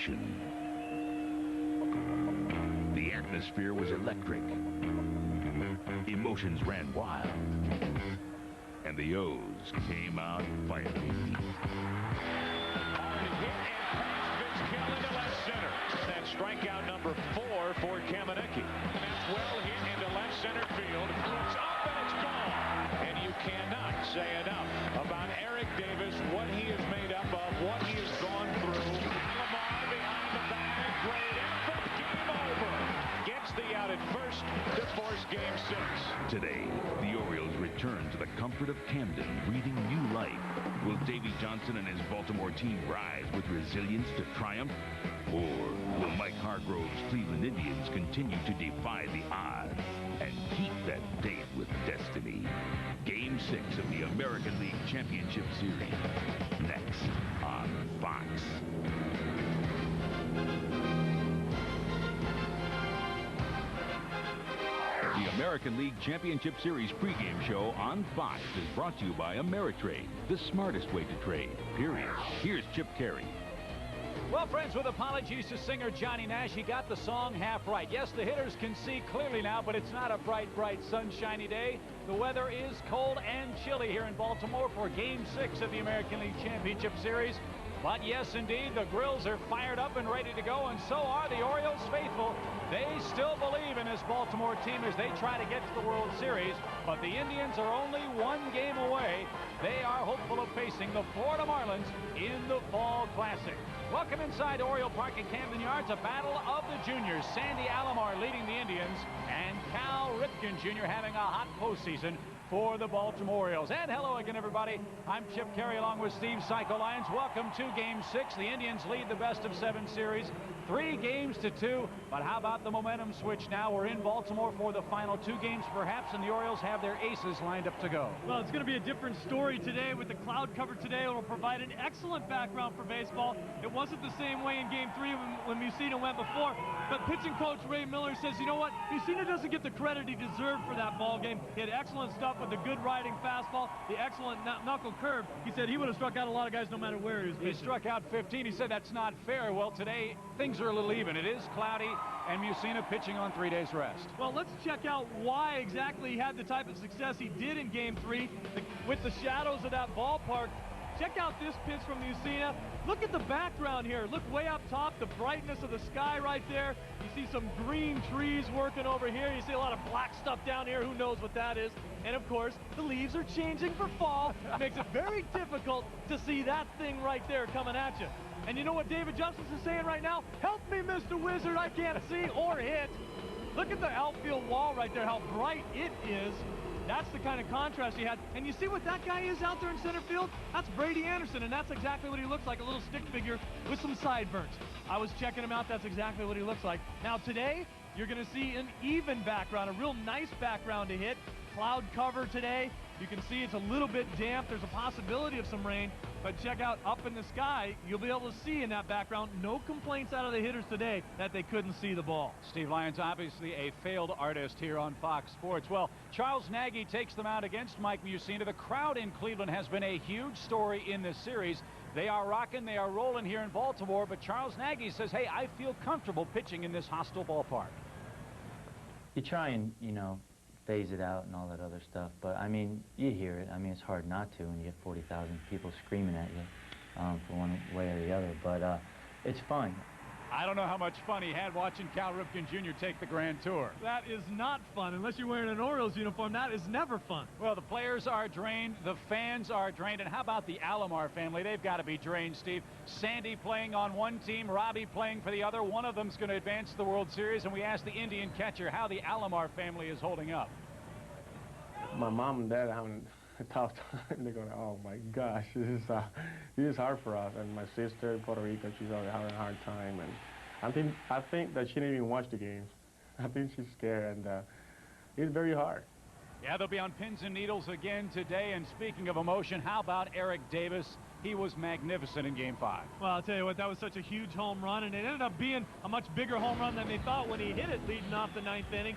nation. The atmosphere was electric. Emotions ran wild. And the O's came out fighting. And strikeout number 4 for Kamenecki. And that's well hit into left center field. It's up and it's gone. And you cannot say enough about Eric Davis, what he is made up of, what he has gone through. Alomar behind the bag, played in for game over. Gets the out at first to force game 6. Today, the Orioles return to the comfort of Camden, breathing new life. Will Davy Johnson and his Baltimore team rise with resilience to triumph? Or will Mike Hargrove's Cleveland Indians continue to defy the odds and keep that date with destiny? Game 6 of the American League Championship Series, next on Fox. The American League Championship Series pregame show on Fox is brought to you by Ameritrade, the smartest way to trade, period. Here's Chip Carey. Well, friends, with apologies to singer Johnny Nash, he got the song half right. Yes, the hitters can see clearly now, but it's not a bright, sunshiny day. The weather is cold and chilly here in Baltimore for Game 6 of the American League Championship Series. But yes, indeed, the Grills are fired up and ready to go, and so are the Orioles faithful. They still believe in this Baltimore team as they try to get to the World Series, but the Indians are only one game away. They are hopeful of facing the Florida Marlins in the Fall Classic. Welcome inside Oriole Park at Camden Yards, a battle of the juniors. Sandy Alomar leading the Indians, and Cal Ripken Jr. having a hot postseason for the Baltimore Orioles. And hello again, everybody. I'm Chip Carey along with Steve Psycho Lyons. Welcome to Game 6. The Indians lead the best-of-7 series, 3-2. But how about the momentum switch now? We're in Baltimore for the final 2 games, perhaps, and the Orioles have their aces lined up to go. Well, it's going to be a different story today with the cloud cover today. It will provide an excellent background for baseball. It wasn't the same way in Game 3 when Mussina went before. But pitching coach Ray Miller says, you know what? Mussina doesn't get the credit he deserved for that ball game. He had excellent stuff with the good riding fastball, the excellent knuckle curve. He said he would have struck out a lot of guys no matter where he was pitching. He struck out 15. He said that's not fair. Well, today things are a little even. It is cloudy, and Mussina pitching on 3 days rest. Well, let's check out why exactly he had the type of success he did in Game 3 with the shadows of that ballpark. Check out this pitch from Mussina. Look at the background here. Look way up top, the brightness of the sky right there. You see some green trees working over here. You see a lot of black stuff down here. Who knows what that is? And of course, the leaves are changing for fall. Makes it very difficult to see that thing right there coming at you. And you know what David Justice is saying right now? Help me, Mr. Wizard. I can't see or hit. Look at the outfield wall right there, how bright it is. That's the kind of contrast he had. And you see what that guy is out there in center field? That's Brady Anderson, and that's exactly what he looks like, a little stick figure with some sideburns. I was checking him out. That's exactly what he looks like. Now today, you're going to see an even background, a real nice background to hit. Cloud cover today. You can see it's a little bit damp. There's a possibility of some rain, but check out up in the sky. You'll be able to see in that background. No complaints out of the hitters today that they couldn't see the ball. Steve Lyons, obviously a failed artist here on Fox Sports. Well, Charles Nagy takes them out against Mike Mussina. The crowd in Cleveland has been a huge story in this series. They are rocking, they are rolling here in Baltimore, but Charles Nagy says, hey, I feel comfortable pitching in this hostile ballpark. You try and, you know, phase it out and all that other stuff, but I mean, you hear it. I mean, it's hard not to when you get 40,000 people screaming at you for one way or the other, but it's fun. I don't know how much fun he had watching Cal Ripken Jr. take the Grand Tour. That is not fun. Unless you're wearing an Orioles uniform, that is never fun. Well, the players are drained, the fans are drained, and how about the Alomar family? They've got to be drained, Steve. Sandy playing on one team, Robbie playing for the other. One of them's going to advance to the World Series, and we asked the Indian catcher how the Alomar family is holding up. My mom and dad haven't talked. They're going, oh my gosh, this is hard for us. And my sister in Puerto Rico, she's having a hard time. And I think that she didn't even watch the games. I think she's scared, and it's very hard. Yeah, they'll be on pins and needles again today. And speaking of emotion, how about Eric Davis? He was magnificent in Game 5. Well, I'll tell you what, that was such a huge home run, and it ended up being a much bigger home run than they thought when he hit it leading off the 9th inning.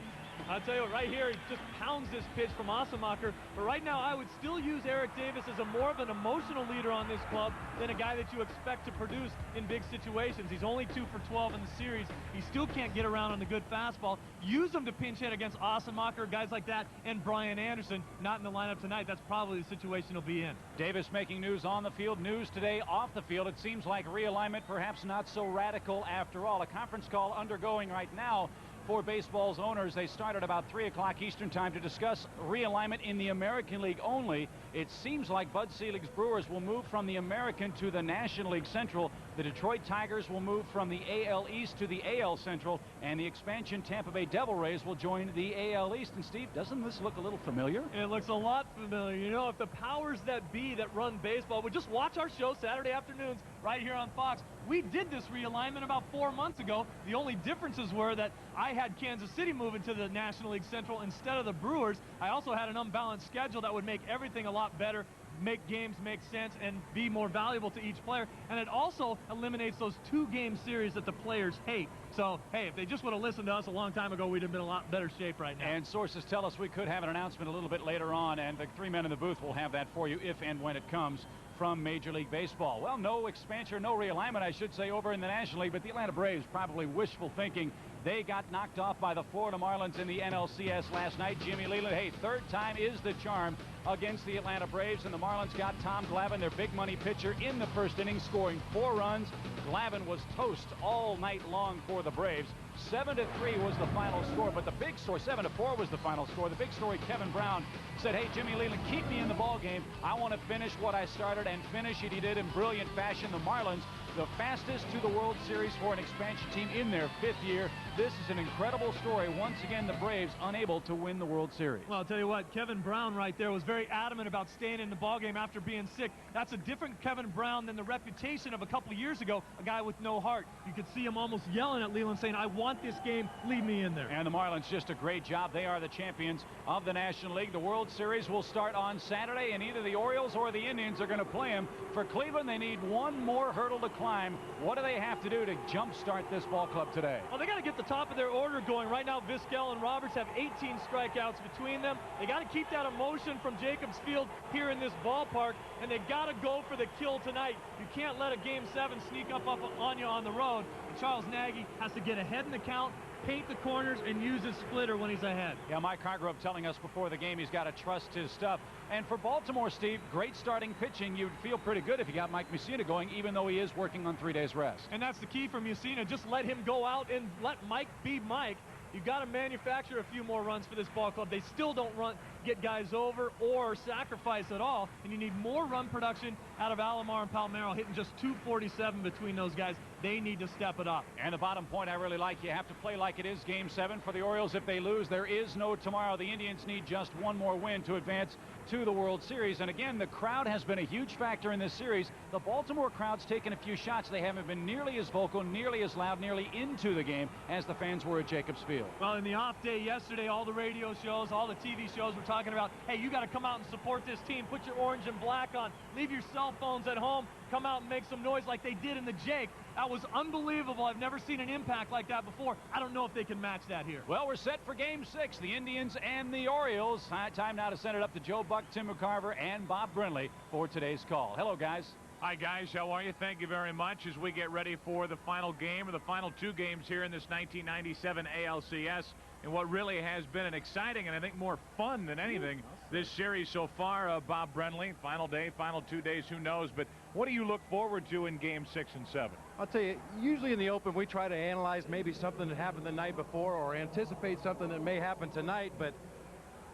I'll tell you what, right here, he just pounds this pitch from Osemacher. But right now, I would still use Eric Davis as more of an emotional leader on this club than a guy that you expect to produce in big situations. He's only 2 for 12 in the series. He still can't get around on the good fastball. Use him to pinch hit against Osemacher, guys like that, and Brian Anderson. Not in the lineup tonight. That's probably the situation he'll be in. Davis making news on the field, news today off the field. It seems like realignment perhaps not so radical after all. A conference call undergoing right now for baseball's owners. They started about 3 o'clock Eastern time to discuss realignment in the American League only. It seems like Bud Selig's Brewers will move from the American to the National League Central. The Detroit Tigers will move from the AL East to the AL Central, and the expansion Tampa Bay Devil Rays will join the AL East. And Steve, doesn't this look a little familiar? It looks a lot familiar. You know, if the powers that be that run baseball would just watch our show Saturday afternoons right here on Fox, we did this realignment about 4 months ago. The only differences were that I had Kansas City moving to the National League Central instead of the Brewers. I also had an unbalanced schedule that would make everything a lot better, make games make sense, and be more valuable to each player. And it also eliminates those 2-game series that the players hate. So, hey, if they just would have listened to us a long time ago, we'd have been in a lot better shape right now. And sources tell us we could have an announcement a little bit later on, and the 3 men in the booth will have that for you if and when it comes from Major League Baseball. Well, no expansion, no realignment, I should say, over in the National League, but the Atlanta Braves probably wishful thinking. They got knocked off by the Florida Marlins in the NLCS last night. Jimmy Leland, hey, 3rd time is the charm against the Atlanta Braves, and the Marlins got Tom Glavine, their big money pitcher, in the 1st inning, scoring 4 runs. Glavine was toast all night long for the Braves. 7-3 was the final score, but the big story, 7-4 was the final score. The big story, Kevin Brown said, hey, Jimmy Leland, keep me in the ball game. I want to finish what I started, and finish it he did in brilliant fashion. The Marlins, the fastest to the World Series for an expansion team in their 5th year. This is an incredible story. Once again, the Braves unable to win the World Series. Well, I'll tell you what, Kevin Brown right there was very adamant about staying in the ballgame after being sick. That's a different Kevin Brown than the reputation of a couple of years ago, a guy with no heart. You could see him almost yelling at Leland saying, I want this game, leave me in there. And the Marlins just a great job. They are the champions of the National League. The World Series will start on Saturday, and either the Orioles or the Indians are going to play them. For Cleveland, they need one more hurdle to climb. What do they have to do to jumpstart this ball club today? Well, they got to get the top of their order going. Right now, Vizquel and Roberts have 18 strikeouts between them. They got to keep that emotion from Jacobs Field here in this ballpark, and they got to go for the kill tonight. You can't let a Game 7 sneak up on you on the road. And Charles Nagy has to get ahead in the count, paint the corners, and use his splitter when he's ahead. Yeah, Mike Hargrove telling us before the game he's got to trust his stuff. And for Baltimore, Steve, great starting pitching. You'd feel pretty good if you got Mike Mussina going, even though he is working on 3 days rest. And that's the key for Mussina. Just let him go out and let Mike be Mike. You've got to manufacture a few more runs for this ball club. They still don't get guys over or sacrifice at all, and you need more run production out of Alomar and Palmeiro, hitting just 247 between those guys. They need to step it up. And the bottom point I really like, you have to play like it is Game 7 for the Orioles. If they lose, there is no tomorrow. The Indians need just one more win to advance to the World Series. And again, the crowd has been a huge factor in this series. The Baltimore crowd's taken a few shots. They haven't been nearly as vocal, nearly as loud, nearly into the game as the fans were at Jacobs Field. Well, in the off day yesterday, all the radio shows, all the TV shows were talking about, hey, you got to come out and support this team. Put your orange and black on. Leave your cell phones at home. Come out and make some noise like they did in the Jake. That was unbelievable. I've never seen an impact like that before. I don't know if they can match that here. Well, we're set for Game 6, the Indians and the Orioles. Time now to send it up to Joe Buck, Tim McCarver, and Bob Brindley for today's call. Hello, guys. Hi, guys. How are you? Thank you very much as we get ready for the final game, or the final 2 games here in this 1997 ALCS. And what really has been an exciting and I think more fun than anything this series so far, Bob Brindley. Final day, final 2 days, who knows? But what do you look forward to in Game 6 and 7? I'll tell you, usually in the open we try to analyze maybe something that happened the night before or anticipate something that may happen tonight, but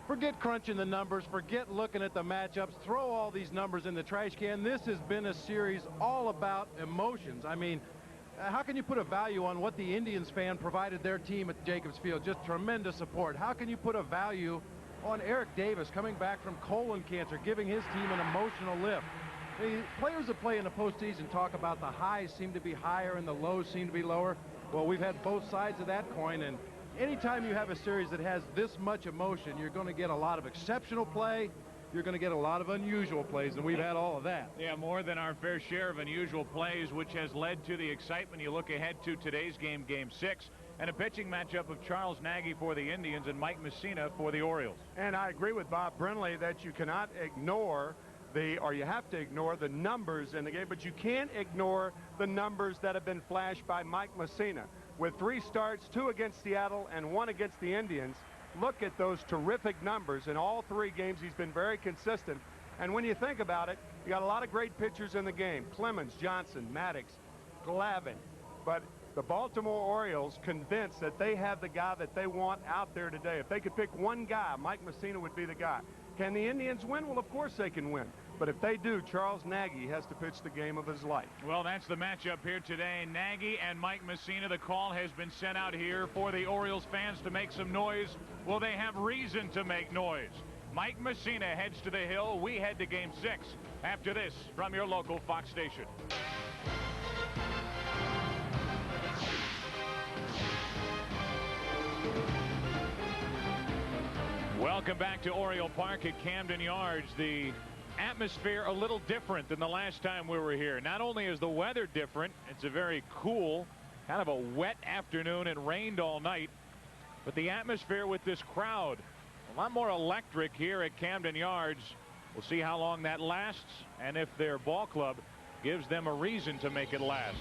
forget crunching the numbers, forget looking at the matchups, throw all these numbers in the trash can. This has been a series all about emotions. I mean, how can you put a value on what the Indians fan provided their team at Jacobs Field? Just tremendous support. How can you put a value on Eric Davis coming back from colon cancer, giving his team an emotional lift? The players that play in the postseason talk about the highs seem to be higher and the lows seem to be lower. Well, we've had both sides of that coin, and anytime you have a series that has this much emotion, you're going to get a lot of exceptional play. You're going to get a lot of unusual plays, and we've had all of that. Yeah, more than our fair share of unusual plays, which has led to the excitement. You look ahead to today's game, Game 6. and a pitching matchup of Charles Nagy for the Indians and Mike Mussina for the Orioles. And I agree with Bob Brinley that you cannot ignore you have to ignore the numbers in the game, but you can't ignore the numbers that have been flashed by Mike Mussina. With 3 starts, 2 against Seattle and 1 against the Indians, look at those terrific numbers. In all 3 games, he's been very consistent. And when you think about it, you got a lot of great pitchers in the game. Clemens, Johnson, Maddox, Glavine. But the Baltimore Orioles convinced that they have the guy that they want out there today. If they could pick one guy, Mike Mussina would be the guy. Can the Indians win? Well, of course they can win. But if they do, Charles Nagy has to pitch the game of his life. Well, that's the matchup here today. Nagy and Mike Mussina. The call has been sent out here for the Orioles fans to make some noise. Well, they have reason to make noise. Mike Mussina heads to the hill. We head to Game 6 after this from your local Fox station. Welcome back to Oriole Park at Camden Yards. The atmosphere a little different than the last time we were here. Not only is the weather different, it's a very cool, kind of a wet afternoon. It rained all night, but the atmosphere with this crowd, a lot more electric here at Camden Yards. We'll see how long that lasts and if their ball club gives them a reason to make it last.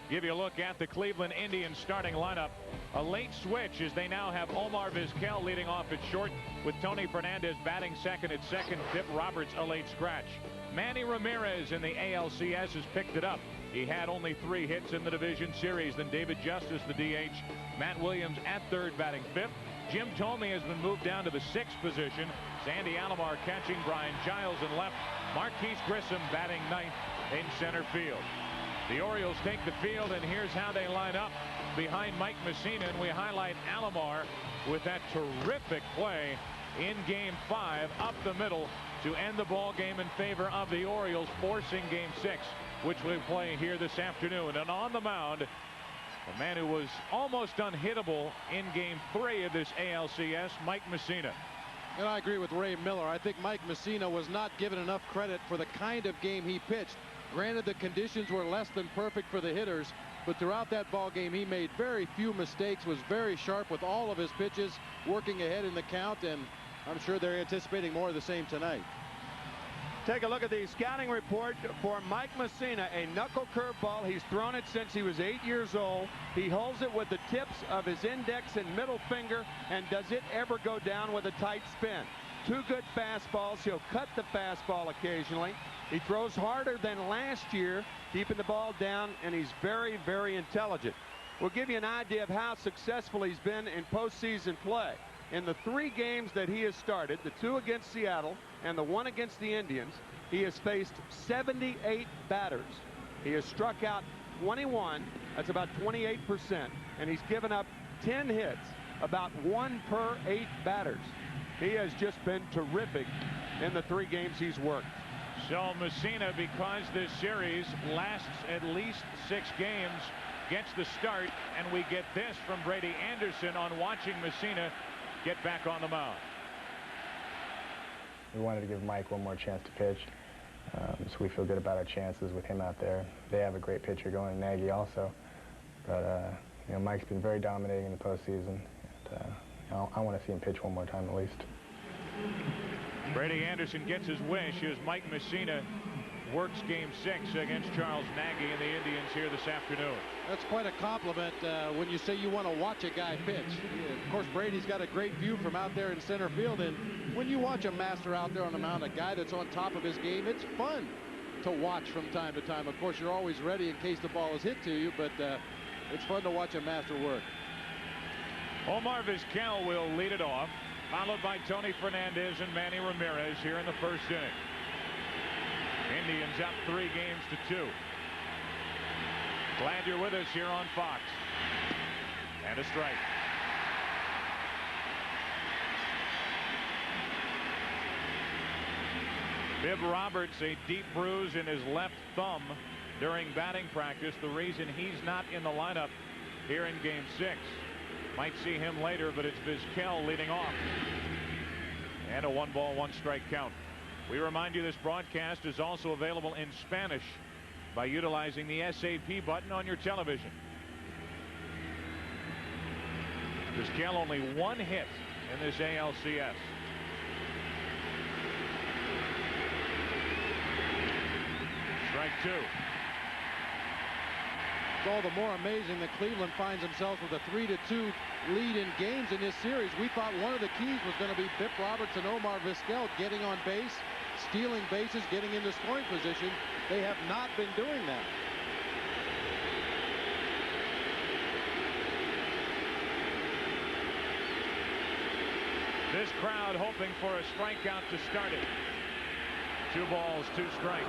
Give you a look at the Cleveland Indians starting lineup. A late switch as they now have Omar Vizquel leading off at short with Tony Fernandez batting second at second. Pip Roberts a late scratch. Manny Ramirez in the ALCS has picked it up. He had only 3 hits in the division series. Then David Justice, the DH. Matt Williams at third batting 5th. Jim Thome has been moved down to the 6th position. Sandy Alomar catching. Brian Giles in left. Marquise Grissom batting 9th in center field. The Orioles take the field, and here's how they line up behind Mike Mussina, and we highlight Alomar with that terrific play in Game 5 up the middle to end the ball game in favor of the Orioles, forcing Game 6, which we play here this afternoon. And on the mound, a man who was almost unhittable in Game 3 of this ALCS, Mike Mussina. And I agree with Ray Miller. I think Mike Mussina was not given enough credit for the kind of game he pitched. Granted, the conditions were less than perfect for the hitters, but throughout that ball game, he made very few mistakes, was very sharp with all of his pitches, working ahead in the count, and I'm sure they're anticipating more of the same tonight. Take a look at the scouting report for Mike Mussina. A knuckle curveball. He's thrown it since he was 8 years old. He holds it with the tips of his index and middle finger, and does it ever go down with a tight spin? 2 good fastballs. He'll cut the fastball occasionally. He throws harder than last year, keeping the ball down, and he's very, very intelligent. We'll give you an idea of how successful he's been in postseason play. In the 3 games that he has started, the 2 against Seattle and the 1 against the Indians, he has faced 78 batters. He has struck out 21, that's about 28%, and he's given up 10 hits, about 1 per 8 batters. He has just been terrific in the 3 games he's worked. So Mussina, because this series lasts at least 6 games, gets the start, and we get this from Brady Anderson on watching Mussina get back on the mound. We wanted to give Mike one more chance to pitch, so we feel good about our chances with him out there. They have a great pitcher going, Nagy also, but you know, Mike's been very dominating in the postseason, and I want to see him pitch one more time at least. Brady Anderson gets his wish as Mike Mussina works Game 6 against Charles Nagy and the Indians here this afternoon. That's quite a compliment when you say you want to watch a guy pitch. Of course, Brady's got a great view from out there in center field, and when you watch a master out there on the mound, a guy that's on top of his game, it's fun to watch from time to time. Of course, you're always ready in case the ball is hit to you, but it's fun to watch a master work. Omar Vizquel will lead it off, followed by Tony Fernandez and Manny Ramirez here in the first inning. Indians up 3 games to 2. Glad you're with us here on Fox. And a strike. Bib Roberts, a deep bruise in his left thumb during batting practice. The reason he's not in the lineup here in Game 6. Might see him later, but it's Vizquel leading off. And a 1-ball, 1-strike count. We remind you this broadcast is also available in Spanish by utilizing the SAP button on your television. Vizquel only 1 hit in this ALCS. Strike 2. It's all the more amazing that Cleveland finds themselves with a 3-2 lead in games in this series. We thought one of the keys was going to be Bip Roberts and Omar Vizquel getting on base, stealing bases, getting into scoring position. They have not been doing that. This crowd hoping for a strikeout to start it. 2 balls, 2 strikes.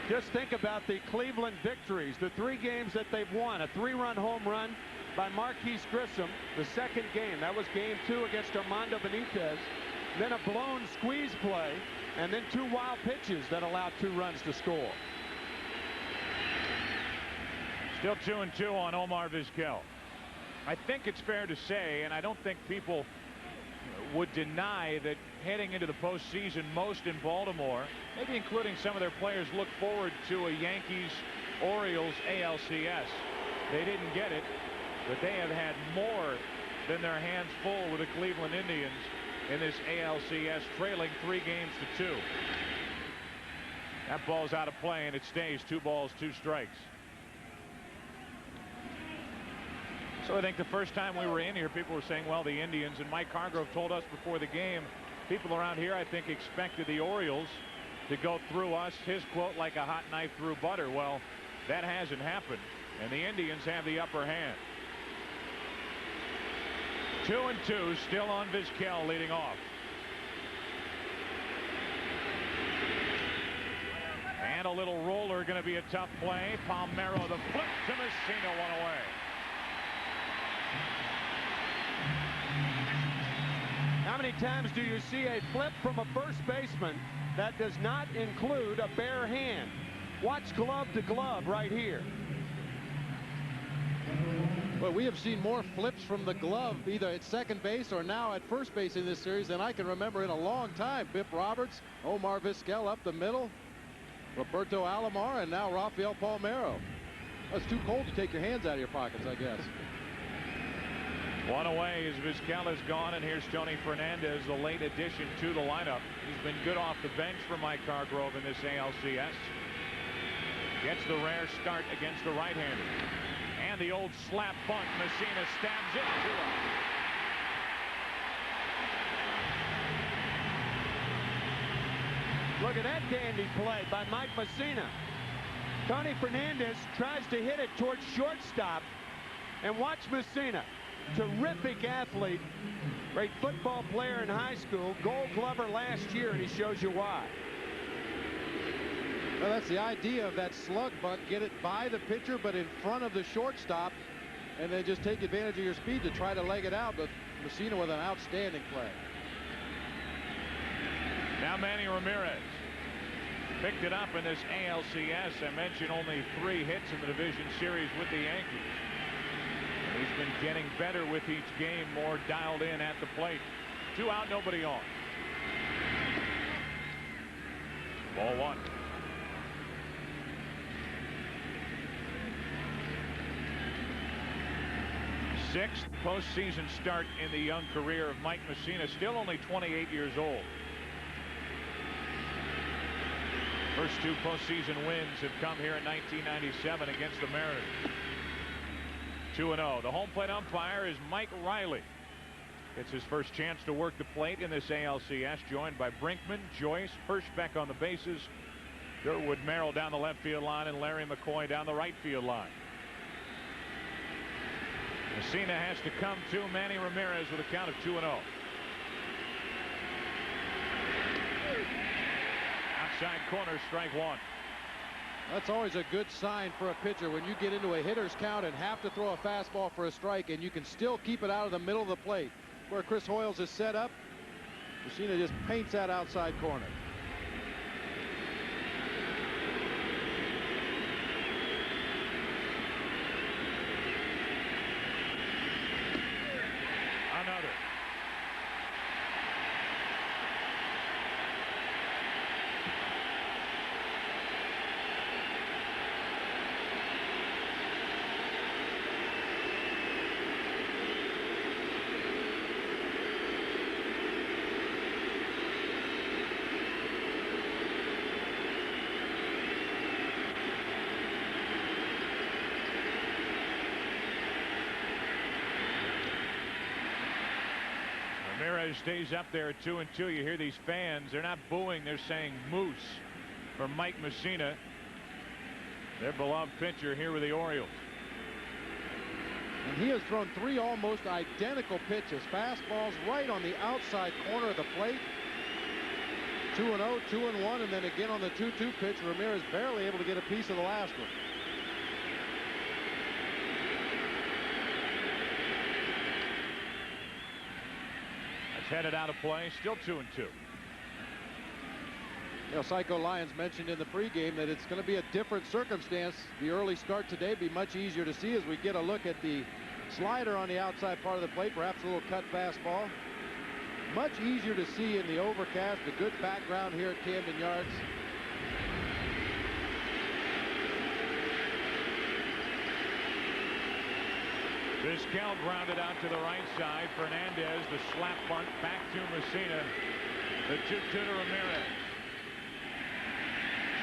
Just think about the Cleveland victories, the 3 games that they've won. A 3-run home run by Marquise Grissom, the second game. That was game 2 against Armando Benitez. Then a blown squeeze play, and then 2 wild pitches that allowed 2 runs to score. Still 2-2 on Omar Vizquel. I think it's fair to say, and I don't think people would deny that heading into the postseason, most in Baltimore, maybe including some of their players, look forward to a Yankees-Orioles ALCS. They didn't get it, but they have had more than their hands full with the Cleveland Indians in this ALCS, trailing 3 games to 2. That ball's out of play, and it stays 2 balls, 2 strikes. So I think the first time we were in here, people were saying, well, the Indians, and Mike Hargrove told us before the game, people around here, I think, expected the Orioles to go through us, his quote, like a hot knife through butter. Well, that hasn't happened, and the Indians have the upper hand. 2-2, still on Vizquel leading off. And a little roller going to be a tough play. Palmeiro, the flip to Mussina, 1 away. How many times do you see a flip from a first baseman that does not include a bare hand? Watch glove to glove right here. Well, we have seen more flips from the glove either at second base or now at first base in this series than I can remember in a long time. Bip Roberts, Omar Vizquel up the middle, Roberto Alomar, and now Rafael Palmeiro. That's too cold to take your hands out of your pockets, I guess. 1 away as Vizquel is gone, and here's Tony Fernandez, the late addition to the lineup. He's been good off the bench for Mike Hargrove in this ALCS. Gets the rare start against the right-hander. And the old slap bunt. Mussina stabs it. 2 out. Look at that dandy play by Mike Mussina. Tony Fernandez tries to hit it towards shortstop, and watch Mussina. Terrific athlete, great football player in high school, Gold Glover last year, and he shows you why. Well, that's the idea of that slug bunt. Get it by the pitcher, but in front of the shortstop, and then just take advantage of your speed to try to leg it out. But Mussina with an outstanding play. Now Manny Ramirez picked it up in this ALCS. I mentioned only 3 hits in the division series with the Yankees. He's been getting better with each game, more dialed in at the plate. 2 out, nobody on. Ball 1. Sixth postseason start in the young career of Mike Mussina, still only 28 years old. First 2 postseason wins have come here in 1997 against the Mariners. 2-0. The home plate umpire is Mike Riley. It's his first chance to work the plate in this ALCS, joined by Brinkman, Joyce, Hirschbeck on the bases, Durwood Merrill down the left field line, and Larry McCoy down the right field line. Mussina has to come to Manny Ramirez with a count of 2-0. Outside corner, strike 1. That's always a good sign for a pitcher when you get into a hitter's count and have to throw a fastball for a strike, and you can still keep it out of the middle of the plate. Where Chris Hoyles is set up, Mussina just paints that outside corner. Another. Ramirez stays up there at 2-2. You hear these fans. They're not booing. They're saying moose for Mike Mussina, their beloved pitcher here with the Orioles. And he has thrown 3 almost identical pitches. Fastballs right on the outside corner of the plate. 2-0, 2-1, and then again on the 2-2 pitch, Ramirez barely able to get a piece of the last one. That's headed out of play. Still 2-2. You know, Psycho Lyons mentioned in the pregame that it's going to be a different circumstance. The early start today be much easier to see as we get a look at the slider on the outside part of the plate, perhaps a little cut fastball. Much easier to see in the overcast. A good background here at Camden Yards. Vizquel grounded out to the right side. Fernandez, the slap bunt back to Mussina. The 2-2 to Ramirez.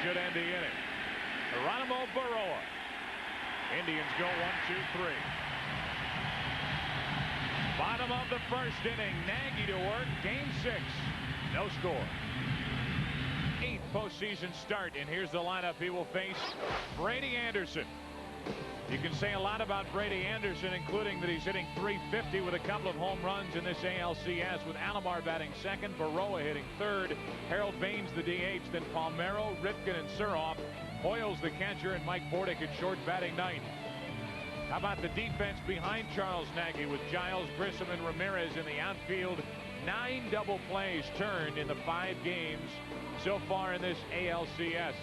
Should end the inning. Geronimo Baroa. Indians go 1-2-3. Bottom of the first inning. Nagy to work. Game 6. No score. 8th postseason start, and here's the lineup he will face. Brady Anderson. You can say a lot about Brady Anderson, including that he's hitting .350 with a couple of home runs in this ALCS, with Alomar batting second, Baroa hitting third, Harold Baines the DH, then Palmeiro, Ripken, and Suroff. Hoyles the catcher, and Mike Bordick at short batting ninth. How about the defense behind Charles Nagy with Giles, Grissom, and Ramirez in the outfield? 9 double plays turned in the 5 games so far in this ALCS.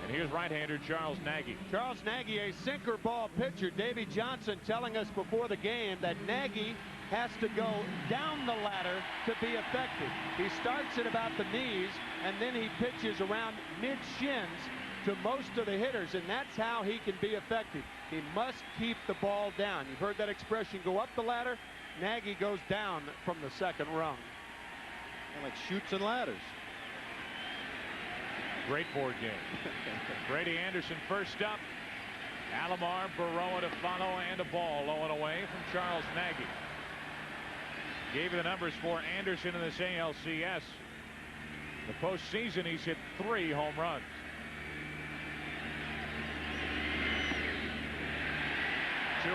And here's right-hander Charles Nagy. Charles Nagy, a sinker ball pitcher. Davey Johnson telling us before the game that Nagy has to go down the ladder to be effective. He starts at about the knees, and then he pitches around mid-shins to most of the hitters, and that's how he can be effective. He must keep the ball down. You've heard that expression, go up the ladder. Nagy goes down from the second rung. And like chutes and ladders. Great board game. Brady Anderson first up. Alomar, Baroa to follow, and a ball low and away from Charles Nagy. Gave you the numbers for Anderson in this ALCS. The postseason, he's hit 3 home runs. 2-0.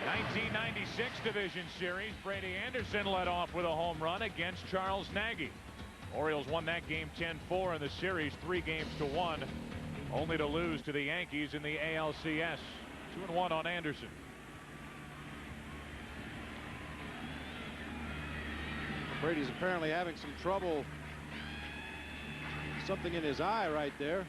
1996 Division Series. Brady Anderson led off with a home run against Charles Nagy. Orioles won that game 10-4 in the series, 3-1, only to lose to the Yankees in the ALCS. 2-1 on Anderson. Brady's apparently having some trouble. Something in his eye right there.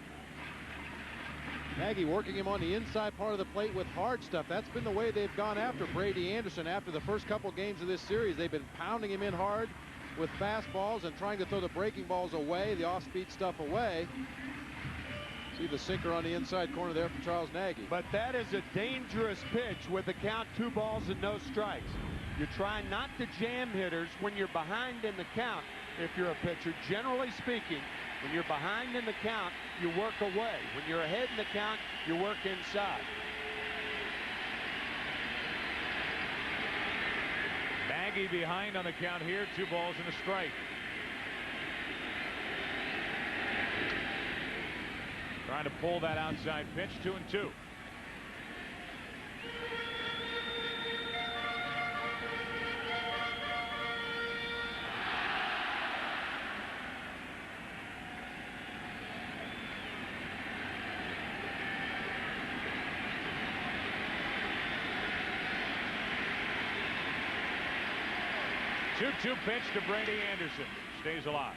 Nagy working him on the inside part of the plate with hard stuff. That's been the way they've gone after Brady Anderson after the first couple games of this series. They've been pounding him in hard with fastballs and trying to throw the breaking balls away, the off-speed stuff away. See the sinker on the inside corner there from Charles Nagy. But that is a dangerous pitch with the count 2 balls and no strikes. You try not to jam hitters when you're behind in the count if you're a pitcher. Generally speaking, when you're behind in the count, you work away. When you're ahead in the count, you work inside. Nagy behind on the count here. 2 balls and a strike. Trying to pull that outside pitch. 2-2. Two pitch to Brady Anderson. Stays alive.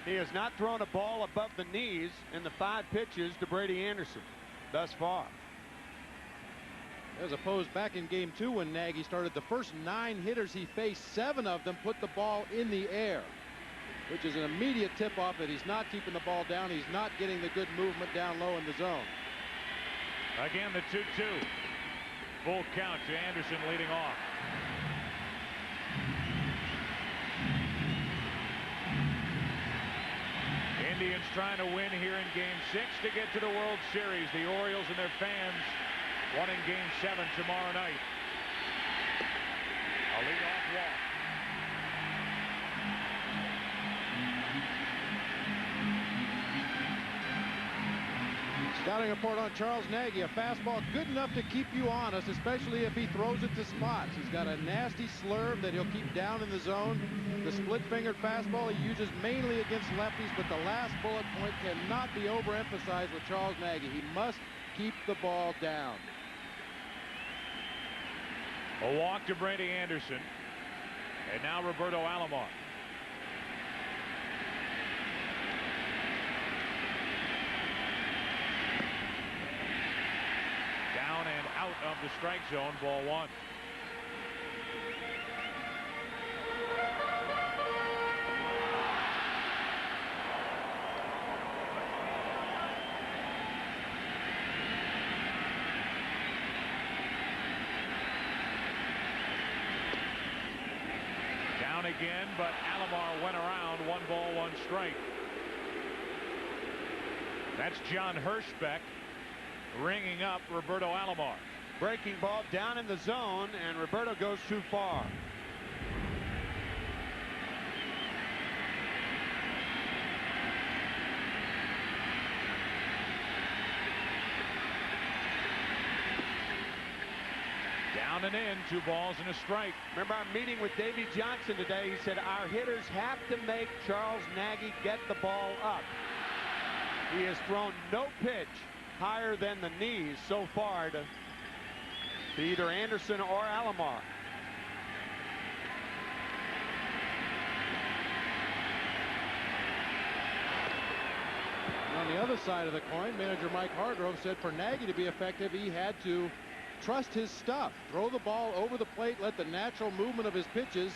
He has not thrown a ball above the knees in the 5 pitches to Brady Anderson thus far. As opposed back in game 2 when Nagy started, the first 9 hitters he faced, 7 of them put the ball in the air, which is an immediate tip-off that he's not keeping the ball down. He's not getting the good movement down low in the zone. Again, the 2-2. Full count to Anderson leading off. Indians trying to win here in game 6 to get to the World Series. The Orioles and their fans wanting game 7 tomorrow night. leadoff walk. Scouting report on Charles Nagy. A fastball good enough to keep you honest, especially if he throws it to spots. He's got a nasty slurve that he'll keep down in the zone. The split-fingered fastball he uses mainly against lefties, but the last bullet point cannot be overemphasized with Charles Nagy. He must keep the ball down. A walk to Brady Anderson. And now Roberto Alomar. Down and out of the strike zone, ball one. Down again, but Alomar went around. 1 ball, 1 strike. That's John Hirschbeck ringing up Roberto Alomar. Breaking ball down in the zone, and Roberto goes too far. Down and in, 2 balls and a strike. Remember, I'm meeting with Davey Johnson today. He said our hitters have to make Charles Nagy get the ball up. He has thrown no pitch higher than the knees so far to either Anderson or Alomar. On the other side of the coin, manager Mike Hargrove said for Nagy to be effective, he had to trust his stuff. Throw the ball over the plate, let the natural movement of his pitches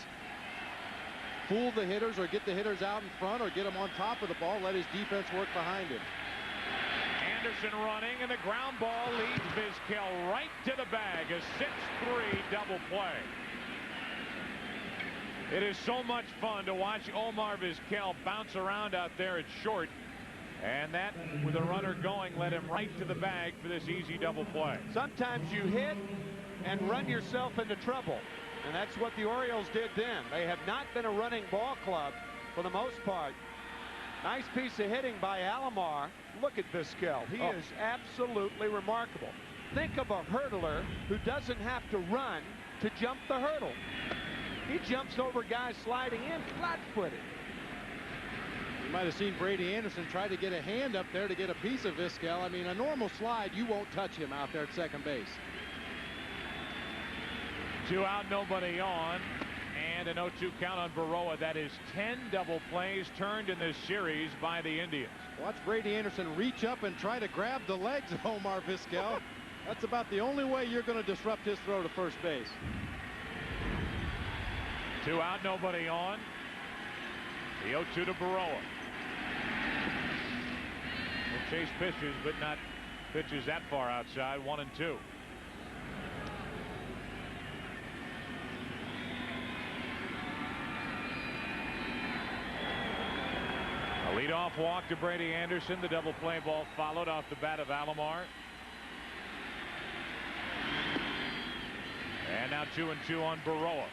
fool the hitters or get the hitters out in front or get them on top of the ball, let his defense work behind him. Anderson running, and the ground ball leads Vizquel right to the bag. A 6-3 double play. It is so much fun to watch Omar Vizquel bounce around out there at short. And that, with a runner going, led him right to the bag for this easy double play. Sometimes you hit and run yourself into trouble. And that's what the Orioles did then. They have not been a running ball club for the most part. Nice piece of hitting by Alomar. Look at Vizquel. He is absolutely remarkable. Think of a hurdler who doesn't have to run to jump the hurdle. He jumps over guys sliding in flat-footed. You might have seen Brady Anderson try to get a hand up there to get a piece of Vizquel. I mean, a normal slide, you won't touch him out there at second base. 2 out, nobody on. And an 0-2 count on Baroa. That is 10 double plays turned in this series by the Indians. Watch Brady Anderson reach up and try to grab the legs of Omar Vizquel. That's about the only way you're going to disrupt his throw to first base. 2 out, nobody on. The 0-2 to Baroa. Will chase pitches, but not pitches that far outside. 1-2. A leadoff walk to Brady Anderson. The double play ball followed off the bat of Alomar. And now 2-2 on Baroa.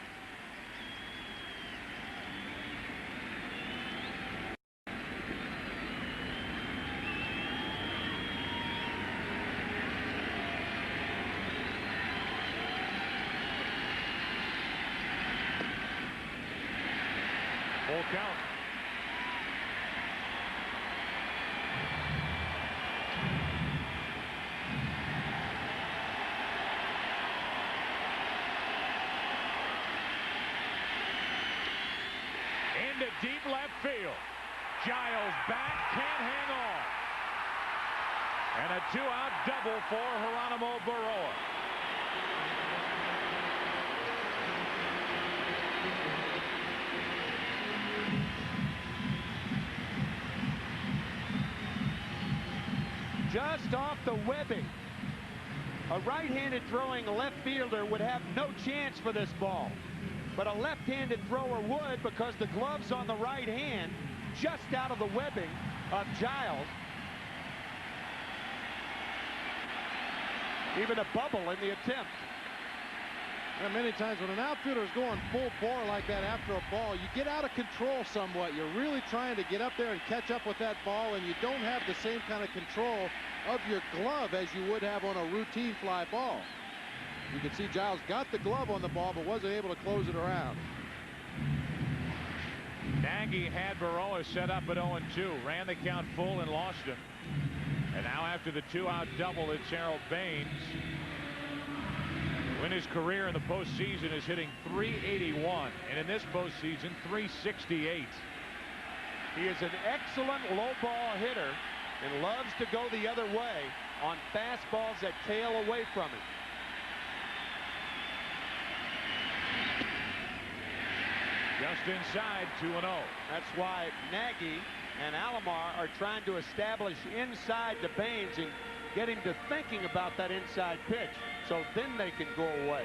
Full count. Into deep left field. Giles back, can't hang on. And a 2-out double for Geronimo Baroa. Just off the webbing. A right-handed throwing left fielder would have no chance for this ball. But a left-handed thrower would, because the glove's on the right hand, just out of the webbing of Giles. Even a bubble in the attempt. And many times when an outfielder is going full bore like that after a ball, you get out of control somewhat. You're really trying to get up there and catch up with that ball, and you don't have the same kind of control of your glove as you would have on a routine fly ball. You can see Giles got the glove on the ball, but wasn't able to close it around. Nagy had Baroa set up at 0-2, ran the count full and lost him. And now after the 2-out double, it's Harold Baines. Who in his career in the postseason is hitting .381, and in this postseason .368. He is an excellent low ball hitter and loves to go the other way on fastballs that tail away from him. Just inside, 2-0. That's why Nagy and Alomar are trying to establish inside to Baines and get him to thinking about that inside pitch, so then they can go away.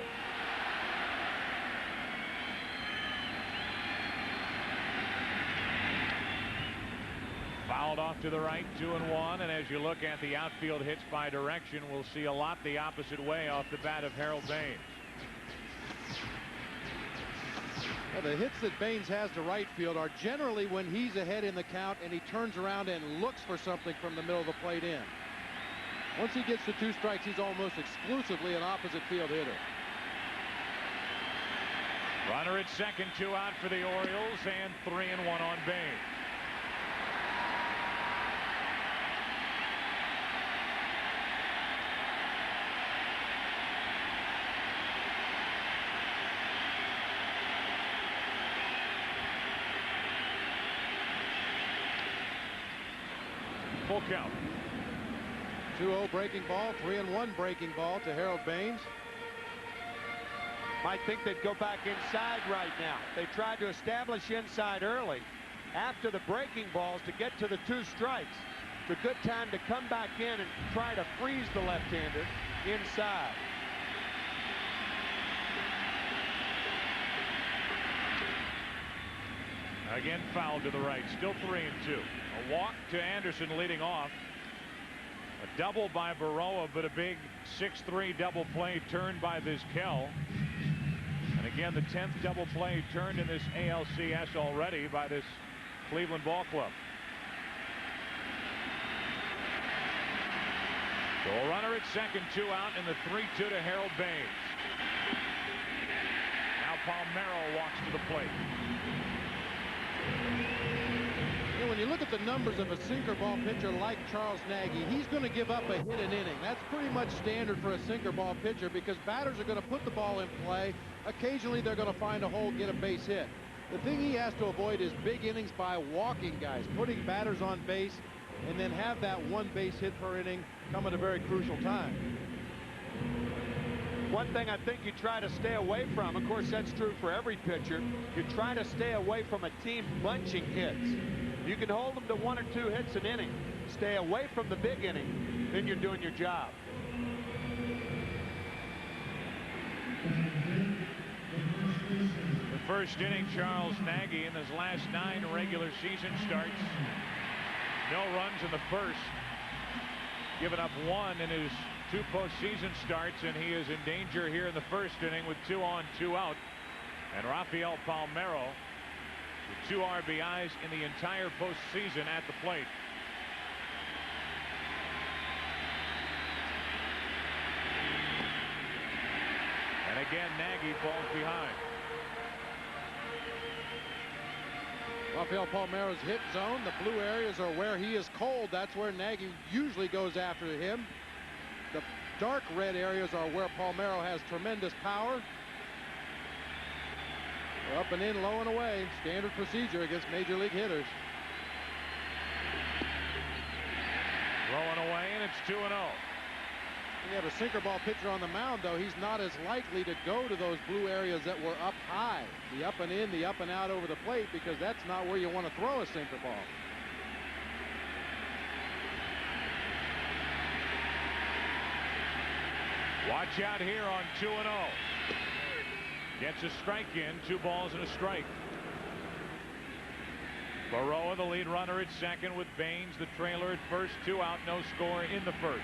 Fouled off to the right, 2-1, and as you look at the outfield hits by direction, we'll see a lot the opposite way off the bat of Harold Baines. Well, the hits that Baines has to right field are generally when he's ahead in the count and he turns around and looks for something from the middle of the plate in. Once he gets to 2 strikes, he's almost exclusively an opposite field hitter. Runner at second, 2 out for the Orioles, and 3-1 on Baines. Full count. 2-0 breaking ball, 3-1 breaking ball to Harold Baines. Might think they'd go back inside right now. They tried to establish inside early after the breaking balls to get to the 2 strikes. It's a good time to come back in and try to freeze the left-hander inside. Again fouled to the right, still 3-2. A walk to Anderson leading off. A double by Baroa, but a big 6-3 double play turned by Vizquel. And again, the 10th double play turned in this ALCS already by this Cleveland ball club. So a runner at second, 2 out, and the 3-2 to Harold Baines. Now Palmeiro walks to the plate. You know, when you look at the numbers of a sinker ball pitcher like Charles Nagy, he's going to give up a hit an inning. That's pretty much standard for a sinker ball pitcher because batters are going to put the ball in play. Occasionally they're going to find a hole, get a base hit. The thing he has to avoid is big innings by walking guys, putting batters on base, and then have that 1 base hit per inning come at a very crucial time. One thing I think you try to stay away from, of course that's true for every pitcher, you try to stay away from a team bunching hits. You can hold them to 1 or 2 hits an inning. Stay away from the big inning, then you're doing your job. The first inning, Charles Nagy in his last 9 regular season starts. No runs in the first. Given up 1 in his 2 postseason starts, and he is in danger here in the first inning with 2 on, 2 out. And Rafael Palmeiro with 2 RBIs in the entire postseason at the plate. And again, Nagy falls behind. Rafael Palmeiro's hit zone, the blue areas are where he is cold. That's where Nagy usually goes after him. The dark red areas are where Palmeiro has tremendous power. Up and in, low and away. Standard procedure against major league hitters. Rolling away, and it's 2-0. You have a sinker ball pitcher on the mound, though. He's not as likely to go to those blue areas that were up high. The up and in, the up and out over the plate, because that's not where you want to throw a sinker ball. Watch out here on 2-0. Gets a strike in, 2 balls and a strike. Baroa, the lead runner at second, with Baines, the trailer at first. 2 out, no score in the first.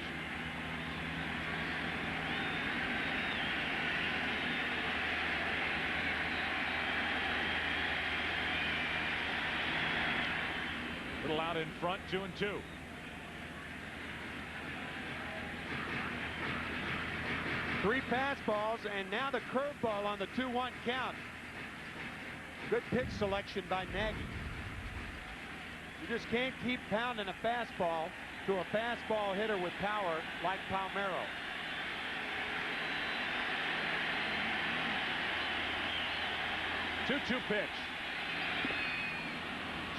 Little out in front, 2-2. Three pass balls, and now the curveball on the 2-1 count. Good pitch selection by Nagy. You just can't keep pounding a fastball to a fastball hitter with power like Palmeiro. Two-two pitch.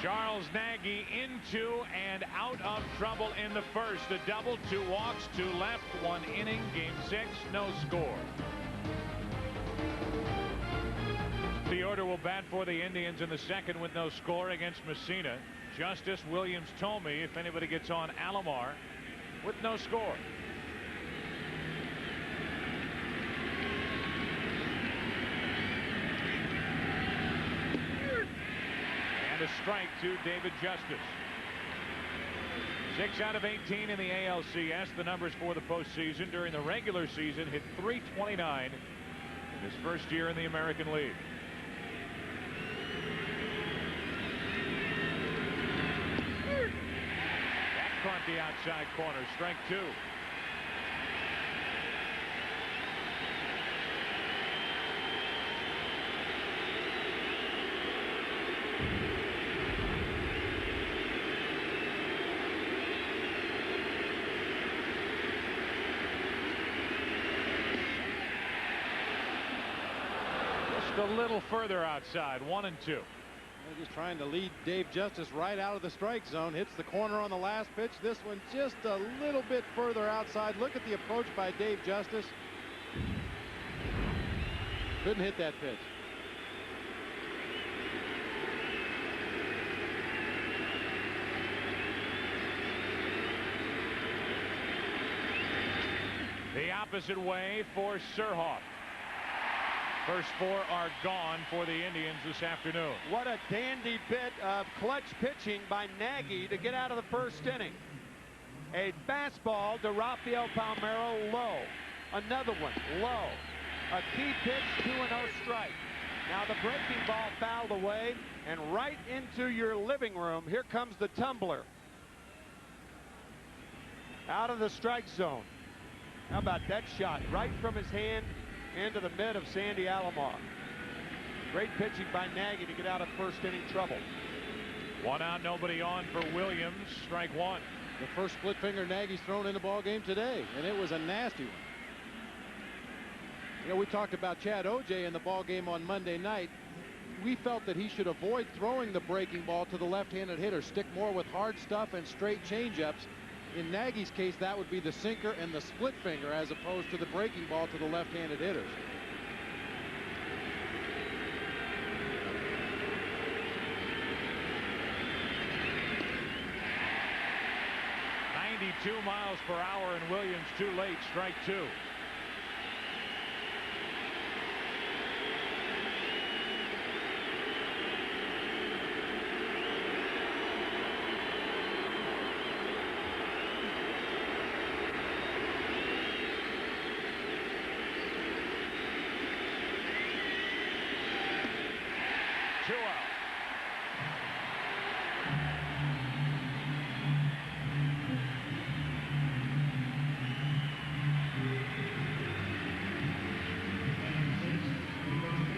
Charles Nagy into and out of trouble in the first. A double, 2 walks, 2 left, 1 inning, game 6, no score. The order will bat for the Indians in the second with no score against Mussina. Justice, Williams, Thome, if anybody gets on Alomar, with no score. And a strike to David Justice. 6 out of 18 in the ALCS. The numbers for the postseason. During the regular season, hit .329 in his first year in the American League. That caught the outside corner. Strike 2. A little further outside, 1-2. They're just trying to lead Dave Justice right out of the strike zone. Hits the corner on the last pitch. This one just a little bit further outside. Look at the approach by Dave Justice. Couldn't hit that pitch. The opposite way for Surhoff. First 4 are gone for the Indians this afternoon. What a dandy bit of clutch pitching by Nagy to get out of the first inning. A fastball to Rafael Palmeiro, low. Another one, low. A key pitch, 2-0 strike. Now the breaking ball fouled away, and right into your living room, here comes the tumbler. Out of the strike zone. How about that shot? Right from his hand into the mid of Sandy Alomar. Great pitching by Nagy to get out of first inning trouble. 1 out, nobody on for Williams. Strike 1. The first split finger Nagy's thrown in the ball game today, and it was a nasty one. You know, we talked about Chad O.J. in the ball game on Monday night. We felt that he should avoid throwing the breaking ball to the left-handed hitter, stick more with hard stuff and straight changeups. In Nagy's case, that would be the sinker and the split finger as opposed to the breaking ball to the left-handed hitters. .92 miles per hour, and Williams too late. Strike 2.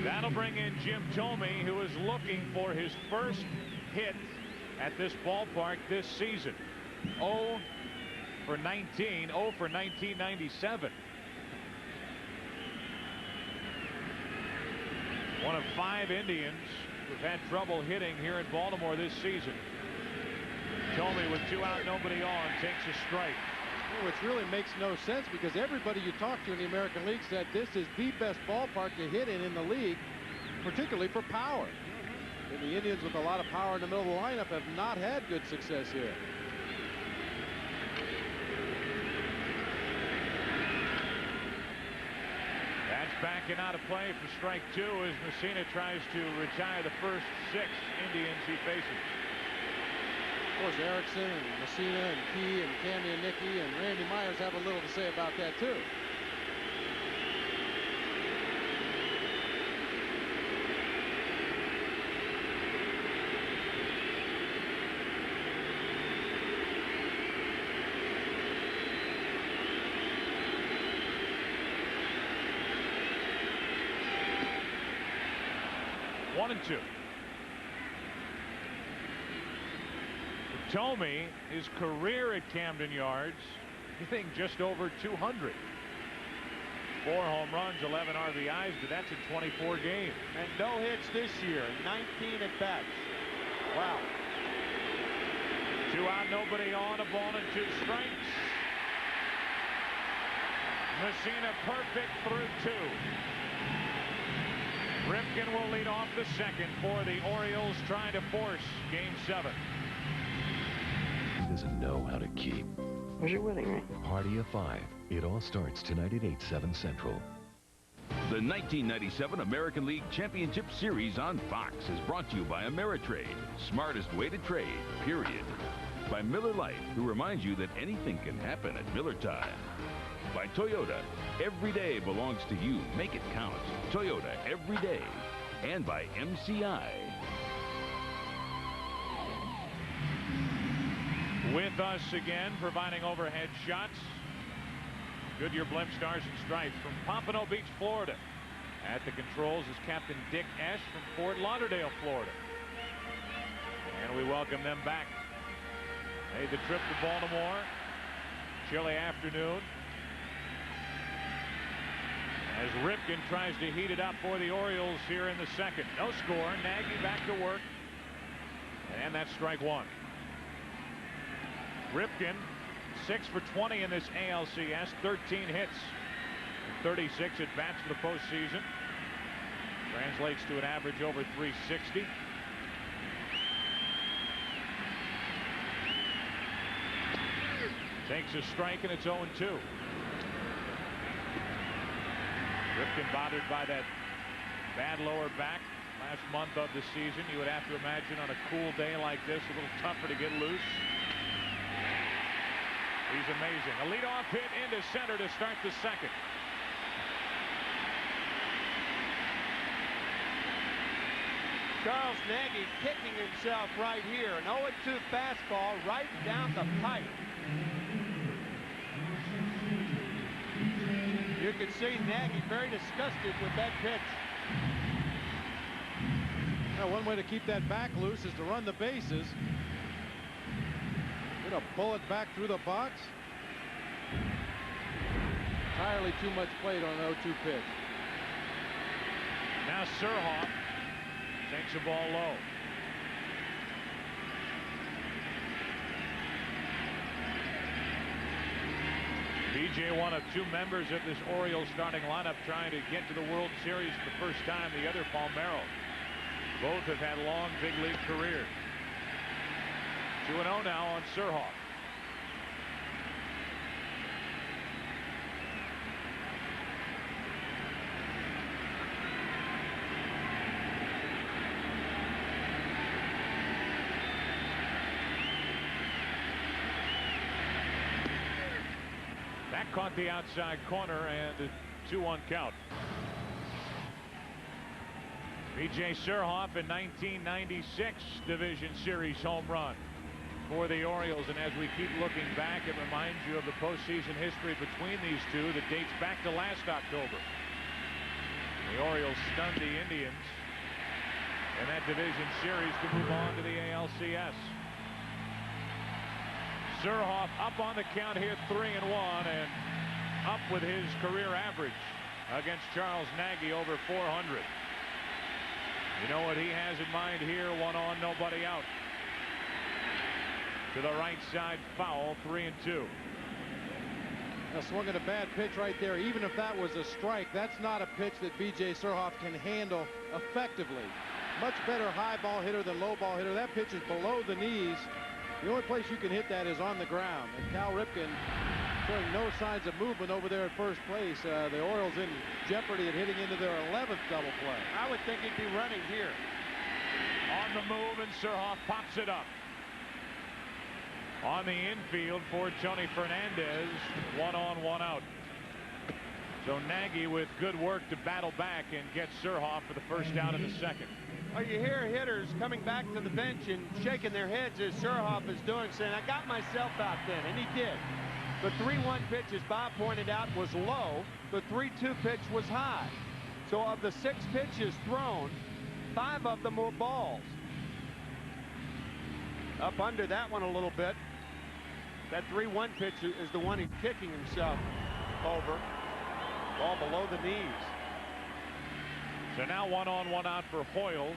That'll bring in Jim Thome, who is looking for his first hit at this ballpark this season. 0 for 19, 0 for 1997. One of 5 Indians who've had trouble hitting here in Baltimore this season. Thome with 2 out, nobody on, takes a strike. Which really makes no sense, because everybody you talk to in the American League said this is the best ballpark to hit in the league, particularly for power. And the Indians, with a lot of power in the middle of the lineup, have not had good success here. That's backing out of play for strike 2 as Mussina tries to retire the first 6 Indians he faces. Of course, Erickson and Mussina and Key and Cammy and Nicky and Randy Myers have a little to say about that too. 1-2. Tomey, his career at Camden Yards, hitting just over 200. 4 home runs, 11 RBIs, but that's in 24 games. And no hits this year, 19 at bats. Wow. 2 out, nobody on, 1 ball and 2 strikes. Mussina perfect through 2. Ripken will lead off the second for the Orioles, trying to force Game 7. He doesn't know how to keep. Where's your wedding ring? Party of 5. It all starts tonight at 8/7 Central. The 1997 American League Championship Series on Fox is brought to you by Ameritrade. Smartest way to trade, period. By Miller Lite, who reminds you that anything can happen at Miller time. By Toyota, every day belongs to you. Make it count. Toyota, every day. And by MCI. With us again, providing overhead shots. Goodyear Blimp Stars and Stripes from Pompano Beach, Florida. At the controls is Captain Dick Esch from Fort Lauderdale, Florida. And we welcome them back. Made the trip to Baltimore. Chilly afternoon. As Ripken tries to heat it up for the Orioles here in the second. No score. Nagy back to work. And that's strike 1. Ripken 6 for 20 in this ALCS, 13 hits, 36 at bats for the postseason. Translates to an average over 360. Takes a strike and it's 0-2. Ripken bothered by that bad lower back last month of the season. You would have to imagine on a cool day like this, a little tougher to get loose. He's amazing. A leadoff hit into center to start the second. Charles Nagy kicking himself right here. An 0-2 fastball right down the pipe. You can see Nagy very disgusted with that pitch. Now, one way to keep that back loose is to run the bases. Gonna pull it back through the box. Entirely too much plate on an 0-2 pitch. Now Surhoff takes the ball low. BJ, one of 2 members of this Orioles starting lineup trying to get to the World Series for the first time. The other, Palmeiro. Both have had long big league careers. 2-0 now on Surhoff. That caught the outside corner and a 2-1 count. B.J. Surhoff in 1996 Division Series home run for the Orioles. And as we keep looking back, it reminds you of the postseason history between these two that dates back to last October. The Orioles stunned the Indians in that Division Series to move on to the ALCS. Surhoff up on the count here, 3-1, and up with his career average against Charles Nagy, over 400. You know what he has in mind here? 1 on, nobody out. To the right side, foul, 3-2. Now, swung at a bad pitch right there. Even if that was a strike, that's not a pitch that B.J. Surhoff can handle effectively. Much better high ball hitter than low ball hitter. That pitch is below the knees. The only place you can hit that is on the ground. And Cal Ripken showing no signs of movement over there at first place. The Orioles in jeopardy of hitting into their 11th double play. I would think he'd be running here. On the move, and Surhoff pops it up. On the infield for Tony Fernandez. 1 on, 1 out. So Nagy with good work to battle back and get Surhoff for the first out in the second. Well, you hear hitters coming back to the bench and shaking their heads as Surhoff is doing, saying, I got myself out then, and he did. The 3-1 pitch, as Bob pointed out, was low. The 3-2 pitch was high. So of the 6 pitches thrown, 5 of them were balls. Up under that one a little bit. That 3-1 pitch is the one he's kicking himself over. Ball below the knees. So now 1 on, 1 out for Hoyles.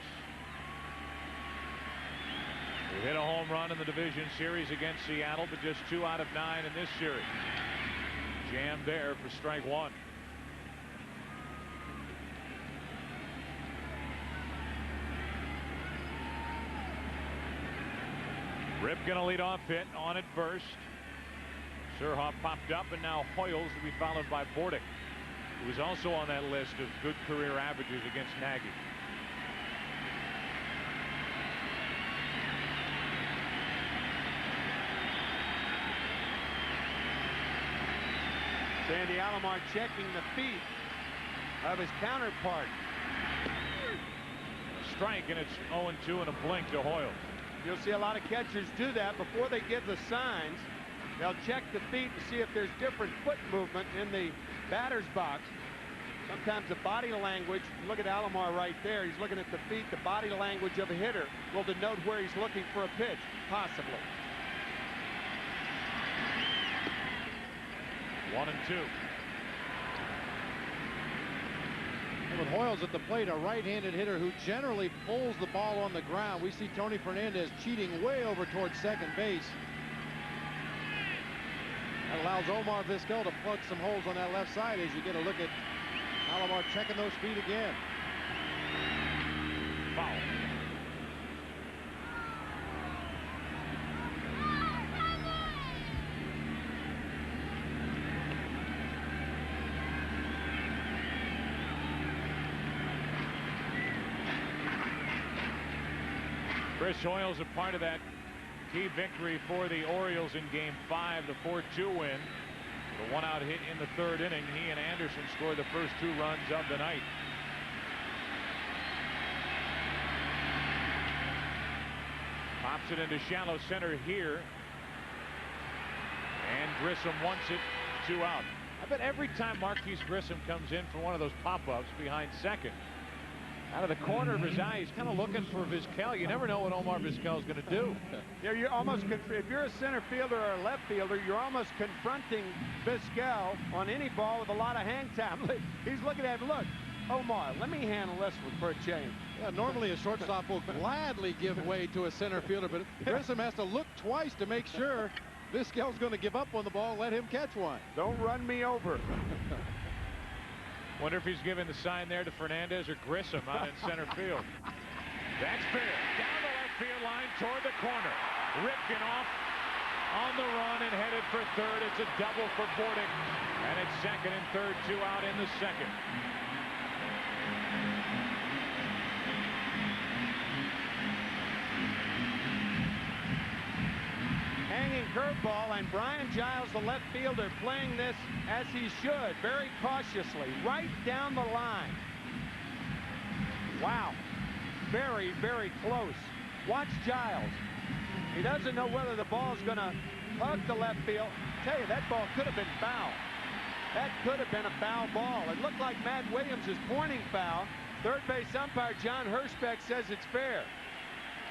He hit a home run in the division series against Seattle, but just 2 out of 9 in this series. Jammed there for strike 1. Ripken a lead off hit on at first. Surhoff popped up, and now Hoyles will be followed by Bordick, who was also on that list of good career averages against Nagy. Sandy Alomar checking the feet of his counterpart. A strike, and it's 0-2 and a blink to Hoyles. You'll see a lot of catchers do that before they give the signs. They'll check the feet to see if there's different foot movement in the batter's box. Sometimes the body language, look at Alomar right there. He's looking at the feet. The body language of a hitter will denote where he's looking for a pitch, possibly. 1-2. With Hoyles at the plate, a right-handed hitter who generally pulls the ball on the ground. We see Tony Fernandez cheating way over towards second base. That allows Omar Vizquel to plug some holes on that left side as you get a look at Alomar checking those feet again. Foul. Chris Hoyles a part of that key victory for the Orioles in Game 5, the 4-2 win. The 1-out hit in the 3rd inning. He and Anderson scored the first 2 runs of the night. Pops it into shallow center here. And Grissom wants it 2 out. I bet every time Marquise Grissom comes in for one of those pop-ups behind second, out of the corner of his eye, he's kind of looking for Vizquel. You never know what Omar Vizquel is going to do. Yeah, you're almost, if you're a center fielder or a left fielder, you're almost confronting Vizquel on any ball with a lot of hang time. He's looking at him, look, Omar, let me handle this one for a change. Yeah, normally a shortstop will gladly give way to a center fielder, but Grissom has to look twice to make sure Vizquel's going to give up on the ball, let him catch one. Don't run me over. Wonder if he's giving the sign there to Fernandez or Grissom out in center field. That's fair. Down the left field line toward the corner. Ripken off on the run and headed for third. It's a double for Bordick. And it's second and third, 2 out in the second. Hanging curveball, and Brian Giles, the left fielder, playing this as he should, very cautiously, right down the line. Wow. Very, very close. Watch Giles. He doesn't know whether the ball's going to hug the left field. I tell you, that ball could have been foul. That could have been a foul ball. It looked like Matt Williams is pointing foul. Third base umpire John Hirschbeck says it's fair.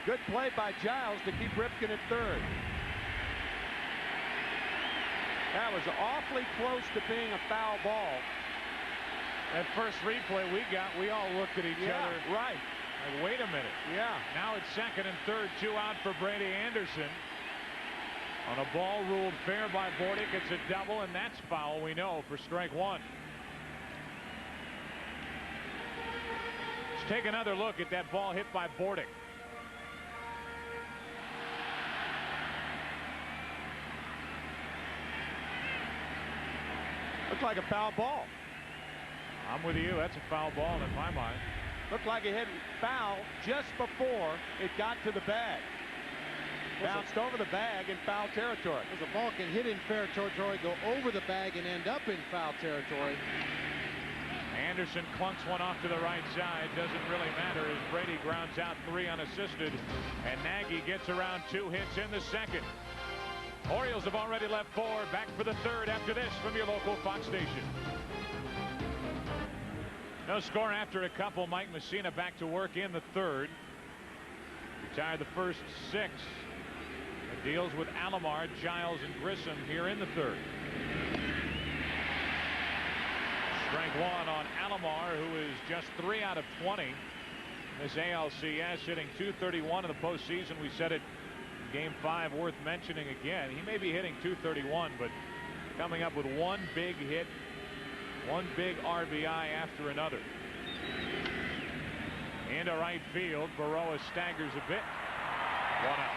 Good play by Giles to keep Ripken at third. That was awfully close to being a foul ball. That first replay we got, we all looked at each other. Right. Like, wait a minute. Yeah. Now it's second and third, 2 out for Brady Anderson. On a ball ruled fair by Bordick, it's a double, and that's foul, we know, for strike 1. Let's take another look at that ball hit by Bordick. Looked like a foul ball. I'm with you. That's a foul ball in my mind. Looked like it hit foul just before it got to the bag. Bounced over the bag in foul territory. As a ball can hit in fair territory, go over the bag, and end up in foul territory. Anderson clunks one off to the right side. Doesn't really matter as Brady grounds out 3 unassisted. And Nagy gets around 2 hits in the second. Orioles have already left 4. Back for the third after this from your local Fox station. No score after a couple. Mike Mussina back to work in the third. Retired the first 6. And deals with Alomar, Giles, and Grissom here in the third. Strike one on Alomar, who is just 3 out of 20. This ALCS, hitting .231 in the postseason. We said it in Game 5, worth mentioning again. He may be hitting .231, but coming up with one big hit, one big RBI after another. Into right field, Baroa staggers a bit. 1 out.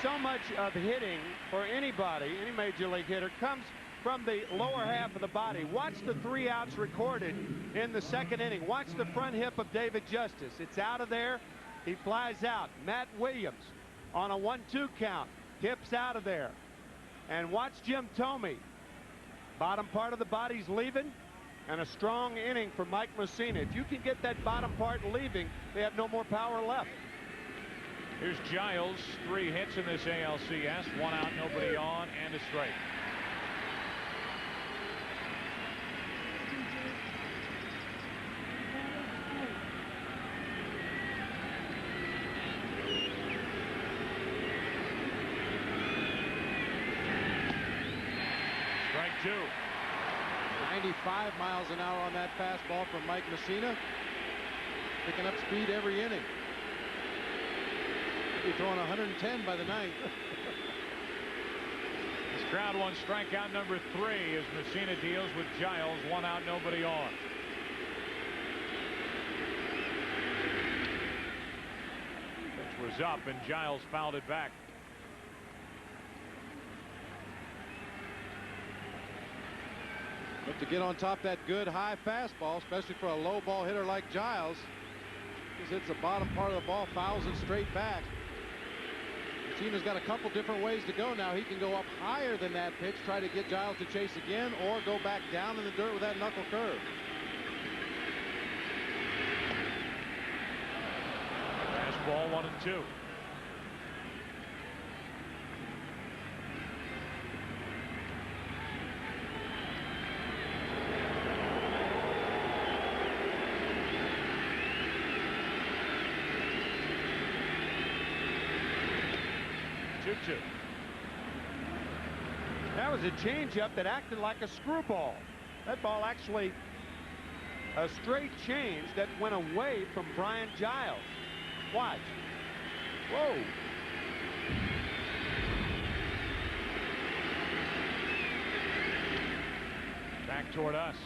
So much of hitting for anybody, any major league hitter, comes from the lower half of the body. Watch the 3 outs recorded in the second inning. Watch the front hip of David Justice. It's out of there. He flies out. Matt Williams on a 1-2 count. Hips out of there. And watch Jim Thome. Bottom part of the body's leaving. And a strong inning for Mike Mussina. If you can get that bottom part leaving, they have no more power left. Here's Giles. 3 hits in this ALCS. 1 out, nobody on, and a strike. Strike 2. 95 miles an hour on that fastball from Mike Mussina. Picking up speed every inning. He'll be throwing 110 by the 9th. This crowd wants strikeout number 3 as Mussina deals with Giles. 1 out, nobody on. Pitch was up and Giles fouled it back. But to get on top of that good high fastball, especially for a low ball hitter like Giles, just hits the bottom part of the ball, fouls it straight back. Mussina's got a couple different ways to go now. He can go up higher than that pitch, try to get Giles to chase again, or go back down in the dirt with that knuckle curve. Fastball 1-2. That was a changeup that acted like a screwball. That ball actually a straight change that went away from Brian Giles. Watch. Whoa. Back toward us.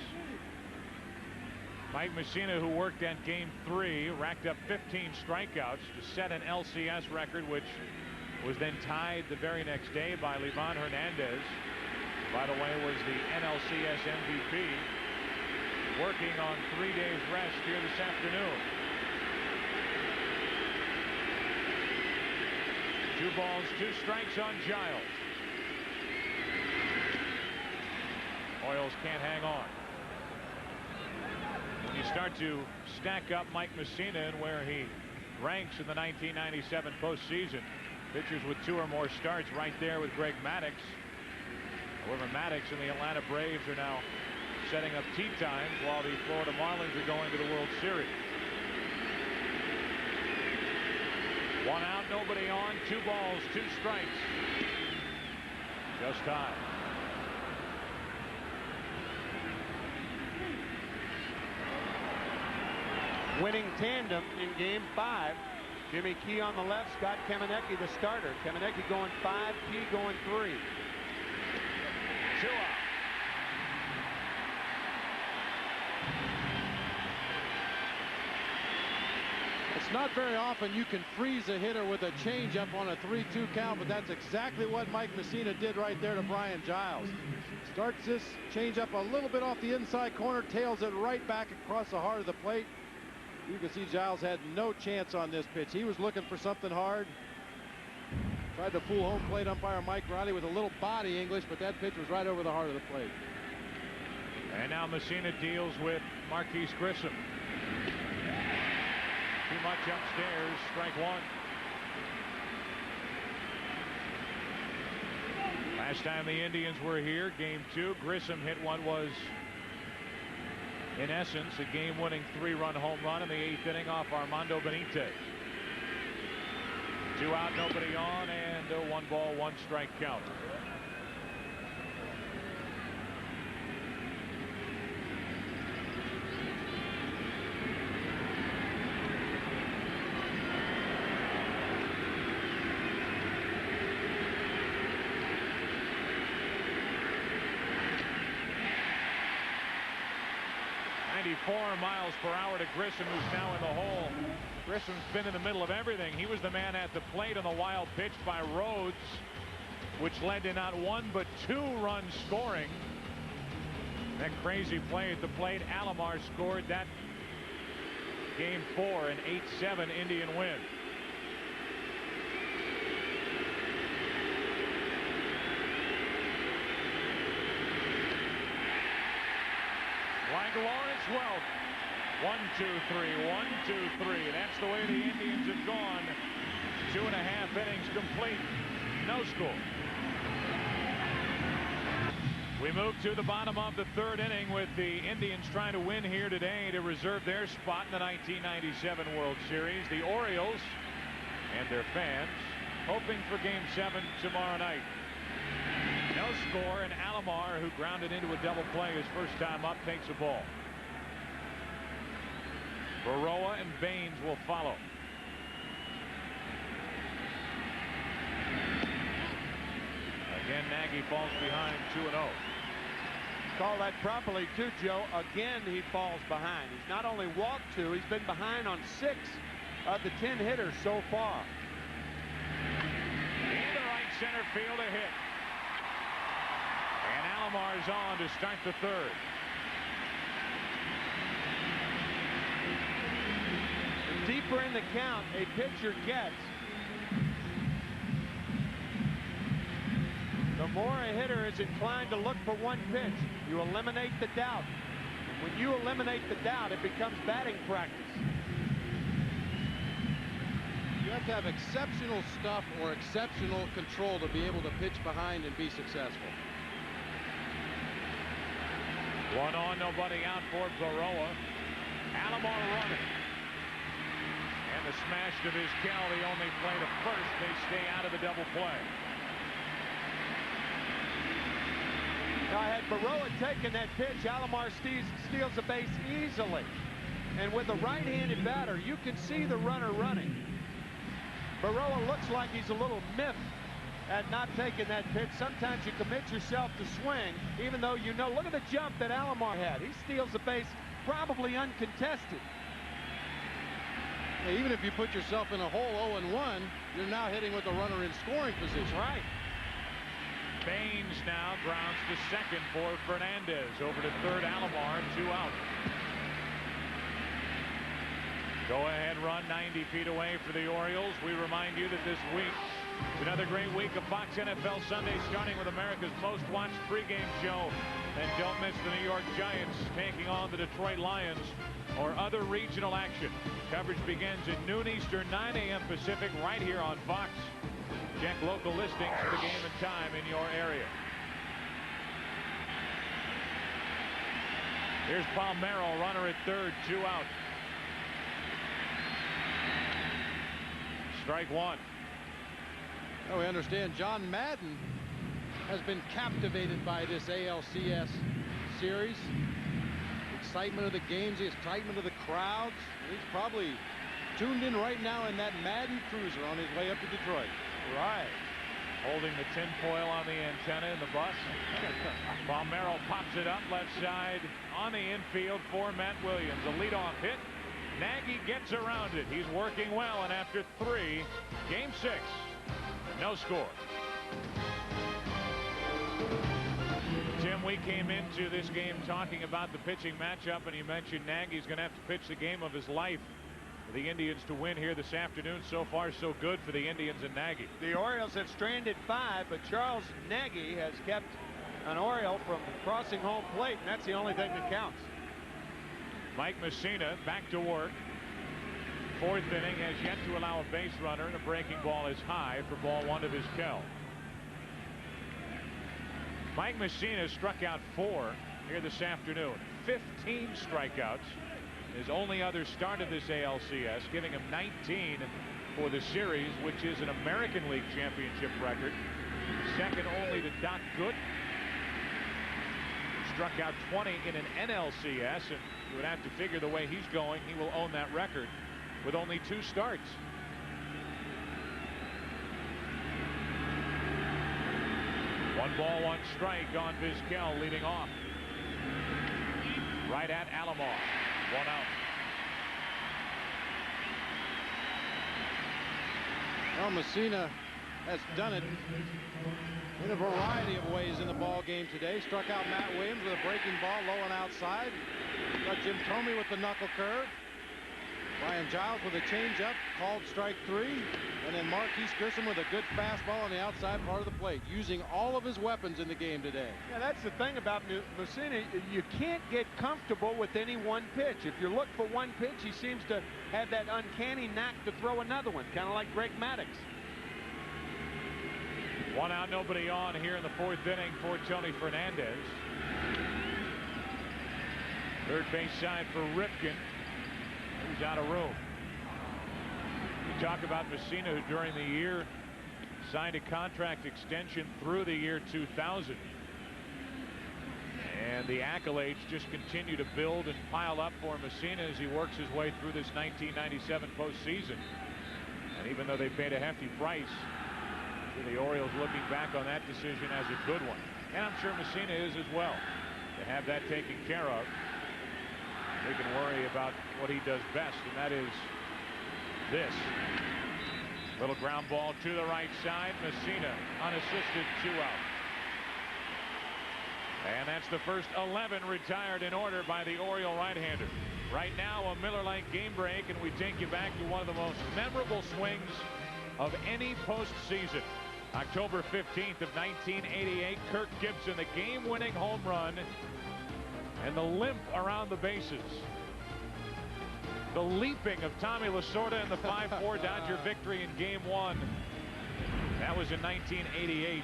Mike Mussina, who worked at Game 3, racked up 15 strikeouts to set an LCS record, which was then tied the very next day by Livan Hernandez. By the way, was the NLCS MVP. Working on 3 days rest here this afternoon. 2 balls, 2 strikes on Giles. Orioles can't hang on. When you start to stack up Mike Mussina and where he ranks in the 1997 postseason, pitchers with 2 or more starts right there with Greg Maddux. However, Maddux and the Atlanta Braves are now setting up tee times while the Florida Marlins are going to the World Series. 1 out, nobody on, 2 balls, 2 strikes. Just tied. Winning tandem in Game 5. Jimmy Key on the left, Scott Kamenecki the starter. Kamenecki going 5, Key going 3. 2 out. It's not very often you can freeze a hitter with a changeup on a 3-2 count, but that's exactly what Mike Mussina did right there to Brian Giles. Starts this changeup a little bit off the inside corner, tails it right back across the heart of the plate. You can see Giles had no chance on this pitch. He was looking for something hard. Tried to fool home plate umpire Mike Riley with a little body English, but that pitch was right over the heart of the plate. And now Mussina deals with Marquise Grissom. Too much upstairs. Strike 1. Last time the Indians were here, Game 2, Grissom hit what was In essence, a game-winning 3-run home run in the 8th inning off Armando Benitez. 2 out, nobody on, and a 1 ball, 1 strike count. Miles per hour to Grissom, who's now in the hole. Grissom's been in the middle of everything. He was the man at the plate on the wild pitch by Rhodes, which led to not 1 but 2 runs scoring. That crazy play at the plate. Alomar scored that game 4, an 8-7 Indian win. Like Lawrence Welk. 1, 2, 3, 1, 2, 3. That's the way the Indians have gone. 2.5 innings complete. No score. We move to the bottom of the 3rd inning with the Indians trying to win here today to reserve their spot in the 1997 World Series. The Orioles and their fans hoping for Game 7 tomorrow night. No score, and Alomar, who grounded into a double play his first time up, takes a ball. Baroa and Baines will follow. Again, Nagy falls behind 2-0. Call that properly too, Joe. Again, he falls behind. He's not only walked 2, he's been behind on 6 of the 10 hitters so far. Into right center field, a hit. And Alomar's on to start the 3rd. The deeper in the count a pitcher gets, the more a hitter is inclined to look for one pitch. You eliminate the doubt. And when you eliminate the doubt, it becomes batting practice. You have to have exceptional stuff or exceptional control to be able to pitch behind and be successful. 1 on, nobody out for Baroa. Alomar running. And the smash to Vizquel, the only play to first. They stay out of the double play. Now, had Baroa taken that pitch, Alomar steals the base easily. And with a right-handed batter, you can see the runner running. Baroa looks like he's a little miffed at not taking that pitch. Sometimes you commit yourself to swing, even though you know. Look at the jump that Alomar had. He steals the base probably uncontested. Yeah, even if you put yourself in a hole 0-1, you're now hitting with a runner in scoring position. Right. Baines now grounds to second for Fernandez. Over to third, Alomar, 2 out. Go-ahead run 90 feet away for the Orioles. We remind you that this week is another great week of Fox NFL Sunday, starting with America's most watched pregame show. And don't miss the New York Giants taking on the Detroit Lions or other regional action. Coverage begins at noon Eastern, 9 a.m. Pacific, right here on Fox. Check local listings for the game and time in your area. Here's Palmeiro, runner at third, 2 out. Strike 1. Oh, we understand John Madden has been captivated by this ALCS series. Excitement of the games, the excitement of the crowds. He's probably tuned in right now in that Madden cruiser on his way up to Detroit. Right. Holding the tinfoil on the antenna in the bus. Palmeiro pops it up left side on the infield for Matt Williams. A leadoff hit. Nagy gets around it. He's working well, and after 3, game 6, no score. Tim, we came into this game talking about the pitching matchup, and you mentioned Nagy's going to have to pitch the game of his life for the Indians to win here this afternoon. So far, so good for the Indians and Nagy. The Orioles have stranded 5, but Charles Nagy has kept an Oriole from crossing home plate, and that's the only thing that counts. Mike Mussina back to work. 4th inning, has yet to allow a base runner, and a breaking ball is high for ball 1 to Vizquel. Mike Mussina struck out 4 here this afternoon. 15 strikeouts. His only other start of this ALCS, giving him 19 for the series, which is an American League Championship record. Second only to Doc Good. Struck out 20 in an NLCS, and you would have to figure the way he's going, he will own that record with only 2 starts. One ball, one strike on Vizquel leading off. Right at Alomar. 1 out. Well, Mussina has done it in a variety of ways in the ball game today. Struck out Matt Williams with a breaking ball low and outside. Got Jim Thome with the knuckle curve. Brian Giles with a changeup, called strike 3. And then Marquise Grissom with a good fastball on the outside part of the plate, using all of his weapons in the game today. Yeah, that's the thing about Mussina. You can't get comfortable with any one pitch. If you look for one pitch, he seems to have that uncanny knack to throw another one, kind of like Greg Maddux. 1 out, nobody on here in the 4th inning for Tony Fernandez. Third base side for Ripken. He's out of room. We talk about Mussina, who during the year signed a contract extension through the year 2000. And the accolades just continue to build and pile up for Mussina as he works his way through this 1997 postseason. And even though they paid a hefty price, the Orioles looking back on that decision as a good one. And I'm sure Mussina is as well. To have that taken care of, they can worry about what he does best, and that is this. Little ground ball to the right side. Mussina unassisted, 2 out. And that's the first 11 retired in order by the Oriole right-hander. Right now, a Miller Lite game break, and we take you back to one of the most memorable swings of any postseason. October 15th of 1988, Kirk Gibson, the game-winning home run, and the limp around the bases. The leaping of Tommy Lasorda in the 5-4 Dodger victory in Game 1. That was in 1988,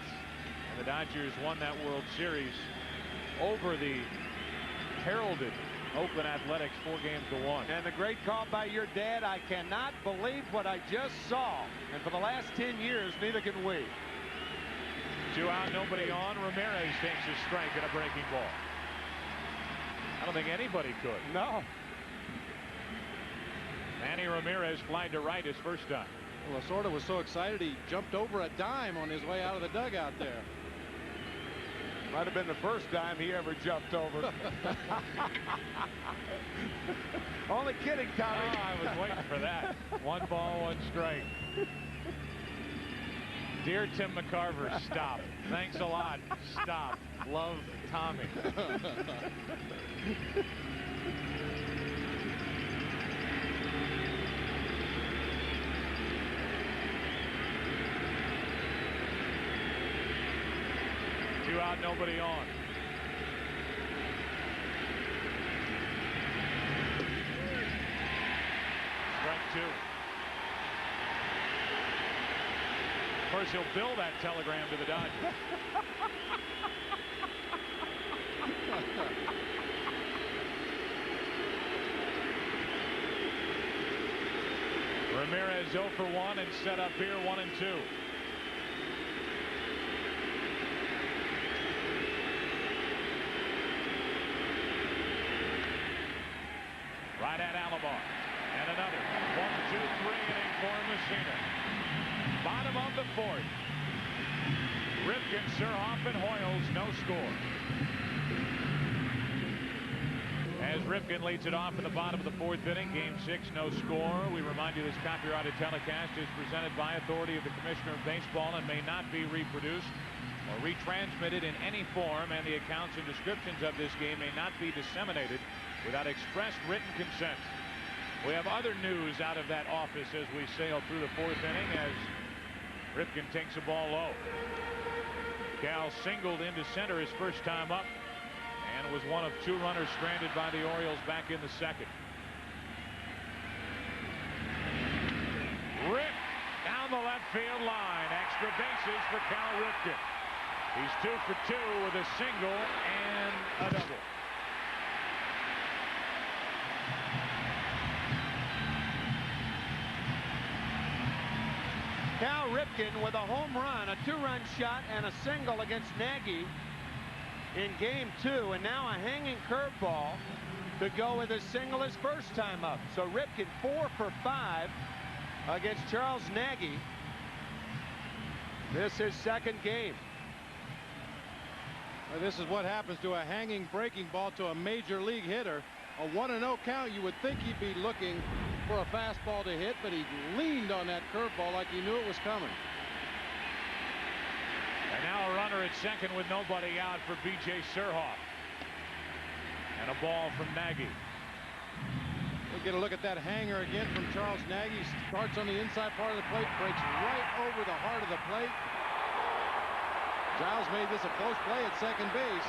and the Dodgers won that World Series over the heralded Oakland Athletics 4-1. And the great call by your dad, I cannot believe what I just saw. And for the last 10 years, neither can we. 2 out, nobody on. Ramirez takes a strike and a breaking ball. I don't think anybody could. No. Manny Ramirez flied to right his first time. Well, Lasorda was so excited he jumped over a dime on his way out of the dugout there. Might have been the first time he ever jumped over. Only kidding, Tommy. Oh, I was waiting for that. 1 ball, 1 strike. Dear Tim McCarver, stop. Thanks a lot. Stop. Love, Tommy. Two out, nobody on. Strike 2. Of course, he'll bill that telegram to the Dodgers. Ramirez 0 for 1 and set up here 1 and 2. Right at Alomar. And another 1, 2, 3 inning for Mussina. Bottom of the 4th. Ripken, Surhoff, and Hoyles, no score. As Ripken leads it off in the bottom of the 4th inning, Game 6, no score. We remind you this copyrighted telecast is presented by authority of the Commissioner of Baseball and may not be reproduced or retransmitted in any form, and the accounts and descriptions of this game may not be disseminated without express written consent. We have other news out of that office as we sail through the 4th inning as Ripken takes a ball low. Cal singled into center his first time up and was one of 2 runners stranded by the Orioles back in the 2nd. Rip down the left field line. Extra bases for Cal Ripken. He's 2 for 2 with a single and a double. Ripken with a home run, a 2-run shot, and a single against Nagy in game 2, and now a hanging curveball to go with a single his first time up. So Ripken 4 for 5 against Charles Nagy. This is second game. Well, this is what happens to a hanging breaking ball to a major league hitter. A 1-0 count, you would think he'd be looking for a fastball to hit, but he leaned on that curveball like he knew it was coming. And now a runner at second with nobody out for B.J. Surhoff. And a ball from Nagy. We'll get a look at that hanger again from Charles Nagy. Starts on the inside part of the plate, breaks right over the heart of the plate. Giles made this a close play at second base.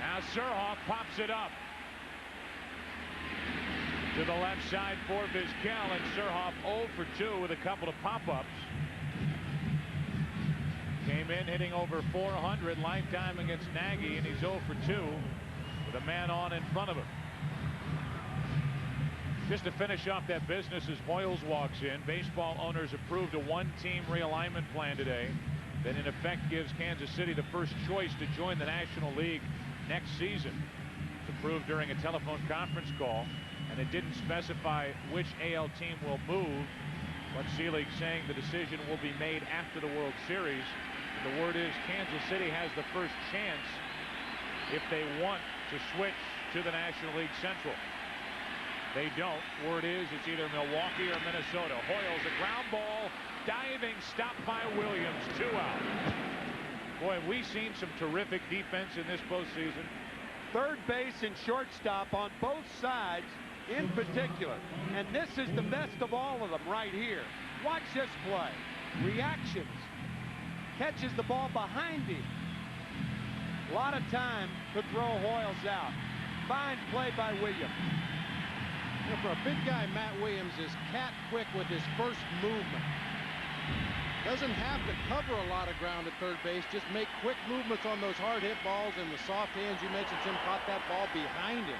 Now Surhoff pops it up to the left side for Vizquel, and Surhoff 0 for 2 with a couple of pop-ups. Came in hitting over 400 lifetime against Nagy, and he's 0 for 2 with a man on in front of him. Just to finish off that business as Hoyles walks in, baseball owners approved a one-team realignment plan today that in effect gives Kansas City the first choice to join the National League next season. It's approved during a telephone conference call, and it didn't specify which AL team will move, but Seelig saying the decision will be made after the World Series. The word is Kansas City has the first chance if they want to switch to the National League Central. They don't. Word is it's either Milwaukee or Minnesota. Hoyles, a ground ball, diving, stopped by Williams, 2 out. Boy, have we seen some terrific defense in this postseason. Third base and shortstop on both sides in particular. And this is the best of all of them right here. Watch this play. Reactions. Catches the ball behind him. A lot of time to throw Hoyles out. Fine play by Williams. You know, for a big guy, Matt Williams is cat quick with his first movement. Doesn't have to cover a lot of ground at third base. Just make quick movements on those hard hit balls, and the soft hands you mentioned, Tim, caught that ball behind him.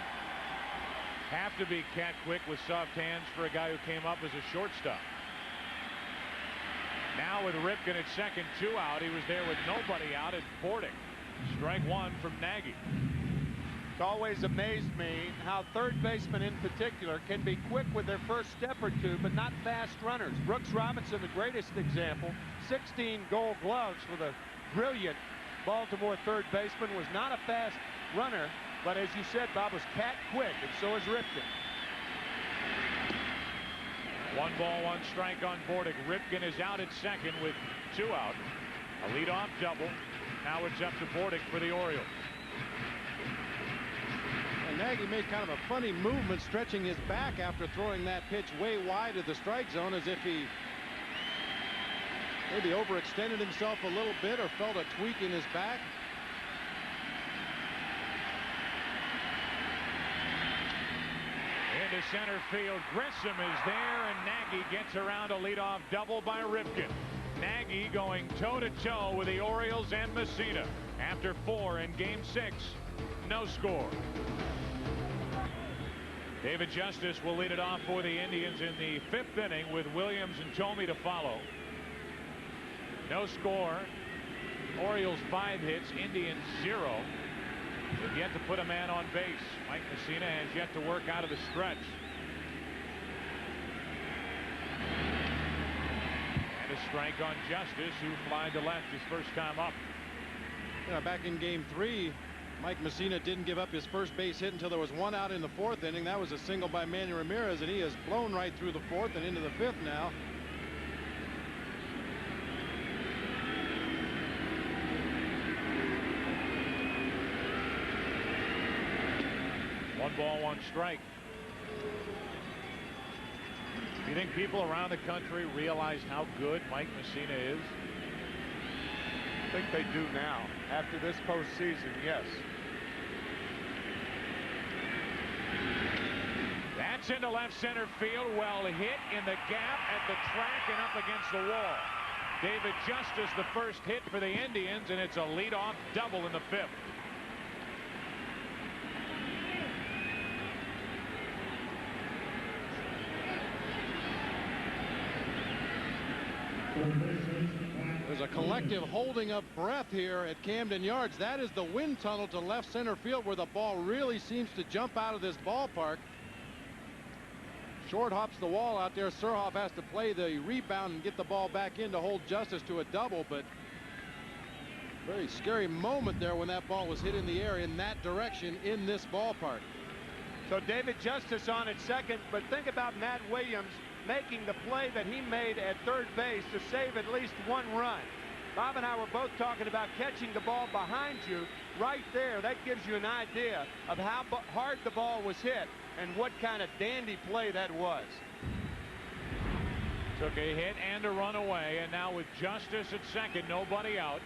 Have to be cat quick with soft hands for a guy who came up as a shortstop. Now with Ripken at second, 2 out. He was there with nobody out at Bordick. Strike 1 from Nagy. It's always amazed me how third basemen in particular can be quick with their first step or two, but not fast runners. Brooks Robinson, the greatest example, 16 gold gloves for the brilliant Baltimore third baseman, was not a fast runner, but as you said, Bob, was cat quick, and so is Ripken. 1 ball, 1 strike on Bordick. Ripken is out at second with 2 out. A leadoff double. Now it's up to Bordick for the Orioles. And Nagy made kind of a funny movement, stretching his back after throwing that pitch way wide of the strike zone, as if he maybe overextended himself a little bit or felt a tweak in his back. Into center field, Grissom is there, and Nagy gets around a leadoff double by Ripken. Nagy going toe-to-toe with the Orioles and Mussina. After 4 in Game 6, no score. David Justice will lead it off for the Indians in the 5th inning with Williams and Thome to follow. No score. Orioles 5 hits, Indians 0. They've yet to put a man on base. Mike Mussina has yet to work out of the stretch. And a strike on Justice, who flied to left his first time up. You know, back in Game 3, Mike Mussina didn't give up his first base hit until there was 1 out in the 4th inning. That was a single by Manny Ramirez, and he has blown right through the 4th and into the 5th now. One ball, 1 strike. Do you think people around the country realize how good Mike Mussina is? I think they do now. After this postseason, yes. That's into left center field. Well hit in the gap at the track and up against the wall. David Justice, the first hit for the Indians, and it's a leadoff double in the 5th. There's a collective holding of breath here at Camden Yards. That is the wind tunnel to left center field where the ball really seems to jump out of this ballpark. Short hops the wall out there. Surhoff has to play the rebound and get the ball back in to hold justice to a double, but very scary moment there when that ball was hit in the air in that direction in this ballpark. So David Justice on at second, but think about Matt Williams making the play that he made at third base to save at least one run. Bob and I were both talking about catching the ball behind you. Right there, that gives you an idea of how hard the ball was hit and what kind of dandy play that was. Took a hit and a run away, and now with Justice at second, nobody out.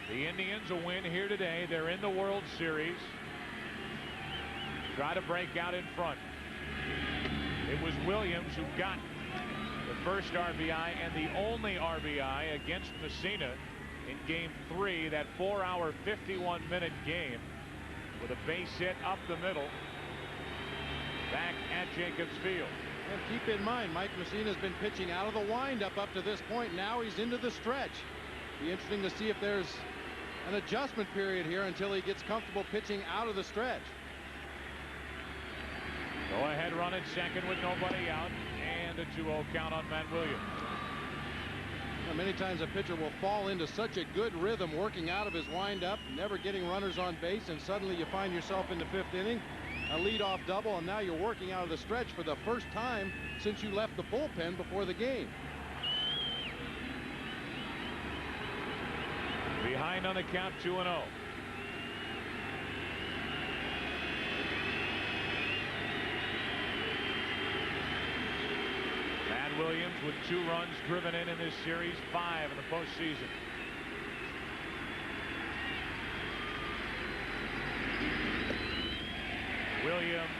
The Indians will win here today. They're in the World Series. Try to break out in front. It was Williams who got the first RBI and the only RBI against Mussina in Game 3, that 4-hour, 51-minute game, with a base hit up the middle back at Jacobs Field. And keep in mind, Mike Mussina's been pitching out of the windup up to this point. Now he's into the stretch. Be interesting to see if there's an adjustment period here until he gets comfortable pitching out of the stretch. Go ahead run at second with nobody out, and a 2-0 count on Matt Williams. Many times a pitcher will fall into such a good rhythm working out of his windup, never getting runners on base, and suddenly you find yourself in the 5th inning, a leadoff double, and now you're working out of the stretch for the first time since you left the bullpen before the game. Behind on the count, 2-0. Matt Williams with 2 runs driven in this series, 5 in the postseason. Williams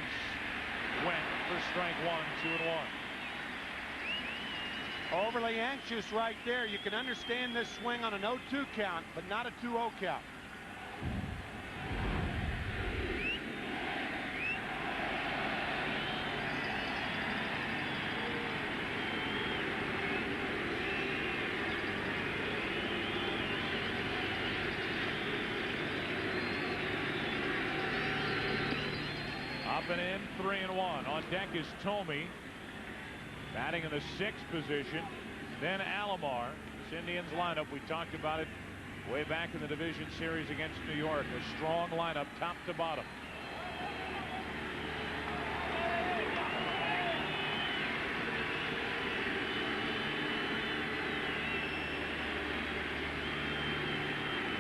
went for strike 1, 2-1. Overly anxious right there. You can understand this swing on an 0-2 count, but not a 2-0 count. Up and in, 3-1. On deck is Tomey, batting in the 6th position. Then Alomar. This Indians lineup, we talked about it way back in the division series against New York. A strong lineup, top to bottom.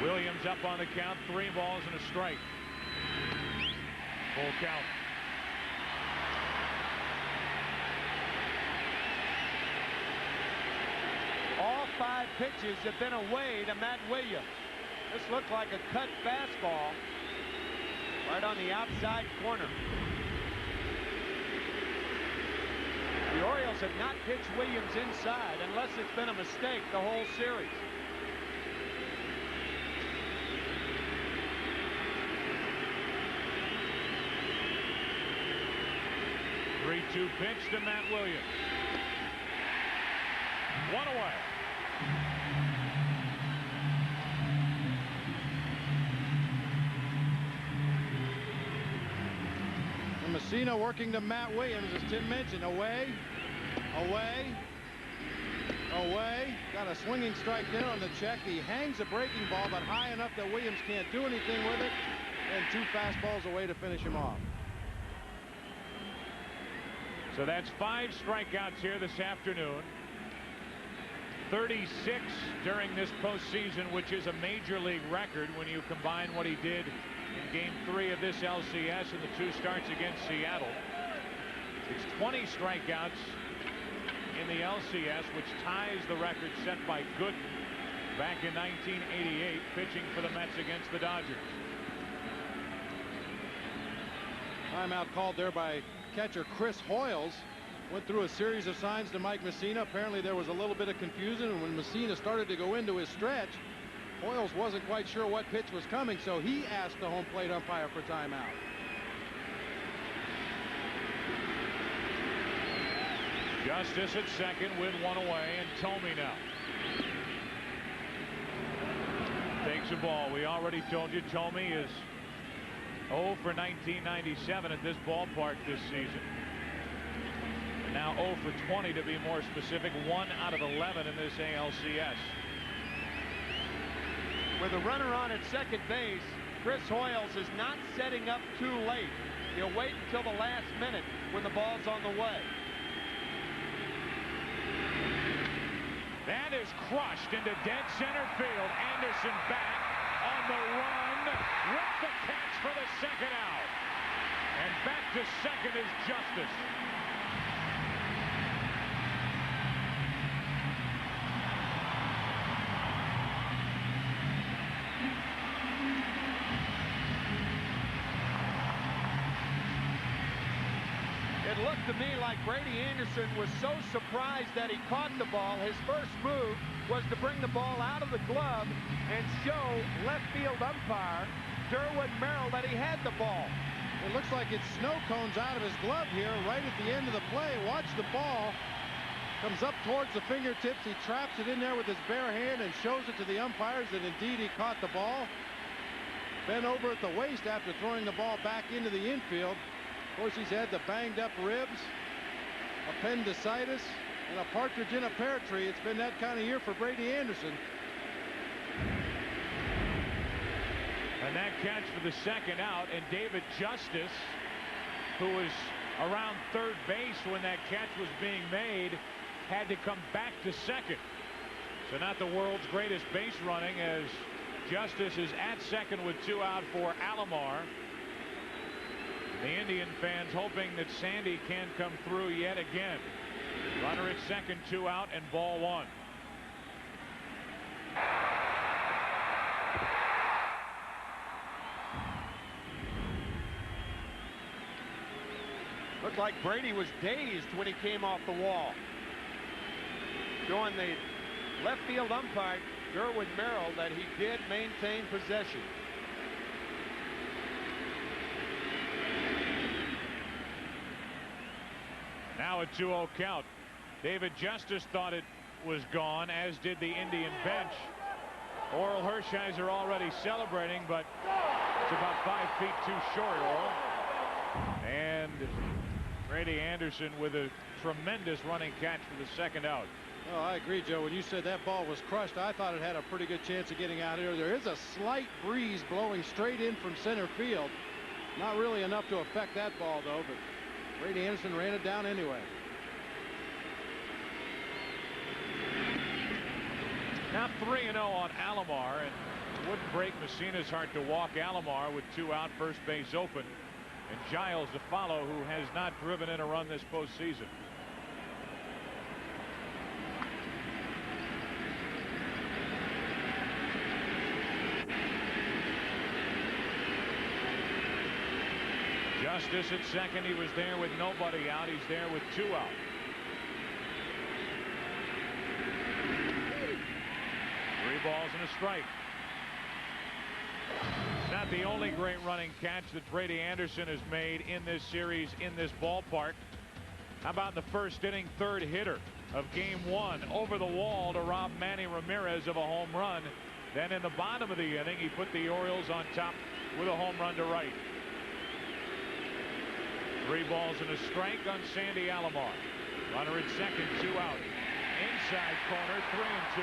Williams up on the count, 3 balls and a strike. Full count. All 5 pitches have been away to Matt Williams. This looked like a cut fastball right on the outside corner. The Orioles have not pitched Williams inside unless it's been a mistake the whole series. Three-2 pitch to Matt Williams. 1 away. And Mussina working to Matt Williams, as Tim mentioned. Away, away, away. Got a swinging strike there on the check. He hangs a breaking ball, but high enough that Williams can't do anything with it. And 2 fastballs away to finish him off. So that's 5 strikeouts here this afternoon. 36 during this postseason, which is a major league record when you combine what he did in Game 3 of this LCS and the 2 starts against Seattle. It's 20 strikeouts in the LCS, which ties the record set by Gooden back in 1988, pitching for the Mets against the Dodgers. Timeout called there by catcher Chris Hoyles. Went through a series of signs to Mike Mussina. Apparently there was a little bit of confusion, and when Mussina started to go into his stretch, Hoyles wasn't quite sure what pitch was coming, so he asked the home plate umpire for timeout. Justice at second with 1 away, and Tomey now. Takes a ball. We already told you Tomey is 0 for 1997 at this ballpark this season. And now 0 for 20 to be more specific. 1 out of 11 in this ALCS. With a runner on at second base, Chris Hoyles is not setting up too late. He'll wait until the last minute when the ball's on the way. That is crushed into dead center field. Anderson back on the run with the catch for the second out. And back to second is Justice. It looked to me like Brady Anderson was so surprised that he caught the ball. His first move was to bring the ball out of the glove and show left field umpire Derwin Merrill that he had the ball. It looks like it's snow cones out of his glove here right at the end of the play. Watch the ball. Comes up towards the fingertips. He traps it in there with his bare hand and shows it to the umpires that indeed he caught the ball. Bent over at the waist after throwing the ball back into the infield. Of course, he's had the banged up ribs, appendicitis, and a partridge in a pear tree. It's been that kind of year for Brady Anderson. And that catch for the second out, and David Justice, who was around third base when that catch was being made, had to come back to second. So not the world's greatest base running, as Justice is at second with 2 out for Alomar. The Indian fans hoping that Sandy can come through yet again. Runner at second, 2 out, and ball 1. Looked like Brady was dazed when he came off the wall. Showing the left field umpire, Derwin Merrill, that he did maintain possession. Now a 2-0 count. David Justice thought it was gone, as did the Indian bench. Oral Hershiser already celebrating, but it's about 5 feet too short, Oral. And Brady Anderson with a tremendous running catch for the second out. Oh, I agree, Joe. When you said that ball was crushed, I thought it had a pretty good chance of getting out here. There is a slight breeze blowing straight in from center field. Not really enough to affect that ball, though, but Brady Anderson ran it down anyway. Now 3-0 on Alomar, and it wouldn't break Mussina's heart to walk Alomar with 2 out, first base open, and Giles to follow, who has not driven in a run this postseason. Justice at second. He was there with nobody out. He's there with 2 out. Three balls and a strike. It's not the only great running catch that Brady Anderson has made in this series in this ballpark. How about the first inning third hitter of game 1 over the wall to rob Manny Ramirez of a home run. Then in the bottom of the inning, he put the Orioles on top with a home run to right. 3 balls and a strike on Sandy Alomar. Runner at second, 2 out. Inside corner, 3-2.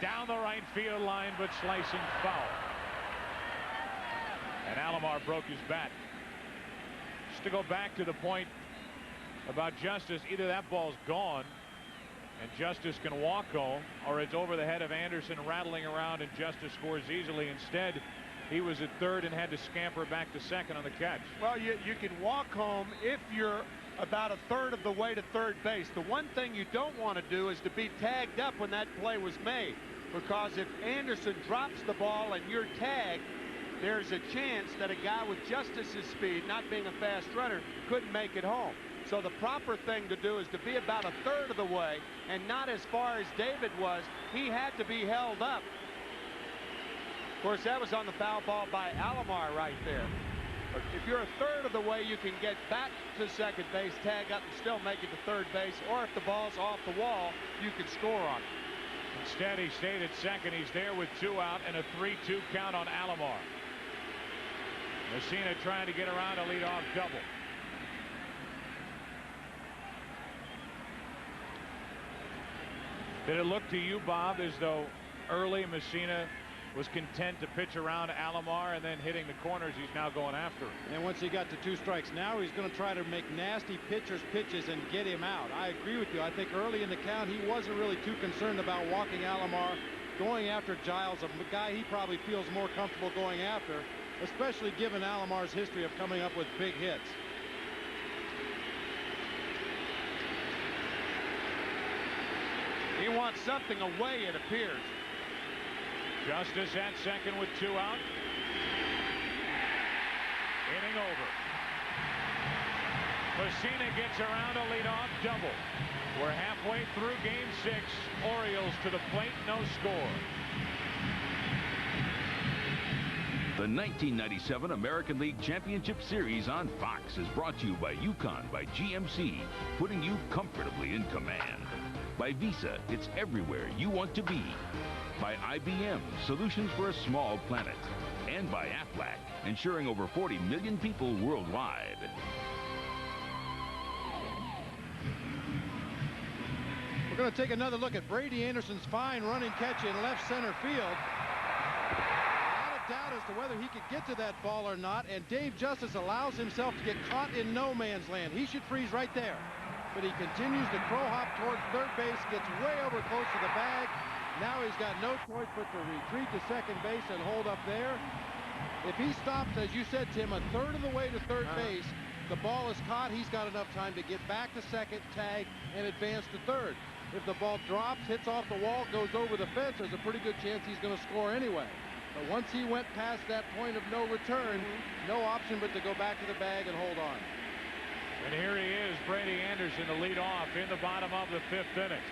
Down the right field line, but slicing foul. And Alomar broke his bat. Just to go back to the point about Justice, either that ball's gone and Justice can walk home, or it's over the head of Anderson rattling around and Justice scores easily. Instead, he was at third and had to scamper back to second on the catch. Well, you can walk home if you're about a third of the way to third base. The one thing you don't want to do is to be tagged up when that play was made. because if Anderson drops the ball and you're tagged, there's a chance that a guy with Justice's speed, not being a fast runner, couldn't make it home. So the proper thing to do is to be about a third of the way and not as far as David was. He had to be held up. Of course, that was on the foul ball by Alomar right there. But if you're a third of the way, you can get back to second base, tag up, and still make it to third base. Or if the ball's off the wall, you can score on it. Instead, he stayed at second. He's there with 2 out and a 3-2 count on Alomar. Mussina trying to get around a leadoff double. Did it look to you, Bob, as though early Mussina was content to pitch around Alomar and then hitting the corners he's now going after? And once he got to 2 strikes, now he's going to try to make nasty pitchers pitches and get him out. I agree with you. I think early in the count he wasn't really too concerned about walking Alomar, going after Giles, a guy he probably feels more comfortable going after, especially given Alomar's history of coming up with big hits. He wants something away, it appears. Justice at second with 2 out. Inning over. Mussina gets around a leadoff double. We're halfway through game 6. Orioles to the plate, no score. The 1997 American League Championship Series on Fox is brought to you by Yukon by GMC, putting you comfortably in command. By Visa, it's everywhere you want to be. By IBM, solutions for a small planet. And by Aflac, insuring over 40 million people worldwide. We're going to take another look at Brady Anderson's fine running catch in left center field. Doubt as to whether he could get to that ball or not, and Dave Justice allows himself to get caught in no man's land. He should freeze right there, but he continues to crow hop towards third base, gets way over close to the bag. Now he's got no choice but to retreat to second base and hold up there. If he stops, as you said, Tim, a third of the way to third base, the ball is caught. He's got enough time to get back to second, tag, and advance to third. If the ball drops, hits off the wall, goes over the fence, there's a pretty good chance he's going to score anyway. But once he went past that point of no return, no option but to go back to the bag and hold on. And here he is, Brady Anderson, to lead off in the bottom of the 5th inning.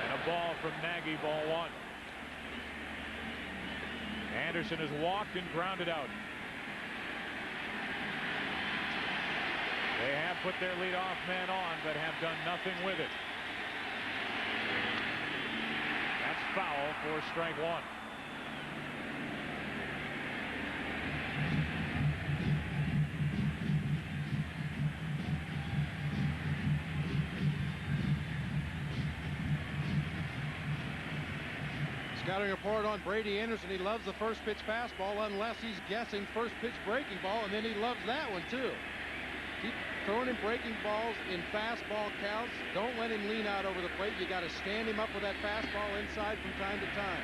And a ball from Nagy, ball 1. Anderson has walked and grounded out. They have put their leadoff man on, but have done nothing with it. Foul for strike 1. Scouting report on Brady Anderson. He loves the first pitch fastball unless he's guessing first pitch breaking ball, and then he loves that one too. Keep throwing him breaking balls in fastball counts. Don't let him lean out over the plate. You got to stand him up with that fastball inside from time to time.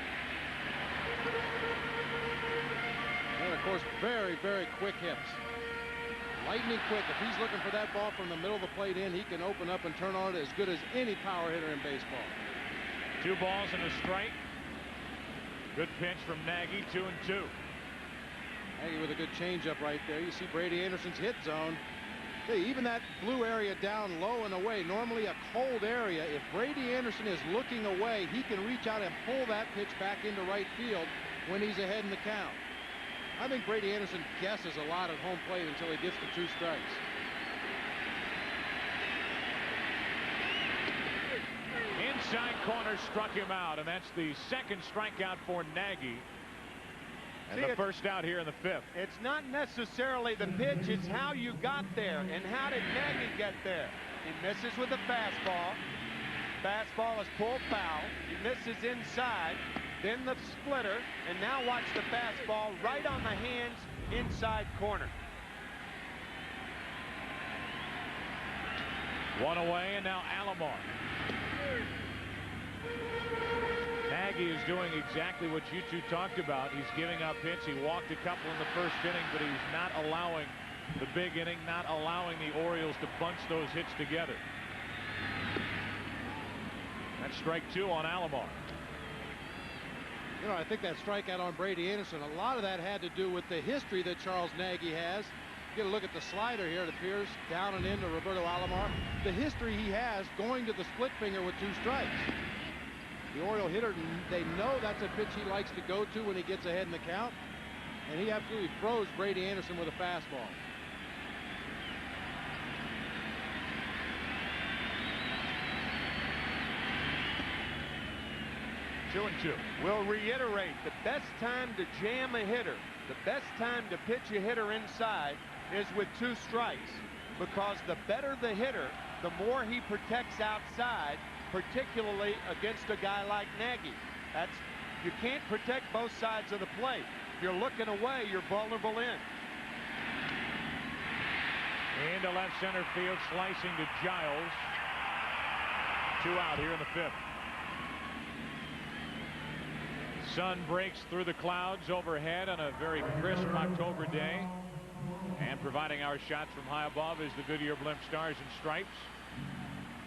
And of course, very, very quick hips. Lightning quick. If he's looking for that ball from the middle of the plate in, he can open up and turn on it as good as any power hitter in baseball. 2 balls and a strike. Good pitch from Nagy, 2-2. Nagy with a good changeup right there. You see Brady Anderson's hit zone. Hey, even that blue area down low and away, normally a cold area. If Brady Anderson is looking away, he can reach out and pull that pitch back into right field when he's ahead in the count. I think Brady Anderson guesses a lot at home plate until he gets to 2 strikes. Inside corner struck him out, and that's the 2nd strikeout for Nagy. And the first out here in the 5th. It's not necessarily the pitch, it's how you got there. And how did Nagy get there? He misses with the fastball. Fastball is pulled foul. He misses inside. Then the splitter. And now watch the fastball right on the hands inside corner. 1 away, and now Alomar. Nagy is doing exactly what you two talked about. He's giving up hits. He walked a couple in the first inning, but he's not allowing the big inning, not allowing the Orioles to bunch those hits together. Strike 2 on Alomar. You know, I think that strikeout on Brady Anderson, a lot of that had to do with the history that Charles Nagy has. Get a look at the slider here. It appears down and into Roberto Alomar. The history he has going to the split finger with 2 strikes. The Oriole hitter, they know that's a pitch he likes to go to when he gets ahead in the count. And he absolutely froze Brady Anderson with a fastball. Two and two. We'll reiterate, the best time to jam a hitter, the best time to pitch a hitter inside is with 2 strikes, because the better the hitter, the more he protects outside, particularly against a guy like Nagy. You can't protect both sides of the plate. If you're looking away, you're vulnerable in. Into left center field, slicing to Giles. 2 out here in the 5th. Sun breaks through the clouds overhead on a very crisp October day. And providing our shots from high above is the Goodyear Blimp Stars and Stripes.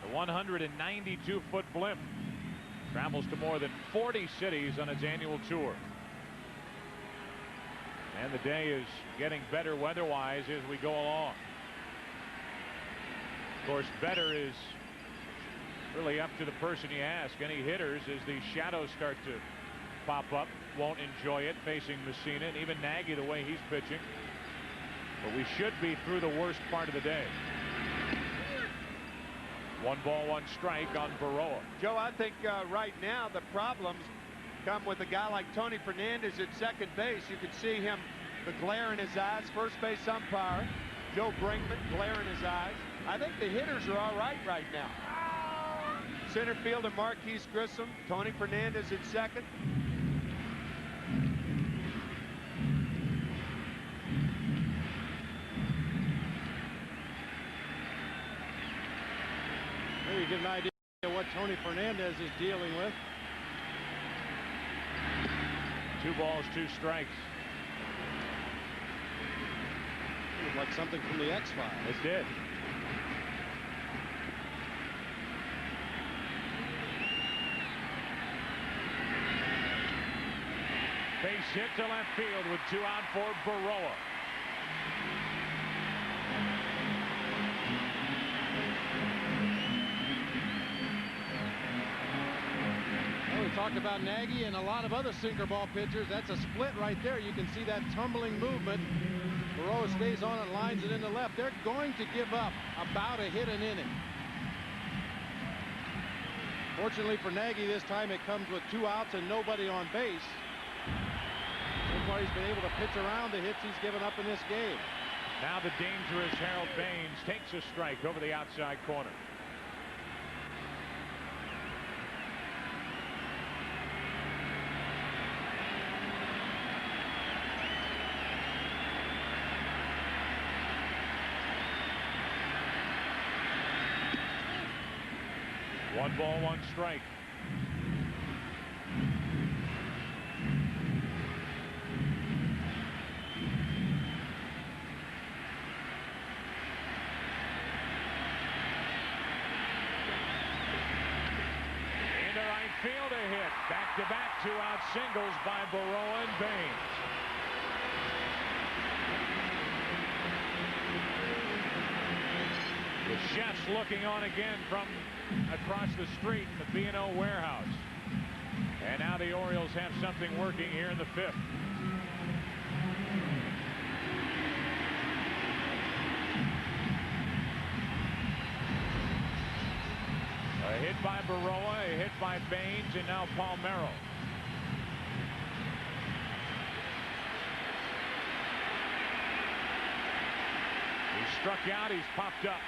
The 192-foot blimp travels to more than 40 cities on its annual tour. And the day is getting better weather-wise as we go along. Of course, better is really up to the person you ask. Any hitters, as these shadows start to pop up, won't enjoy it facing Mussina, and even Nagy the way he's pitching. But we should be through the worst part of the day. 1 ball, 1 strike on Baroa. Joe, I think right now the problems come with a guy like Tony Fernandez at second base. You can see him, the glare in his eyes. First base umpire Joe Brinkman, glare in his eyes. I think the hitters are all right now. Center fielder Marquise Grissom, Tony Fernandez at second. Maybe you get an idea of what Tony Fernandez is dealing with. 2 balls, 2 strikes. It was like something from the X-Files. It did. Base hit to left field with 2 out for Baroa. We talked about Nagy and a lot of other sinker ball pitchers. That's a split right there. You can see that tumbling movement. Baroa stays on it, lines it into left. They're going to give up about a hit an inning. Fortunately for Nagy, this time it comes with 2 outs and nobody on base. So far he's been able to pitch around the hits he's given up in this game. Now the dangerous Harold Baines takes a strike over the outside corner. One ball, 1 strike. Into right field, a hit. Back-to-back 2-out singles by Baroa and Baines. The Chefs looking on again from across the street in the B&O warehouse. And now the Orioles have something working here in the 5th. A hit by Baroa, a hit by Baines, and now Palmeiro. He's struck out, he's popped up.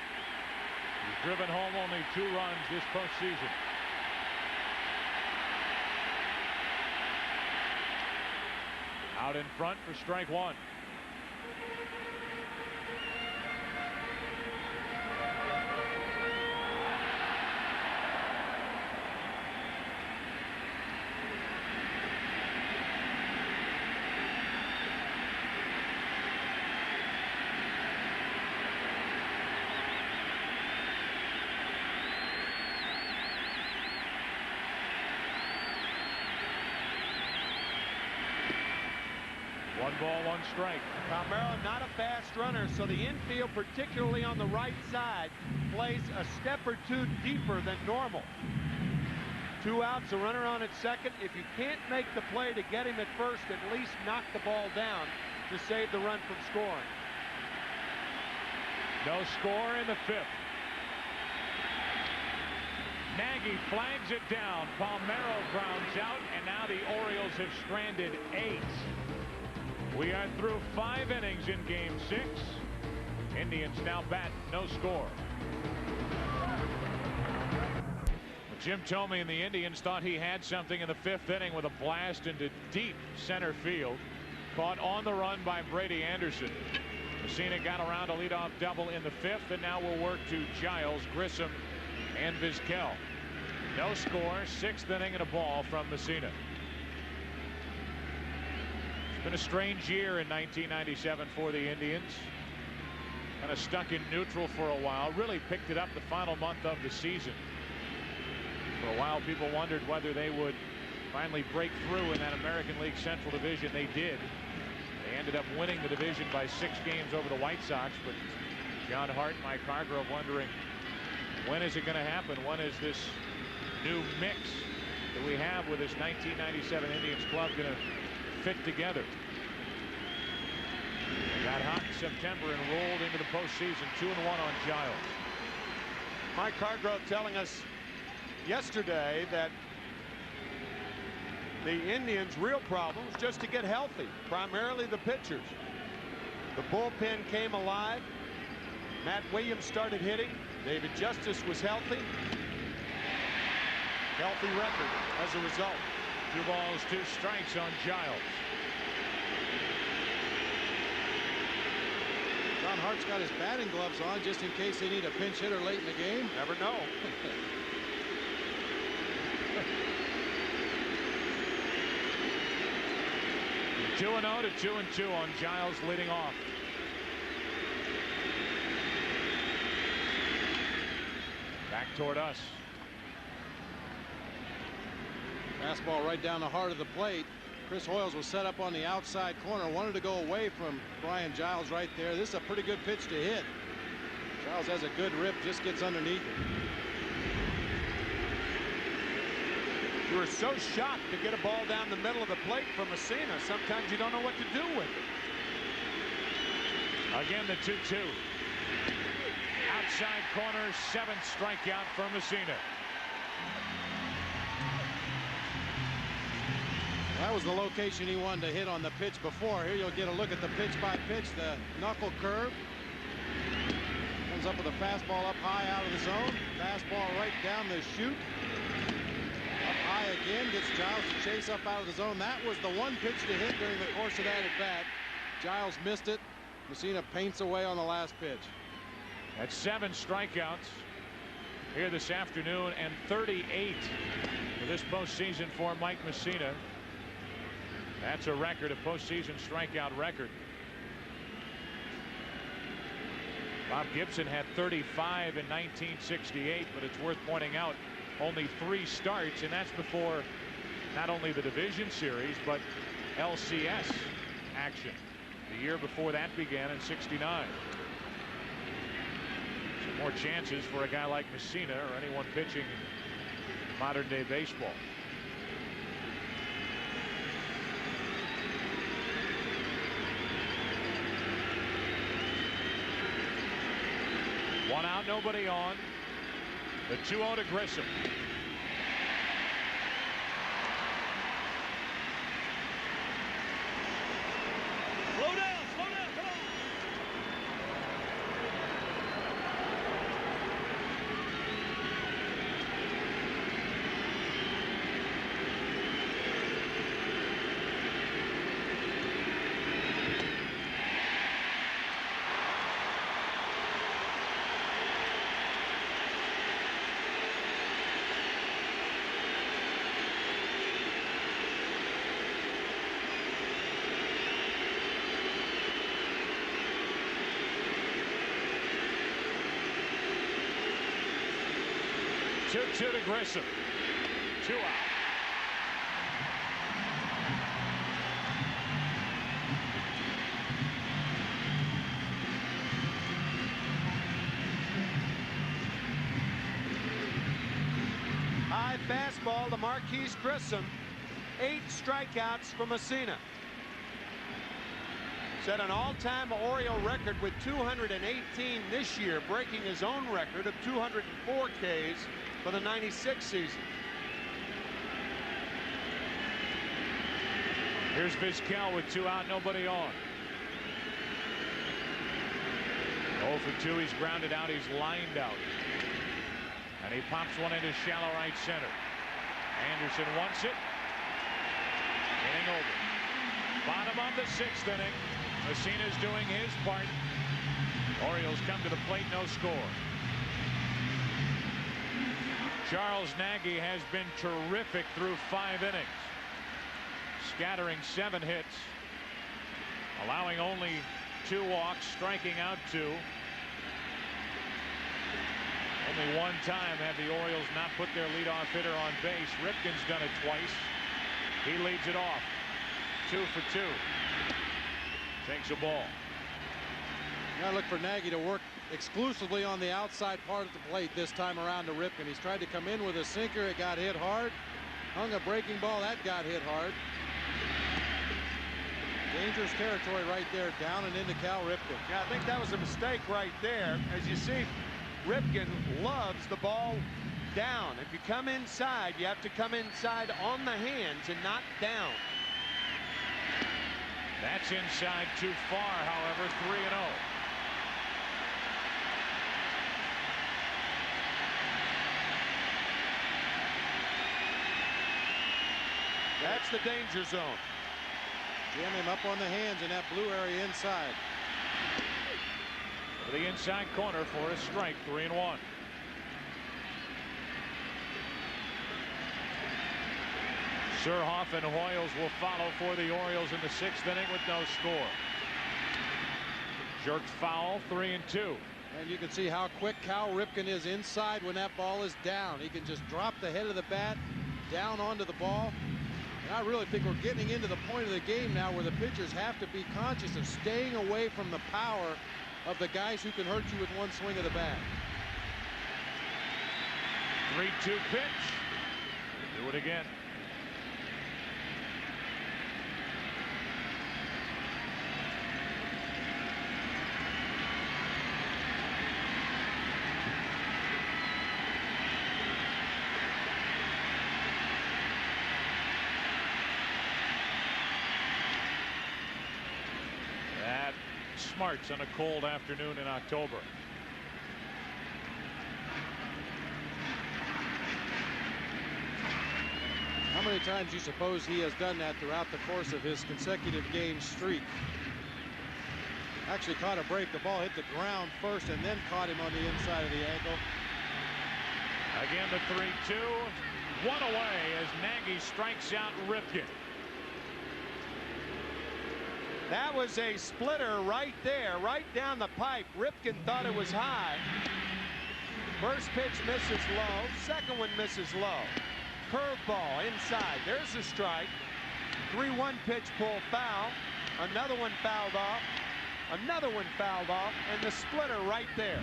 He's driven home only 2 runs this postseason. Out in front for strike 1. 1 ball, 1 strike. Palmeiro not a fast runner, so the infield, particularly on the right side, plays a step or 2 deeper than normal. 2 outs, a runner on at second. If you can't make the play to get him at first, at least knock the ball down to save the run from scoring. No score in the 5th. Nagy flags it down. Palmeiro grounds out, and now the Orioles have stranded 8. We are through 5 innings in Game 6. Indians now bat no score. Jim Thome and the Indians thought he had something in the 5th inning with a blast into deep center field. Caught on the run by Brady Anderson. Mussina got around a leadoff double in the 5th, and now we'll work to Giles, Grissom, and Vizquel. No score, 6th inning and a ball from Mussina. It's been a strange year in 1997 for the Indians. Kind of stuck in neutral for a while. Really picked it up the final month of the season. For a while, people wondered whether they would finally break through in that American League Central Division. They did. They ended up winning the division by 6 games over the White Sox. But John Hart and Mike Hargrove wondering, when is it going to happen? When is this new mix that we have with this 1997 Indians club going to fit together? They got hot in September and rolled into the postseason. 2-1 on Giles. Mike Hargrove telling us yesterday that the Indians' real problem was just to get healthy, primarily the pitchers. The bullpen came alive. Matt Williams started hitting. David Justice was healthy. Healthy record as a result. 2 balls, 2 strikes on Giles. John Hart's got his batting gloves on just in case they need a pinch hitter late in the game. Never know. 2-0 to 2-2 on Giles leading off. Back toward us. Fastball right down the heart of the plate. Chris Hoyles was set up on the outside corner, wanted to go away from Brian Giles right there. This is a pretty good pitch to hit. Giles has a good rip, just gets underneath it. You were so shocked to get a ball down the middle of the plate from Mussina. Sometimes you don't know what to do with it. Again, the 2-2. Outside corner, 7th strikeout for Mussina. That was the location he wanted to hit on the pitch before. Here you'll get a look at the pitch by pitch. The knuckle curve. Comes up with a fastball up high out of the zone. Fastball right down the chute. Up high again. Gets Giles to chase up out of the zone. That was the one pitch to hit during the course of that at bat. Giles missed it. Mussina paints away on the last pitch. That's 7 strikeouts here this afternoon and 38 for this postseason for Mike Mussina. That's a record, a postseason strikeout record. Bob Gibson had 35 in 1968, but it's worth pointing out only 3 starts, and that's before not only the division series but LCS action. The year before that began in '69. Some more chances for a guy like Mussina or anyone pitching in modern day baseball. One out, nobody on. The 2-0 to Grissom. Slow down, come on. Two to Grissom. 2 out. ball to Marquise Grissom. 8 strikeouts for Mussina. Set an all-time Oriole record with 218 this year, breaking his own record of 204 Ks for the '96 season. Here's Vizquel with 2 out, nobody on. 0 for 2. He's grounded out. He's lined out. And he pops one into shallow right center. Anderson wants it. Inning over. Bottom of the 6th inning. Mussina's doing his part. Orioles come to the plate, no score. Charles Nagy has been terrific through 5 innings. Scattering 7 hits. Allowing only 2 walks, striking out 2. Only 1 time have the Orioles not put their leadoff hitter on base. Ripken's done it twice. He leads it off. 2 for 2. Takes a ball. You gotta look for Nagy to work exclusively on the outside part of the plate this time around to Ripken. He's tried to come in with a sinker. It got hit hard. Hung a breaking ball. That got hit hard. Dangerous territory right there, down and into Cal Ripken. Yeah, I think that was a mistake right there. As you see, Ripken loves the ball down. If you come inside, you have to come inside on the hands and not down. That's inside too far, however. 3-0. That's the danger zone. Jam him up on the hands in that blue area inside. To the inside corner for a strike. 3-1. Surhoff and Hoyles will follow for the Orioles in the 6th inning with no score. Jerked foul. 3-2. And you can see how quick Cal Ripken is inside when that ball is down. He can just drop the head of the bat down onto the ball. And I really think we're getting into the point of the game now where the pitchers have to be conscious of staying away from the power of the guys who can hurt you with one swing of the bat. 3-2 pitch. Do it again. Smarts on a cold afternoon in October. How many times do you suppose he has done that throughout the course of his consecutive game streak? Actually caught a break. The ball hit the ground first and then caught him on the inside of the ankle. Again the 3-2. 1 away as Nagy strikes out Ripken. That was a splitter right there, right down the pipe. Ripken thought it was high. First pitch misses low. Second one misses low. Curveball inside. There's a strike. 3-1 pitch pull foul. Another one fouled off. Another one fouled off. And the splitter right there.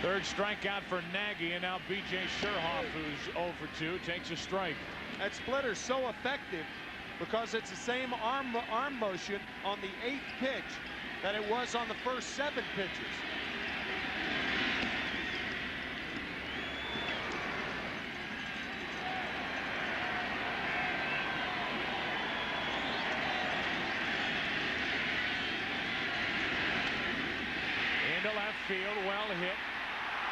Third strikeout for Nagy, and now B.J. Surhoff, who's 0 for 2, takes a strike. That splitter's so effective because it's the same arm motion on the 8th pitch that it was on the first 7 pitches. Into left field, well hit.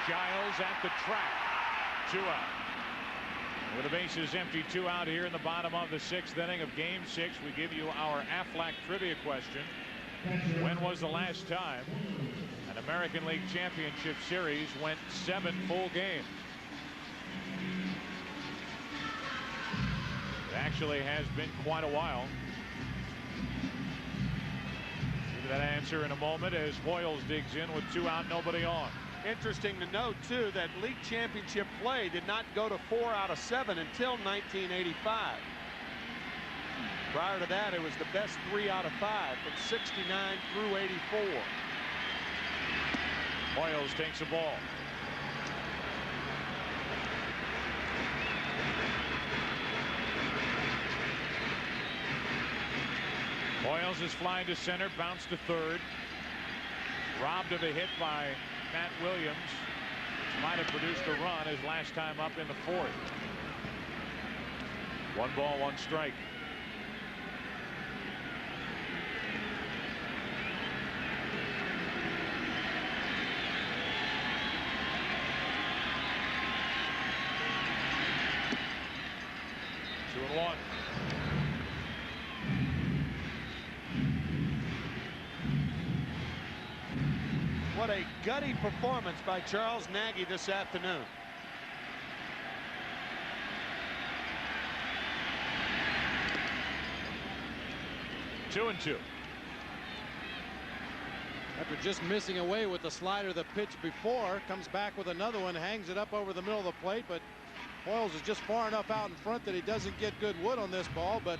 Giles at the track. 2 out. With the bases empty, 2 out here in the bottom of the 6th inning of Game 6, we give you our Aflac trivia question. When was the last time an American League Championship Series went 7 full games? It actually has been quite a while. Give that answer in a moment as Hoyles digs in with 2 out, nobody on. Interesting to note, too, that league championship play did not go to 4 out of 7 until 1985. Prior to that, it was the best 3 out of 5 from 69 through 84. Hoyles takes a ball. Hoyles is flying to center, bounced to third. Robbed of a hit by Matt Williams, which might have produced a run his last time up in the fourth. 1 ball, 1 strike. Two and one. What a gutty performance by Charles Nagy this afternoon. Two and two. After just missing away with the slider the pitch before, comes back with another one, hangs it up over the middle of the plate, but Hoyles is just far enough out in front that he doesn't get good wood on this ball, but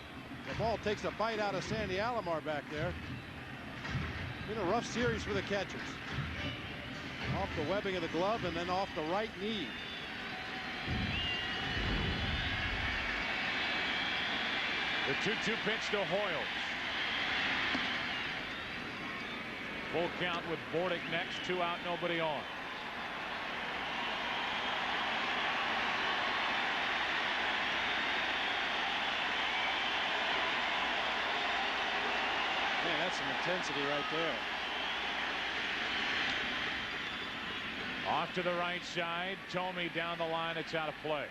the ball takes a bite out of Sandy Alomar back there. Been a rough series for the catchers. Off the webbing of the glove and then off the right knee. The 2-2 pitch to Hoyles. Full count with Bordick next. 2 out, nobody on. Man, that's some intensity right there. Off to the right side. Tomey down the line. It's out of play.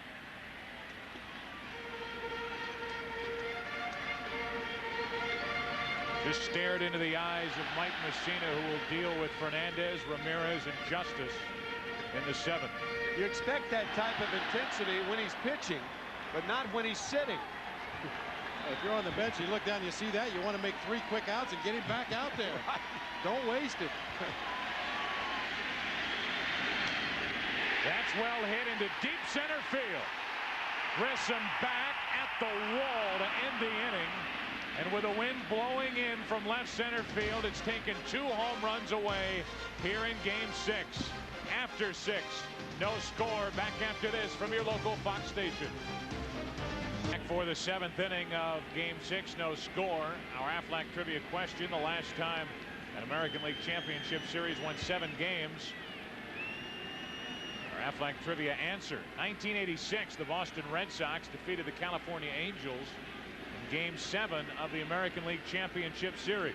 Just stared into the eyes of Mike Mussina, who will deal with Fernandez, Ramirez, and Justice in the 7th. You expect that type of intensity when he's pitching, but not when he's sitting. If you're on the bench, you look down, you see that, you want to make 3 quick outs and get him back out there. Don't waste it. That's well hit into deep center field. Grissom back at the wall to end the inning. And with the wind blowing in from left center field, it's taken 2 home runs away here in Game 6. After 6, no score. Back after this from your local Fox station. Back for the 7th inning of Game 6, no score. Our Aflac trivia question: the last time an American League Championship Series went 7 games. Our Aflac trivia answer: 1986, the Boston Red Sox defeated the California Angels in Game 7 of the American League Championship Series.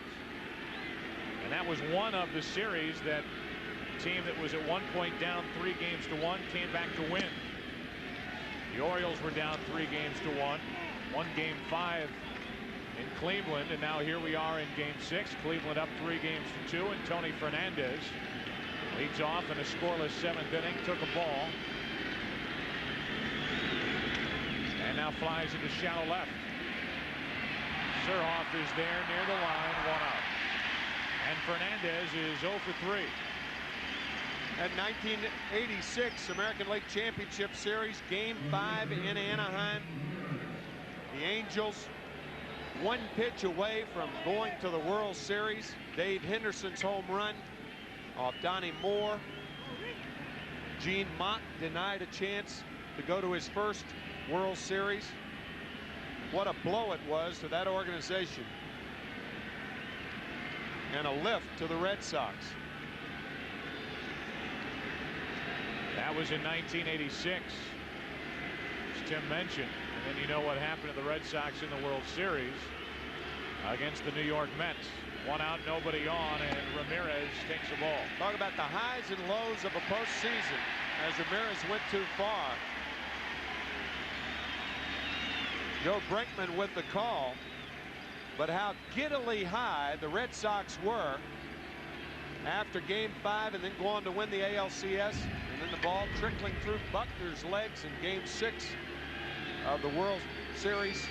And that was one of the series that team that was at one point down 3-1 came back to win. The Orioles were down 3-1, won Game 5 in Cleveland, and now here we are in Game 6. Cleveland up 3-2, and Tony Fernandez leads off in a scoreless 7th inning. Took a ball and now flies into shallow left. Surhoff is there near the line, 1 out. And Fernandez is 0 for 3. At 1986 American League Championship Series, Game 5 in Anaheim. The Angels 1 pitch away from going to the World Series. Dave Henderson's home run off Donnie Moore. Gene Mott denied a chance to go to his first World Series. What a blow it was to that organization, and a lift to the Red Sox. That was in 1986, as Tim mentioned. And then you know what happened to the Red Sox in the World Series against the New York Mets. 1 out, nobody on, and Ramirez takes the ball. Talk about the highs and lows of a postseason as Ramirez went too far. Joe Brinkman with the call, but how giddily high the Red Sox were after Game 5 and then go on to win the ALCS, and then the ball trickling through Buckner's legs in Game 6 of the World Series,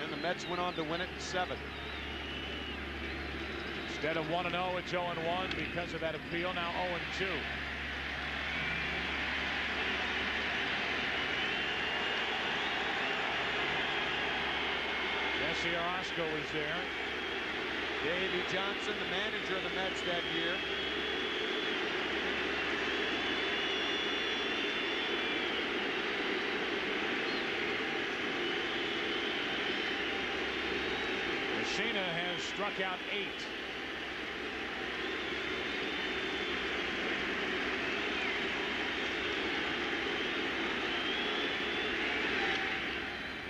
and the Mets went on to win it in 7. Instead of 1-0, it's 0-1 because of that appeal. Now 0-2. Jesse Orozco was there. Davey Johnson, the manager of the Mets that year. Mussina has struck out 8.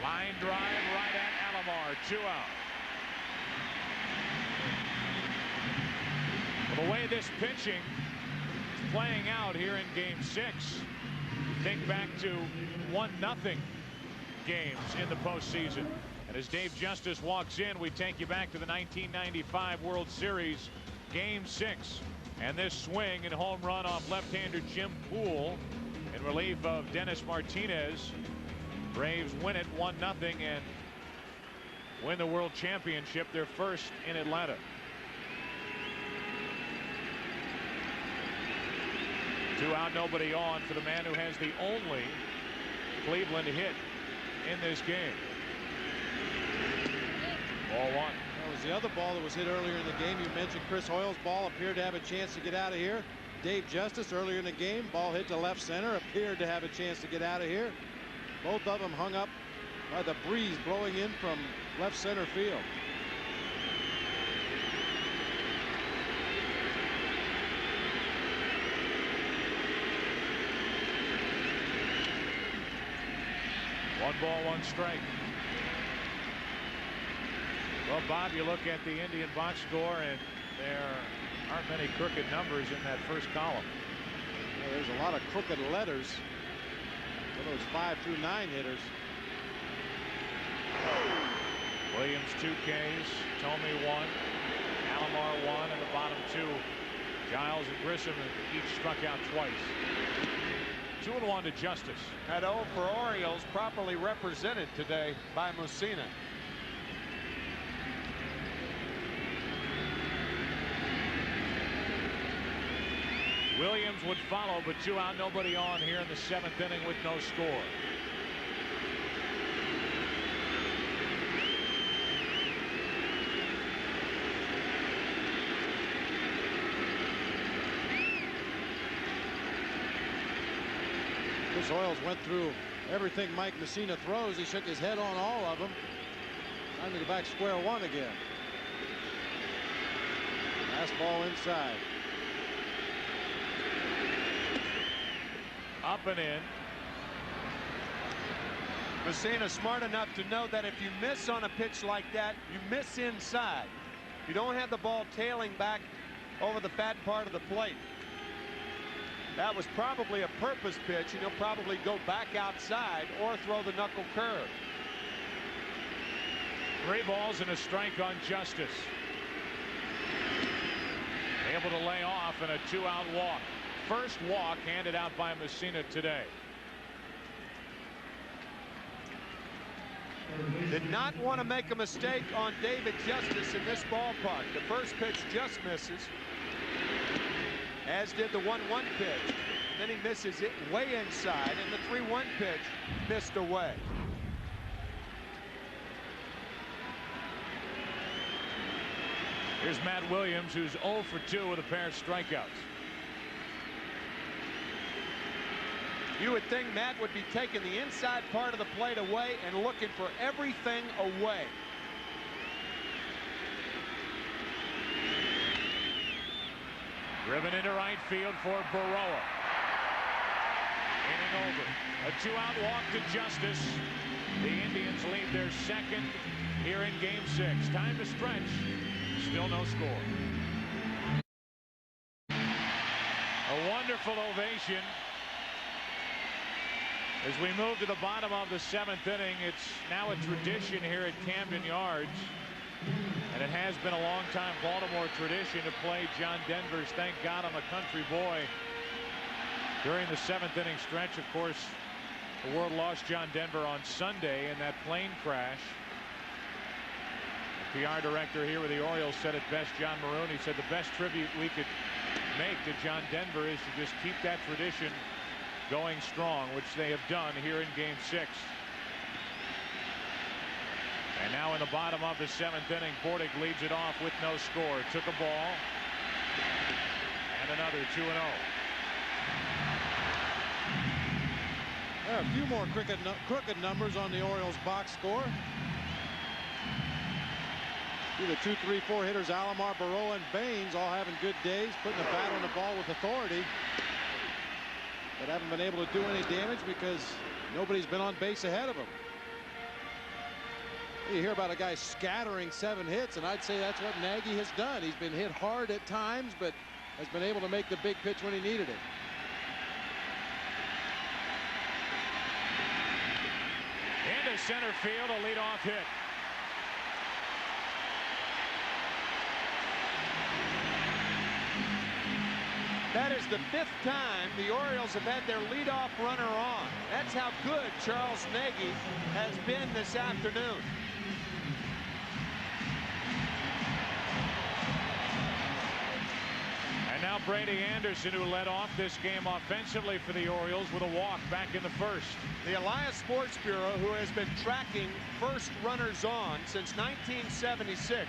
Line drive right at Alomar. 2 out. Well, the way this pitching is playing out here in Game 6, you think back to 1-0 games in the postseason. And as Dave Justice walks in, we take you back to the 1995 World Series, Game 6. And this swing and home run off left-hander Jim Poole in relief of Dennis Martinez. Braves win it 1-0 and win the World Championship, their first in Atlanta. 2 out, nobody on for the man who has the only Cleveland hit in this game. Ball 1. That was the other ball that was hit earlier in the game. You mentioned Chris Hoyle's ball appeared to have a chance to get out of here. Dave Justice earlier in the game, ball hit to left center, appeared to have a chance to get out of here. Both of them hung up by the breeze blowing in from left center field. One ball, one strike. Well, Bob, you look at the Indian box score, and there aren't many crooked numbers in that first column. Well, there's a lot of crooked letters for those 5 through 9 hitters. Williams 2 Ks, Tomey 1, Alomar 1, and the bottom 2, Giles and Grissom, each struck out twice. 2-1 to Justice. At 0 for Orioles, properly represented today by Mussina. Williams would follow, but 2 out, nobody on here in the 7th inning with no score. Chris Hoyles went through everything Mike Mussina throws. He shook his head on all of them. Time to go back square one again. Fastball inside. Up and in. Mussina smart enough to know that if you miss on a pitch like that, you miss inside. You don't have the ball tailing back over the fat part of the plate. That was probably a purpose pitch, and he'll probably go back outside or throw the knuckle curve. 3 balls and a strike on Justice. Able to lay off in a 2-out walk. First walk handed out by Mussina today. Did not want to make a mistake on David Justice in this ballpark. The first pitch just misses, as did the 1-1 pitch. Then he misses it way inside, and the 3-1 pitch missed away. Here's Matt Williams, who's 0 for 2 with a pair of strikeouts. You would think Matt would be taking the inside part of the plate away and looking for everything away. Driven into right field for Baroa. Inning over. A 2-out walk to Justice. The Indians lead their second here in Game 6. Time to stretch. Still no score. A wonderful ovation as we move to the bottom of the 7th inning. It's now a tradition here at Camden Yards, and it has been a long-time Baltimore tradition to play John Denver's Thank God I'm a Country Boy during the 7th inning stretch. Of course, the world lost John Denver on Sunday in that plane crash. The PR director here with the Orioles said it best, John Maroon. He said the best tribute we could make to John Denver is to just keep that tradition going strong, which they have done here in Game 6. And now in the bottom of the 7th inning, Bordick leads it off with no score. Took a ball and another 2-0. There are a few more crooked numbers on the Orioles box score. See the 2, 3, 4 hitters, Alomar, Baroa, and Baines, all having good days, putting the bat on the ball with authority, but haven't been able to do any damage because nobody's been on base ahead of them. You hear about a guy scattering 7 hits, and I'd say that's what Nagy has done. He's been hit hard at times, but has been able to make the big pitch when he needed it. Into center field, a leadoff hit. That is the 5th time the Orioles have had their leadoff runner on. That's how good Charles Nagy has been this afternoon. And now Brady Anderson, who led off this game offensively for the Orioles with a walk back in the first. The Elias Sports Bureau, who has been tracking first runners on since 1976,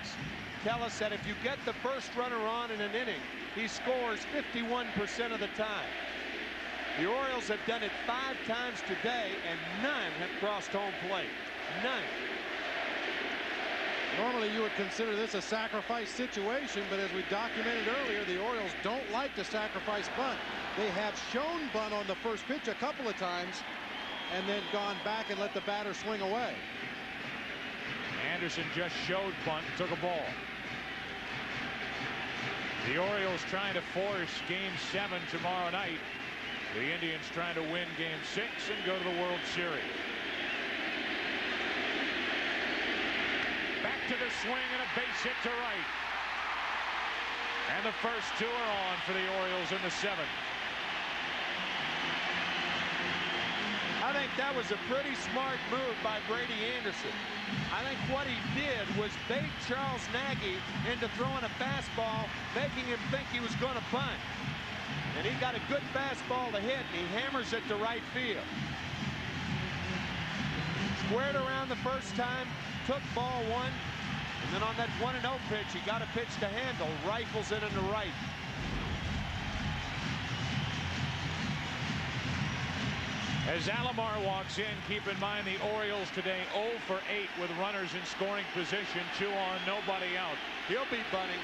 tell us that if you get the first runner on in an inning, he scores 51% of the time. The Orioles have done it 5 times today, and none have crossed home plate. None. Normally you would consider this a sacrifice situation, but as we documented earlier, the Orioles don't like to sacrifice bunt. They have shown bunt on the first pitch a couple of times and then gone back and let the batter swing away. Anderson just showed bunt, took a ball. The Orioles trying to force Game 7 tomorrow night. The Indians trying to win Game 6 and go to the World Series. Back to the swing and a base hit to right. And the first 2 are on for the Orioles in the 7th. I think that was a pretty smart move by Brady Anderson. I think what he did was bait Charles Nagy into throwing a fastball, making him think he was going to bunt. And he got a good fastball to hit, and he hammers it to right field. Squared around the first time, took ball 1, and then on that 1-0 pitch, he got a pitch to handle, rifles it into right. As Alomar walks in, keep in mind the Orioles today 0 for 8 with runners in scoring position, 2 on, nobody out. He'll be bunting.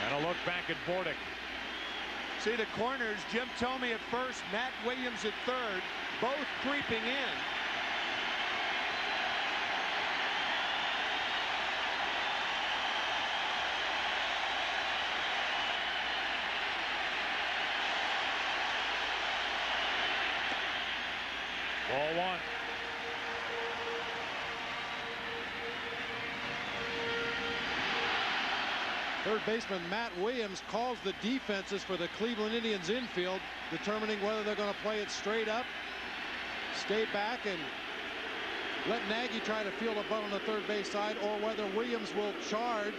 And a look back at Bordick. See the corners, Jim Thome at first, Matt Williams at third, both creeping in. Ball 1. Third baseman Matt Williams calls the defenses for the Cleveland Indians infield, determining whether they're going to play it straight up, stay back, and let Nagy try to field a bunt on the third base side, or whether Williams will charge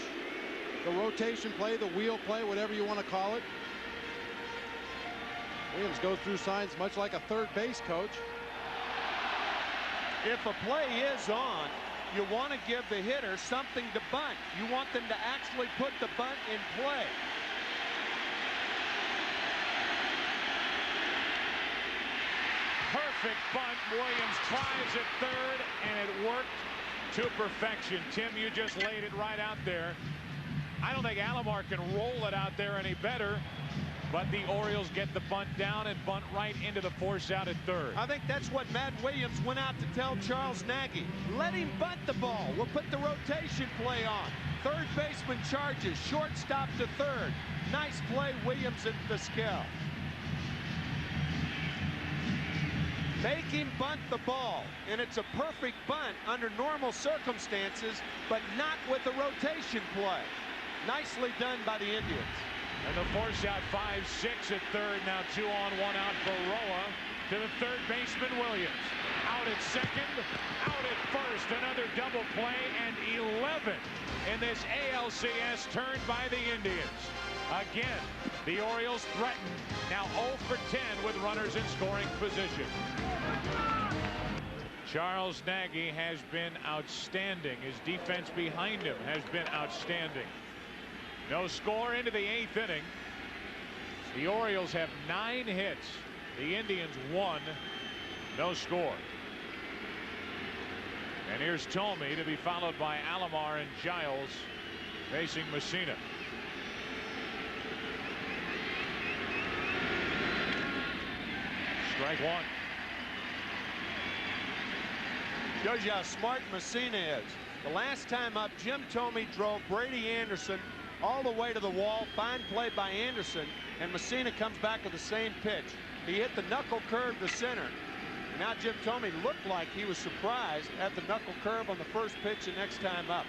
the rotation play, the wheel play, whatever you want to call it. Williams goes through signs much like a third base coach. If a play is on, you want to give the hitter something to bunt. You want them to actually put the bunt in play. Perfect bunt. Williams tries at third, and it worked to perfection. Tim, you just laid it right out there. I don't think Alomar can roll it out there any better, but the Orioles get the bunt down and bunt right into the force out at third. I think that's what Matt Williams went out to tell Charles Nagy. Let him bunt the ball. We'll put the rotation play on. Third baseman charges, shortstop to third. Nice play, Williams at the scale. Make him bunt the ball, and it's a perfect bunt under normal circumstances, but not with the rotation play. Nicely done by the Indians. And the force out 5-6 at third. Now 2 on, 1 out. Baroa to the third baseman Williams. Out at second, out at first. Another double play, and 11 in this ALCS turned by the Indians. Again, the Orioles threaten. Now 0 for 10 with runners in scoring position. Charles Nagy has been outstanding. His defense behind him has been outstanding. No score into the 8th inning. The Orioles have 9 hits. The Indians 1. No score. And here's Tomey to be followed by Alomar and Giles facing Mussina. Strike one. Shows you how smart Mussina is. The last time up, Jim Tomey drove Brady Anderson all the way to the wall. Fine play by Anderson, and Mussina comes back with the same pitch. He hit the knuckle curve to center. Now Jim Tomey looked like he was surprised at the knuckle curve on the first pitch the next time up.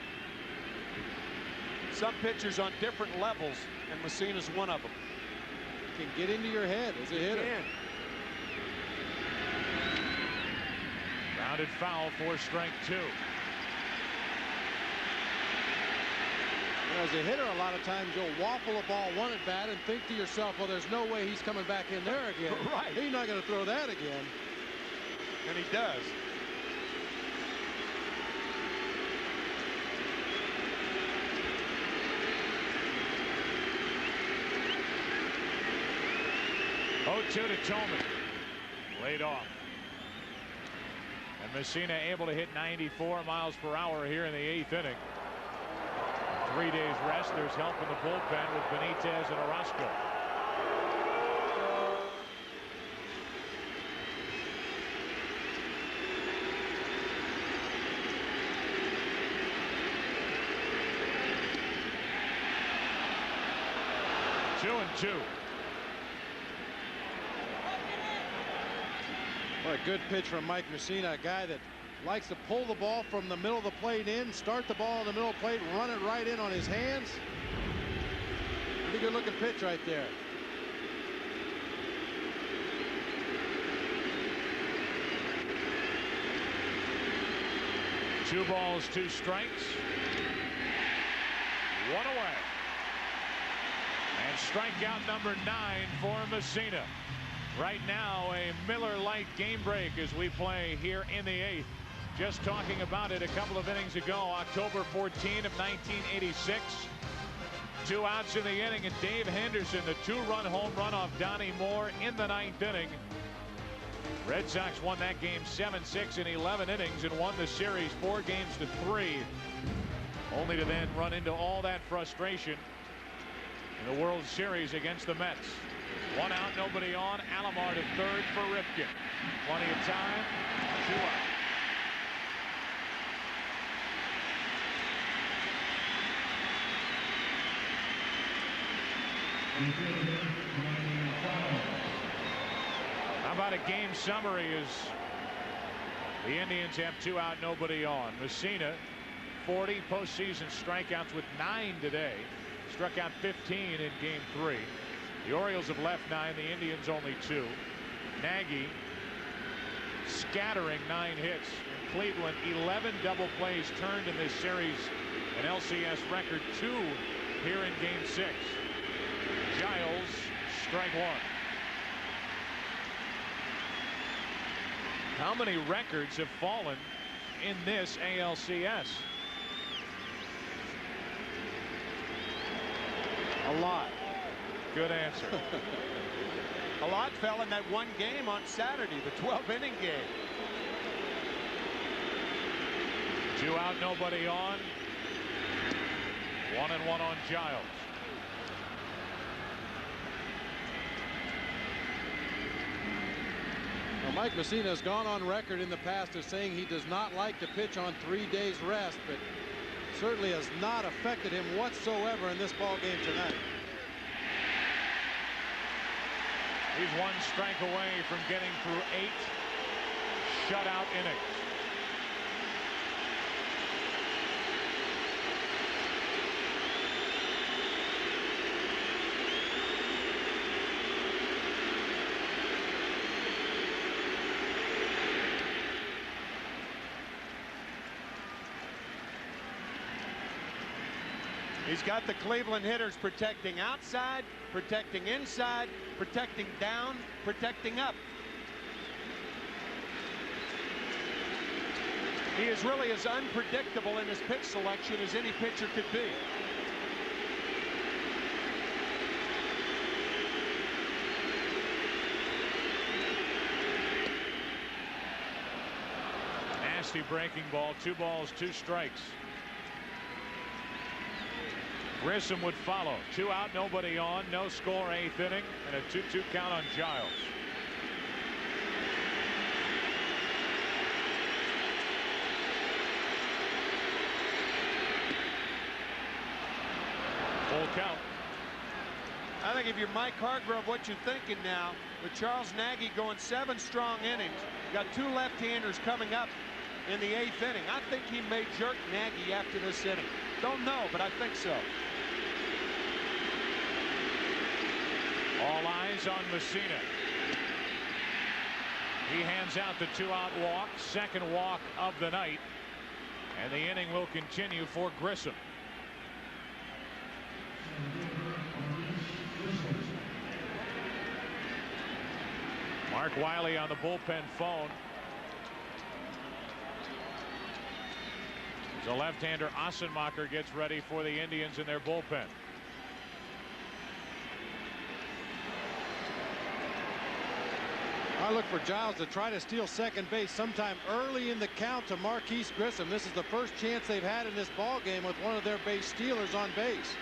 Some pitchers on different levels, and Mussina's one of them. Can get into your head as a hitter. Rounded foul for strike two. As a hitter, a lot of times you'll waffle a ball one at bat and think to yourself, well, there's no way he's coming back in there again. Right. He's not going to throw that again. And he does. Oh, 2 to Tomey. Laid off. And Mussina able to hit 94 miles per hour here in the 8th inning. 3 days rest. There's help in the bullpen with Benitez and Orozco. Two and two. What a good pitch from Mike Mussina, a guy that likes to pull the ball from the middle of the plate in, start the ball in the middle of the plate, run it right in on his hands. Pretty good looking pitch right there. Two balls, two strikes. One away. And strikeout number 9 for Mussina. Right now, a Miller Lite game break as we play here in the 8th. Just talking about it a couple of innings ago, October 14 of 1986. 2 outs in the inning, and Dave Henderson, the 2-run home run off Donnie Moore in the 9th inning. Red Sox won that game 7-6 in 11 innings and won the series 4-3, only to then run into all that frustration in the World Series against the Mets. 1 out, nobody on. Alomar to third for Ripken. Plenty of time. 2 out. How about a game summary as the Indians have 2 out, nobody on. Mussina, 40 postseason strikeouts with 9 today. Struck out 15 in game 3. The Orioles have left 9, the Indians only 2. Nagy scattering 9 hits. In Cleveland, 11 double plays turned in this series, an LCS record 2 here in game 6. Giles, strike 1. How many records have fallen in this ALCS? A lot. Good answer. A lot fell in that one game on Saturday, the 12-inning game. 2 out, nobody on. 1-1 on Giles. Now, Mike Mussina has gone on record in the past as saying he does not like to pitch on 3 days rest, but certainly has not affected him whatsoever in this ball game tonight. He's 1 strike away from getting through 8 shutout innings. He's got the Cleveland hitters protecting outside, protecting inside, protecting down, protecting up. He is really as unpredictable in his pitch selection as any pitcher could be. nasty breaking ball. 2 balls, 2 strikes. Grissom would follow. 2 out, nobody on, no score, 8th inning, and a 2-2 count on Giles. Full count. I think if you're Mike Hargrove, what you're thinking now, with Charles Nagy going 7 strong innings, got 2 left-handers coming up in the 8th inning. I think he may jerk Nagy after this inning. Don't know, but I think so. All eyes on Mussina. He hands out the 2-out walk, 2nd walk of the night, and the inning will continue for Grissom. Mark Wiley on the bullpen phone. The left-hander Ossenmacher gets ready for the Indians in their bullpen. I look for Giles to try to steal second base sometime early in the count to Marquise Grissom. This is the first chance they've had in this ball game with one of their base stealers on base.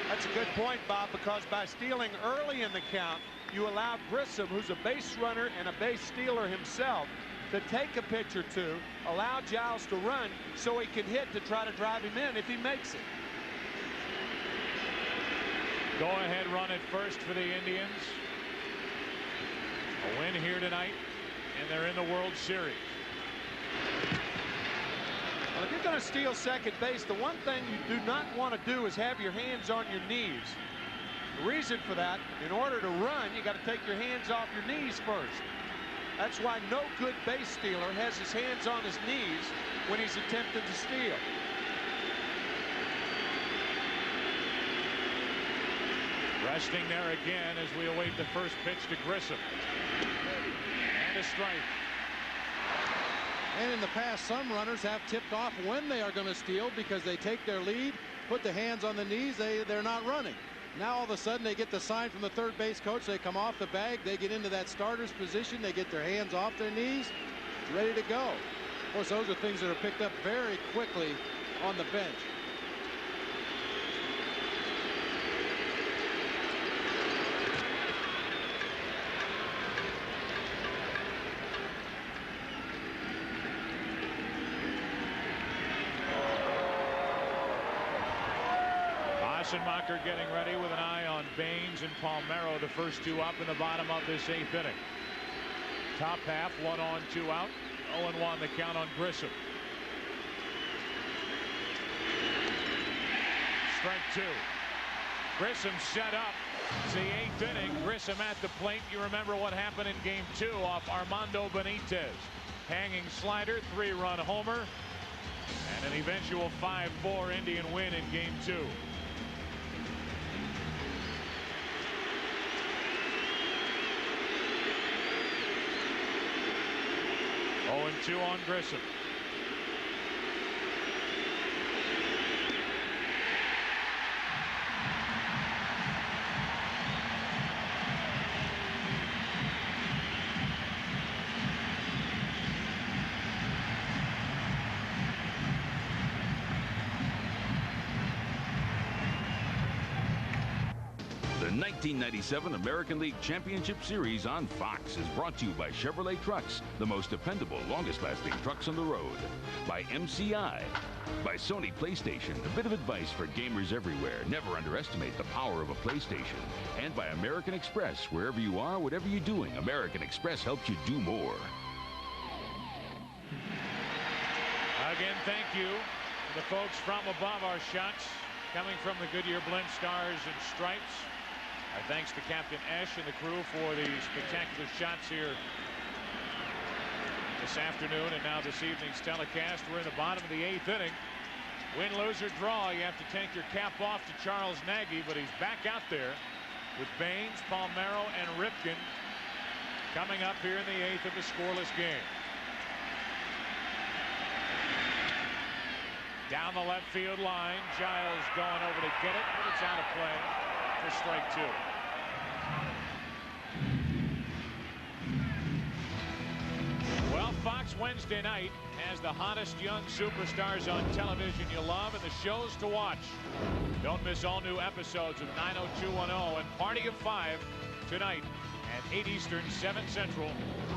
That's a good point, Bob, because by stealing early in the count, you allow Grissom, who's a base runner and a base stealer himself, to take a pitch or 2, allow Giles to run so he can hit to try to drive him in if he makes it. Go ahead run at first for the Indians. A win here tonight, and they're in the World Series. Well, if you're going to steal second base, the one thing you do not want to do is have your hands on your knees. The reason for that, in order to run, you got to take your hands off your knees first. That's why no good base stealer has his hands on his knees when he's attempting to steal. Resting there again as we await the first pitch to Grissom. And a strike. And in the past, some runners have tipped off when they are going to steal because they take their lead, put the hands on the knees, they're not running. Now all of a sudden they get the sign from the third base coach, they come off the bag, they get into that starter's position, they get their hands off their knees, ready to go. Of course, those are things that are picked up very quickly on the bench. Ossenmacher getting ready with an eye on Baines and Palmeiro, the first 2 up in the bottom of this 8th inning. Top half, 1 on, 2 out. 0-1 the count on Grissom. Strike 2. Grissom set up. It's the 8th inning. Grissom at the plate. You remember what happened in game 2 off Armando Benitez. Hanging slider, 3-run homer, and an eventual 5-4 Indian win in game 2. 0-2 on Grissom. The 1997 American League Championship Series on Fox is brought to you by Chevrolet Trucks, the most dependable, longest-lasting trucks on the road. By MCI. By Sony PlayStation, a bit of advice for gamers everywhere. Never underestimate the power of a PlayStation. And by American Express, wherever you are, whatever you're doing, American Express helps you do more. Again, thank you to the folks from above our shots, coming from the Goodyear Blimp Stars and Stripes. Our thanks to Captain Esch and the crew for the spectacular shots here this afternoon and now this evening's telecast. We're in the bottom of the 8th inning. Win, lose, or draw, you have to take your cap off to Charles Nagy, but he's back out there with Baines, Palmeiro, and Ripken coming up here in the 8th of the scoreless game. Down the left field line, Giles going over to get it, but it's out of play for strike 2. Well, Wednesday night has the hottest young superstars on television you love and the shows to watch. Don't miss all new episodes of 90210 and Party of 5 tonight at 8 Eastern, 7 Central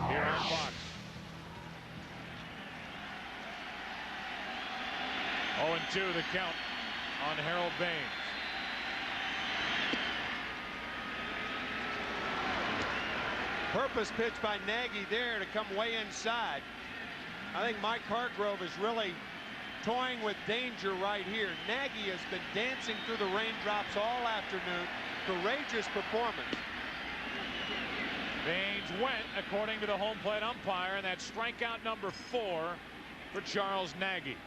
here on Fox. 0-2 the count on Harold Baines. Purpose pitch by Nagy there to come way inside. I think Mike Hargrove is really toying with danger right here. Nagy has been dancing through the raindrops all afternoon. Courageous performance. Baines went according to the home plate umpire, and that's strikeout number 4 for Charles Nagy.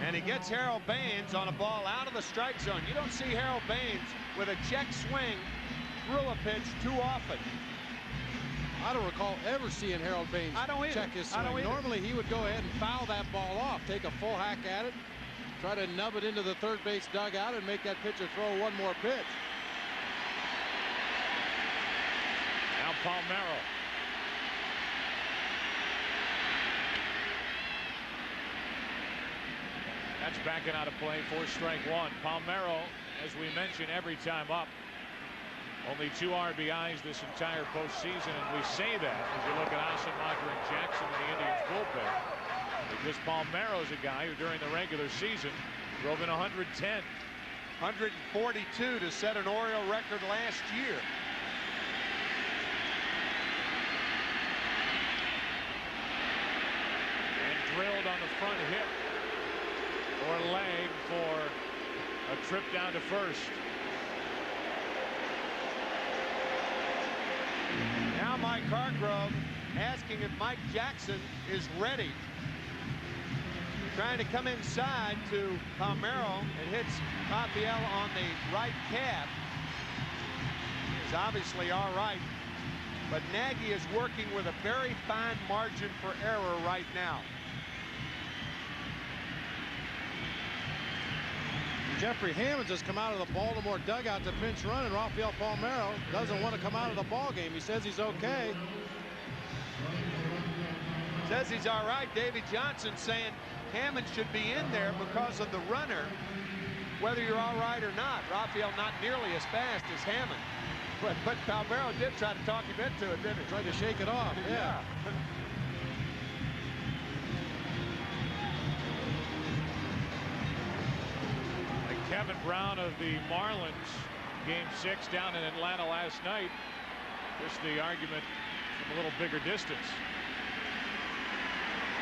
And he gets Harold Baines on a ball out of the strike zone. You don't see Harold Baines with a check swing through a pitch too often. I don't recall ever seeing Harold Baines check his swing. Normally he would go ahead and foul that ball off, take a full hack at it, try to nub it into the third base dugout and make that pitcher throw one more pitch. Now Palmeiro. That's backing out of play for strike 1. Palmeiro, as we mentioned, every time up. Only 2 RBIs this entire postseason, and we say that as you look at Asamaja and Jackson in the Indians bullpen, because Palmeiro's a guy who during the regular season drove in 110. 142 to set an Oriole record last year. And drilled on the front hip or leg for a trip down to first. Now Mike Hargrove asking if Mike Jackson is ready. Trying to come inside to Palmeiro and hits Rafael on the right calf. He's obviously all right, but Nagy is working with a very fine margin for error right now. Jeffrey Hammonds has come out of the Baltimore dugout to pinch run, and Rafael Palmeiro doesn't want to come out of the ball game. He says he's okay. Says he's all right. Davey Johnson saying Hammond should be in there because of the runner, whether you're all right or not. Rafael not nearly as fast as Hammond, but Palmeiro did try to talk him into it, didn't he? Tried to shake it off. Yeah. Kevin Brown of the Marlins, game 6 down in Atlanta last night. Just the argument from a little bigger distance.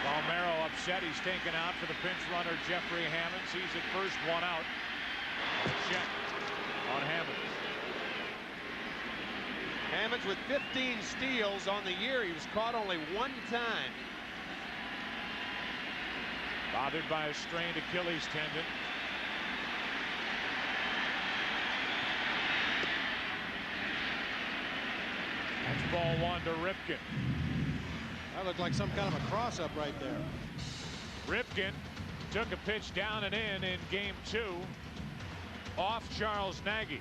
Palmeiro upset. He's taken out for the pinch runner Jeffrey Hammonds. He's at first, 1 out. Check on Hammonds. Hammonds with 15 steals on the year. He was caught only 1 time. Bothered by a strained Achilles tendon. That's ball 1 to Ripken. That looked like some kind of a cross-up right there. Ripken took a pitch down and in game 2 off Charles Nagy.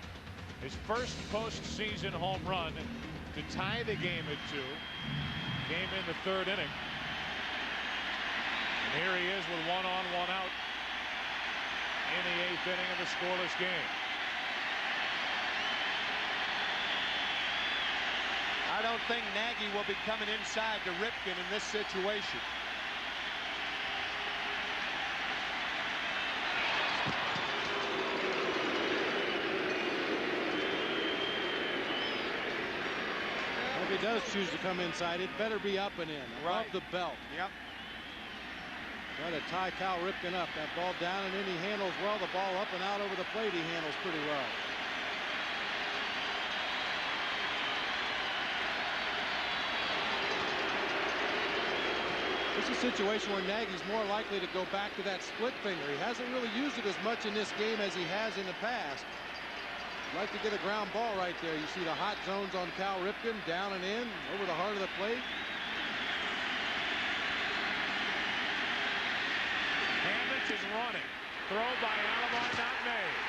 His first postseason home run to tie the game at 2. Game in the 3rd inning. And here he is with 1 on, 1 out in the 8th inning of a scoreless game. I don't think Nagy will be coming inside to Ripken in this situation. If he does choose to come inside, it better be up and in, above the belt. Yep. Try to tie Cal Ripken up. That ball down and in, he handles well. The ball up and out over the plate, he handles pretty well. It's a situation where Nagy's more likely to go back to that split finger. He hasn't really used it as much in this game as he has in the past. I'd like to get a ground ball right there. You see the hot zones on Cal Ripken, down and in, over the heart of the plate. Hammonds is running. Throw by Alomar, not made.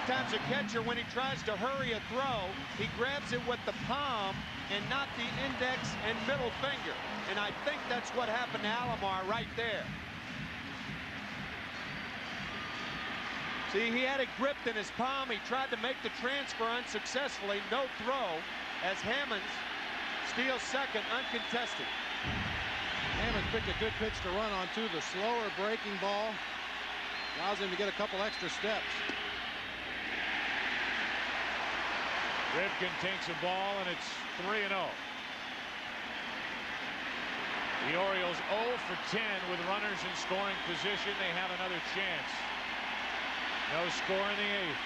sometimes a catcher, when he tries to hurry a throw, he grabs it with the palm and not the index and middle finger. And I think that's what happened to Alomar right there. See, he had it gripped in his palm. He tried to make the transfer unsuccessfully. No throw as Hammonds steals second, uncontested. Hammonds picked a good pitch to run on, too. The slower breaking ball allows him to get a couple extra steps. Ripken takes a ball, and it's 3-0. The Orioles 0 for 10 with runners in scoring position. They have another chance. No score in the 8th.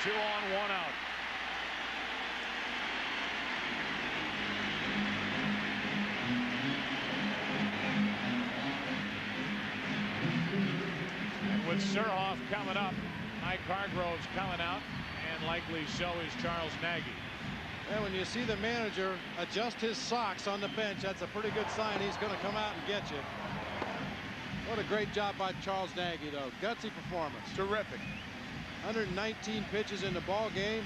Two on, one out. And with Surhoff coming up, Mike Hargrove's coming out, and likely so is Charles Nagy. And when you see the manager adjust his socks on the bench, that's a pretty good sign he's going to come out and get you. What a great job by Charles Nagy, though. Gutsy performance. Terrific. 119 pitches in the ball game.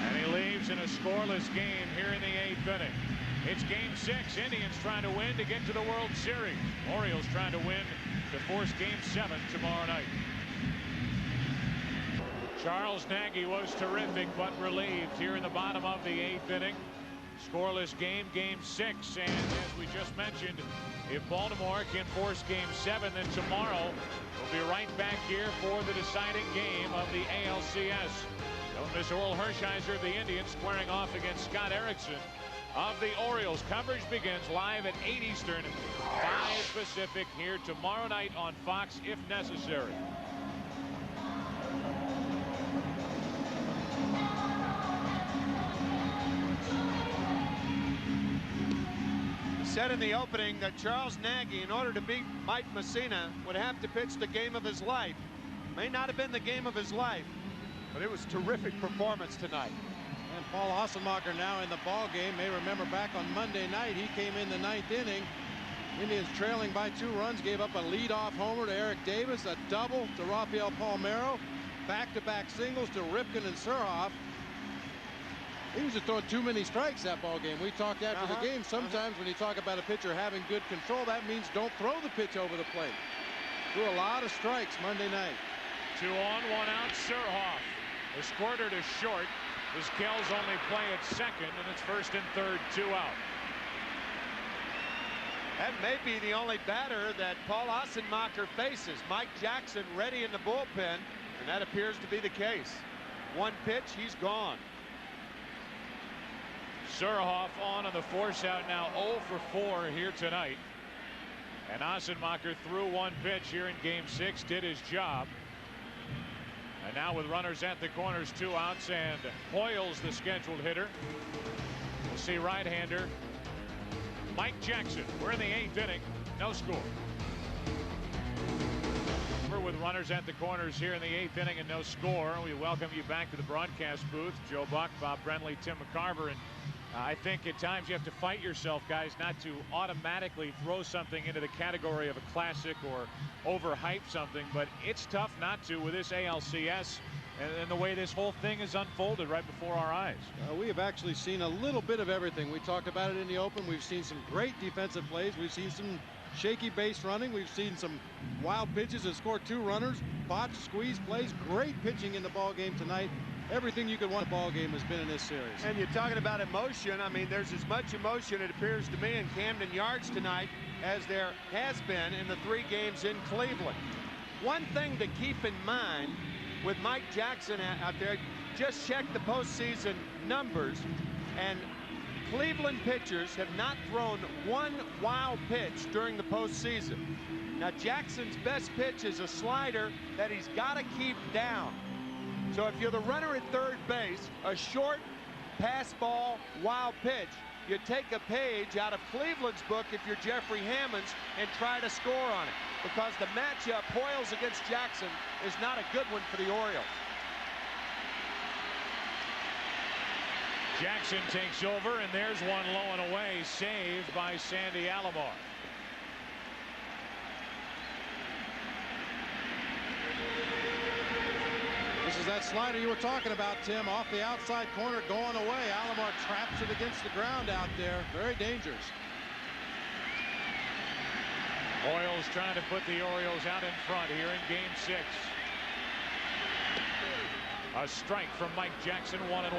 And he leaves in a scoreless game here in the 8th inning. It's game 6. Indians trying to win to get to the World Series. Orioles trying to win to force game 7 tomorrow night. Charles Nagy was terrific, but relieved here in the bottom of the 8th inning. Scoreless game, game 6. And as we just mentioned, if Baltimore can force game 7, then tomorrow we'll be right back here for the deciding game of the ALCS. Don't miss Oral Hershiser of the Indians squaring off against Scott Erickson of the Orioles. Coverage begins live at 8 Eastern, 5 Pacific here tomorrow night on Fox if necessary. Said in the opening that Charles Nagy, in order to beat Mike Mussina, would have to pitch the game of his life. May not have been the game of his life, but it was terrific performance tonight. And Paul Hasselmacher now in the ball game. May remember back on Monday night, he came in the 9th inning. Indians trailing by 2 runs, gave up a leadoff homer to Eric Davis, a double to Rafael Palmeiro, back-to-back singles to Ripken and Surhoff. He was just throwing too many strikes that ball game. We talked after the game. Sometimes when you talk about a pitcher having good control, that means don't throw the pitch over the plate. Threw a lot of strikes Monday night. 2 on, 1 out. Surhoff. The squirter to short. Vizquel's only play at second, and it's first and third, 2 out. That may be the only batter that Paul Hasselmacher faces. Mike Jackson ready in the bullpen, and that appears to be the case. 1 pitch, he's gone. Surhoff on the force out now, 0 for 4 here tonight. And Hasselmacher threw 1 pitch here in game 6, did his job. And now with runners at the corners, 2 outs, and Hoyle's the scheduled hitter. We'll see right-hander Mike Jackson. We're in the 8th inning, no score. With runners at the corners here in the 8th inning and no score, we welcome you back to the broadcast booth. Joe Buck, Bob Brenly, Tim McCarver, and I think at times you have to fight yourself, guys, not to automatically throw something into the category of a classic or overhype something, but it's tough not to with this ALCS and the way this whole thing is unfolded right before our eyes. We have actually seen a little bit of everything. We talked about it in the open. We've seen some great defensive plays. We've seen some shaky base running. We've seen some wild pitches that scored 2 runners, botched squeeze plays, great pitching in the ball game tonight. Everything you could want a ball game has been in this series. And you're talking about emotion. I mean, there's as much emotion, it appears to me, in Camden Yards tonight as there has been in the 3 games in Cleveland. One thing to keep in mind with Mike Jackson out there, just check the postseason numbers, and Cleveland pitchers have not thrown 1 wild pitch during the postseason. Now, Jackson's best pitch is a slider that he's got to keep down. So if you're the runner at third base, a short pass ball, wild pitch, you take a page out of Cleveland's book if you're Jeffrey Hammonds and try to score on it. Because the matchup, Hoyles against Jackson, is not a good one for the Orioles. Jackson takes over, and there's one low and away, saved by Sandy Alomar. This is that slider you were talking about, Tim, off the outside corner, going away. Alomar traps it against the ground out there. Very dangerous. Hoyles trying to put the Orioles out in front here in Game 6. A strike from Mike Jackson, 1-1.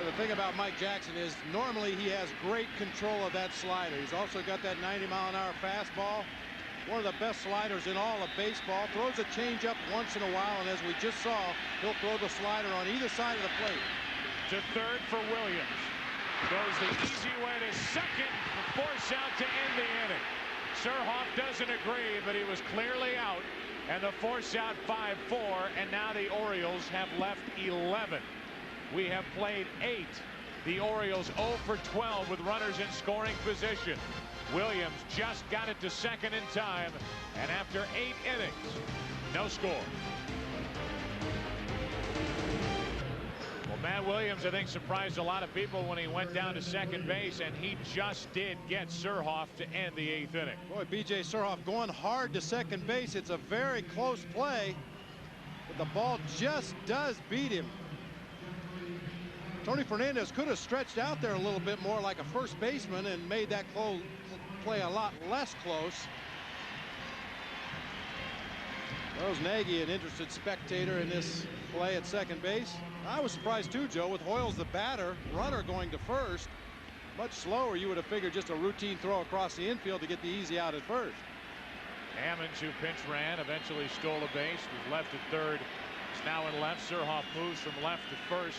The thing about Mike Jackson is normally he has great control of that slider. He's also got that 90-mile-an-hour fastball. One of the best sliders in all of baseball. Throws a changeup once in a while, and as we just saw, he'll throw the slider on either side of the plate. To third for Williams. Goes the easy way to second. Force out to end the inning. Surhoff doesn't agree, but he was clearly out. And the force out 5-4, and now the Orioles have left 11. We have played 8. The Orioles 0 for 12 with runners in scoring position. Williams just got it to second in time, and after 8 innings, no score. Well, Matt Williams, I think, surprised a lot of people when he went down to second base, and he just did get Surhoff to end the 8th inning. Boy, B.J. Surhoff going hard to second base. It's a very close play, but the ball just does beat him. Tony Fernandez could have stretched out there a little bit more like a first baseman and made that play a lot less close. There's Nagy, an interested spectator in this play at second base. I was surprised too, Joe, with Hoyles the batter, runner going to first. Much slower. You would have figured just a routine throw across the infield to get the easy out at first. Hammonds, who pinch ran, eventually stole a base, was left at third. Is now in left. Surhoff moves from left to first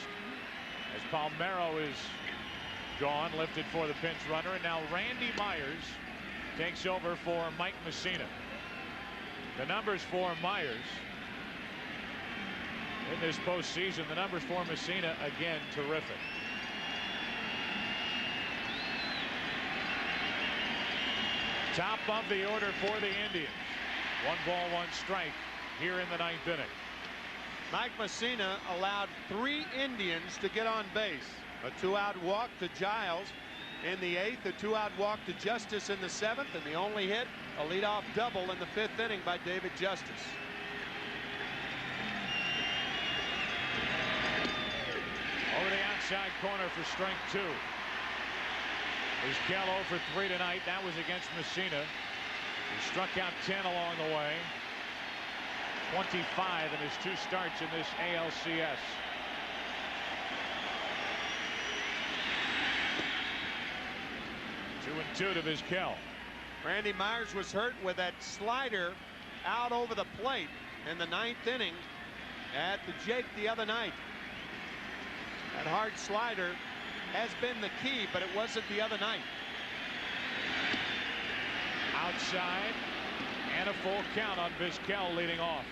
as Palmeiro is gone, lifted for the pinch runner, and now Randy Myers takes over for Mike Mussina. The numbers for Myers in this postseason, the numbers for Mussina, again, terrific. Top of the order for the Indians. 1 ball, 1 strike here in the 9th inning. Mike Mussina allowed 3 Indians to get on base. A 2-out walk to Giles in the 8th, a 2-out walk to Justice in the 7th, and the only hit, a leadoff double in the 5th inning by David Justice. Over the outside corner for strike 2. Is Gallo for 3 tonight. That was against Mussina. He struck out 10 along the way. 25 in his 2 starts in this ALCS. Two to Vizquel. Randy Myers was hurt with that slider out over the plate in the 9th inning at the Jake the other night. That hard slider has been the key, but it wasn't the other night. Outside, and a full count on Vizquel leading off.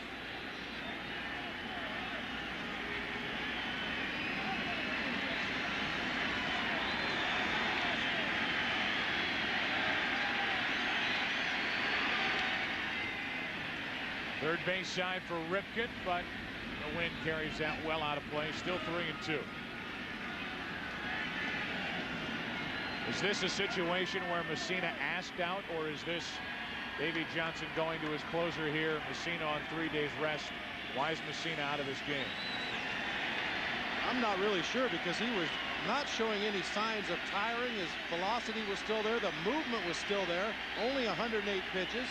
Third base side for Ripken, but the wind carries that well out of play. Still 3-2. Is this a situation where Mussina asked out, or is this Davey Johnson going to his closer here? Mussina on 3 days rest. Why is Mussina out of this game? I'm not really sure, because he was not showing any signs of tiring. His velocity was still there. The movement was still there. Only 108 pitches.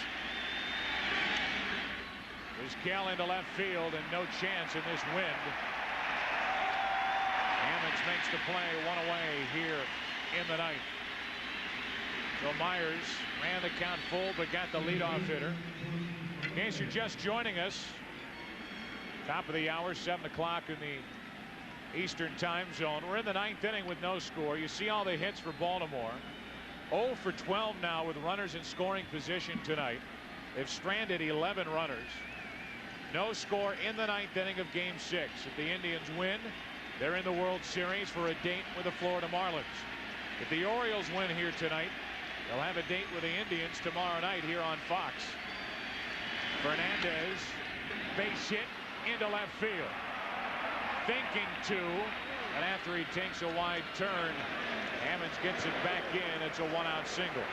Vizquel into left field, and no chance in this wind. Hammonds makes the play, 1 away here in the 9th. So Myers ran the count full, but got the leadoff hitter. In case you're just joining us, top of the hour, 7 o'clock in the Eastern time zone. We're in the 9th inning with no score. You see all the hits for Baltimore. 0 for 12 now with runners in scoring position tonight. They've stranded 11 runners. No score in the 9th inning of Game 6. If the Indians win, they're in the World Series for a date with the Florida Marlins. If the Orioles win here tonight, they'll have a date with the Indians tomorrow night here on Fox. Fernandez, base hit into left field. Thinking to, And after he takes a wide turn, Hammonds gets it back in. It's a 1-out single.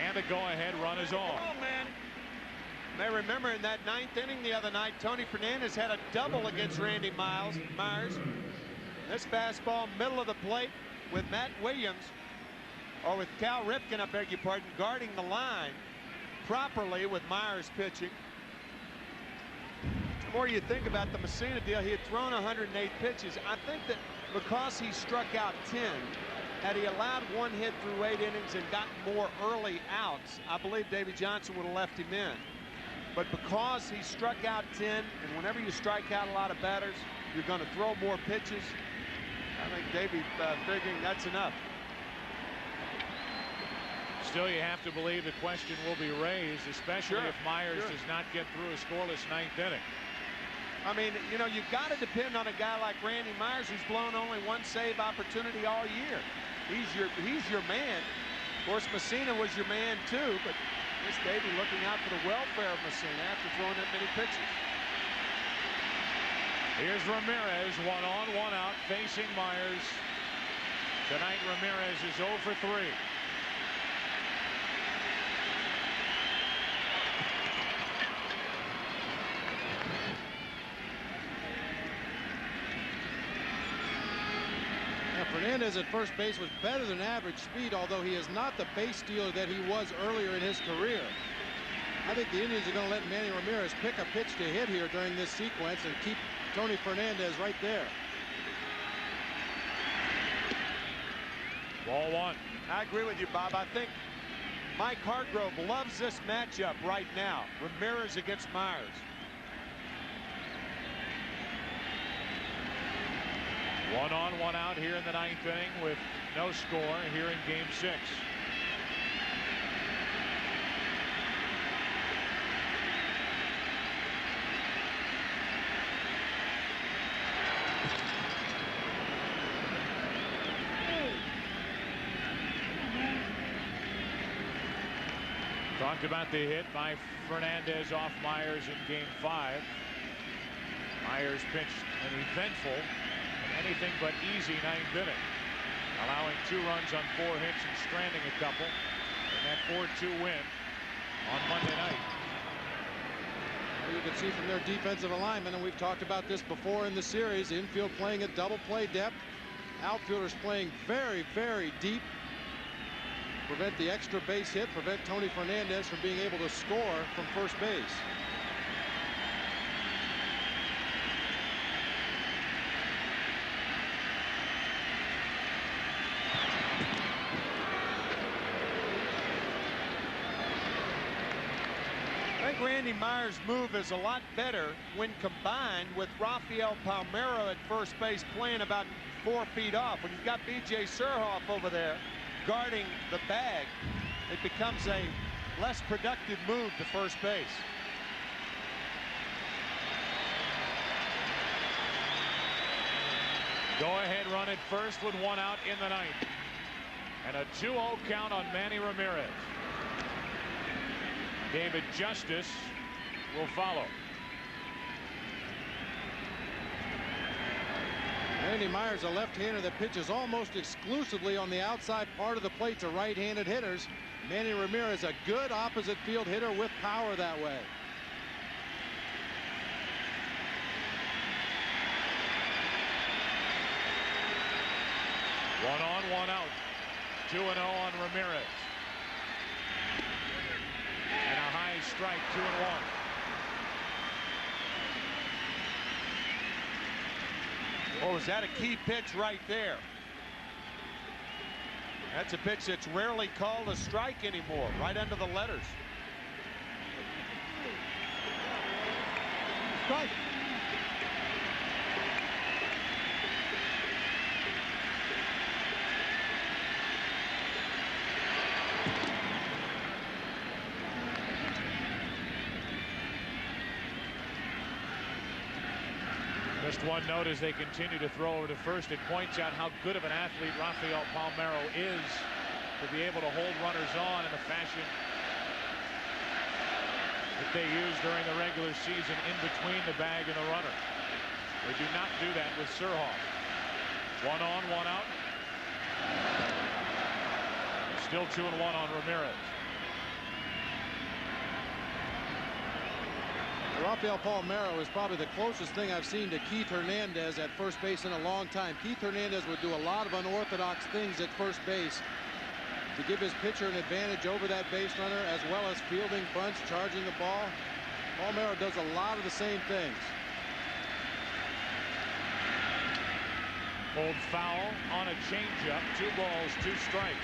And the go-ahead run is on. Oh, man. You may remember in that 9th inning the other night, Tony Fernandez had a double against Randy Myers. This fastball, middle of the plate with Matt Williams, or with Cal Ripken, I beg your pardon, guarding the line properly with Myers pitching. The more you think about the Mussina deal, he had thrown 108 pitches. I think that because he struck out 10, had he allowed 1 hit through 8 innings and gotten more early outs, I believe Davey Johnson would have left him in. But because he struck out 10, and whenever you strike out a lot of batters, you're going to throw more pitches. I think Davey figuring that's enough. Still, you have to believe the question will be raised, especially if Myers does not get through a scoreless 9th inning. I mean, you know, you've got to depend on a guy like Randy Myers, who's blown only 1 save opportunity all year. He's your man. Of course, Mussina was your man too, but this Davey looking out for the welfare of Mussina after throwing that many pitches. Here's Ramirez, 1 on, 1 out, facing Myers. Tonight, Ramirez is 0 for 3. Fernandez at first base was better than average speed, although he is not the base stealer that he was earlier in his career. I think the Indians are going to let Manny Ramirez pick a pitch to hit here during this sequence and keep Tony Fernandez right there. Ball 1. I agree with you, Bob. I think Mike Hargrove loves this matchup right now. Ramirez against Myers. 1 on, 1 out here in the 9th inning with no score here in Game 6. Talked about the hit by Fernandez off Myers in Game 5. Myers pitched an eventful, anything but easy 9th inning, allowing 2 runs on 4 hits and stranding a couple in that 4-2 win on Monday night. You can see from their defensive alignment, and we've talked about this before in the series, infield playing at double play depth, outfielders playing very, very deep, prevent the extra base hit, prevent Tony Fernandez from being able to score from first base. Randy Myers' move is a lot better when combined with Rafael Palmeiro at first base playing about 4 feet off. When you've got B.J. Surhoff over there guarding the bag, it becomes a less productive move to first base. Go ahead run at first with 1 out in the 9th. And a 2-0 count on Manny Ramirez. David Justice will follow. Randy Myers, a left-hander that pitches almost exclusively on the outside part of the plate to right-handed hitters. Manny Ramirez, a good opposite field hitter with power that way. One on, 1 out. 2-0 on Ramirez. And a high strike, 2-1. Oh, is that a key pitch right there? That's a pitch that's rarely called a strike anymore, right under the letters. Strike. Just one note as they continue to throw over to first. It points out how good of an athlete Rafael Palmeiro is to be able to hold runners on in the fashion that they use during the regular season in between the bag and the runner. They do not do that with Surhoff. 1 on, 1 out. Still 2-1 on Ramirez. Rafael Palmeiro is probably the closest thing I've seen to Keith Hernandez at first base in a long time. Keith Hernandez would do a lot of unorthodox things at first base to give his pitcher an advantage over that base runner, as well as fielding bunts, charging the ball. Palmeiro does a lot of the same things. Pulled foul on a changeup. 2 balls, 2 strikes.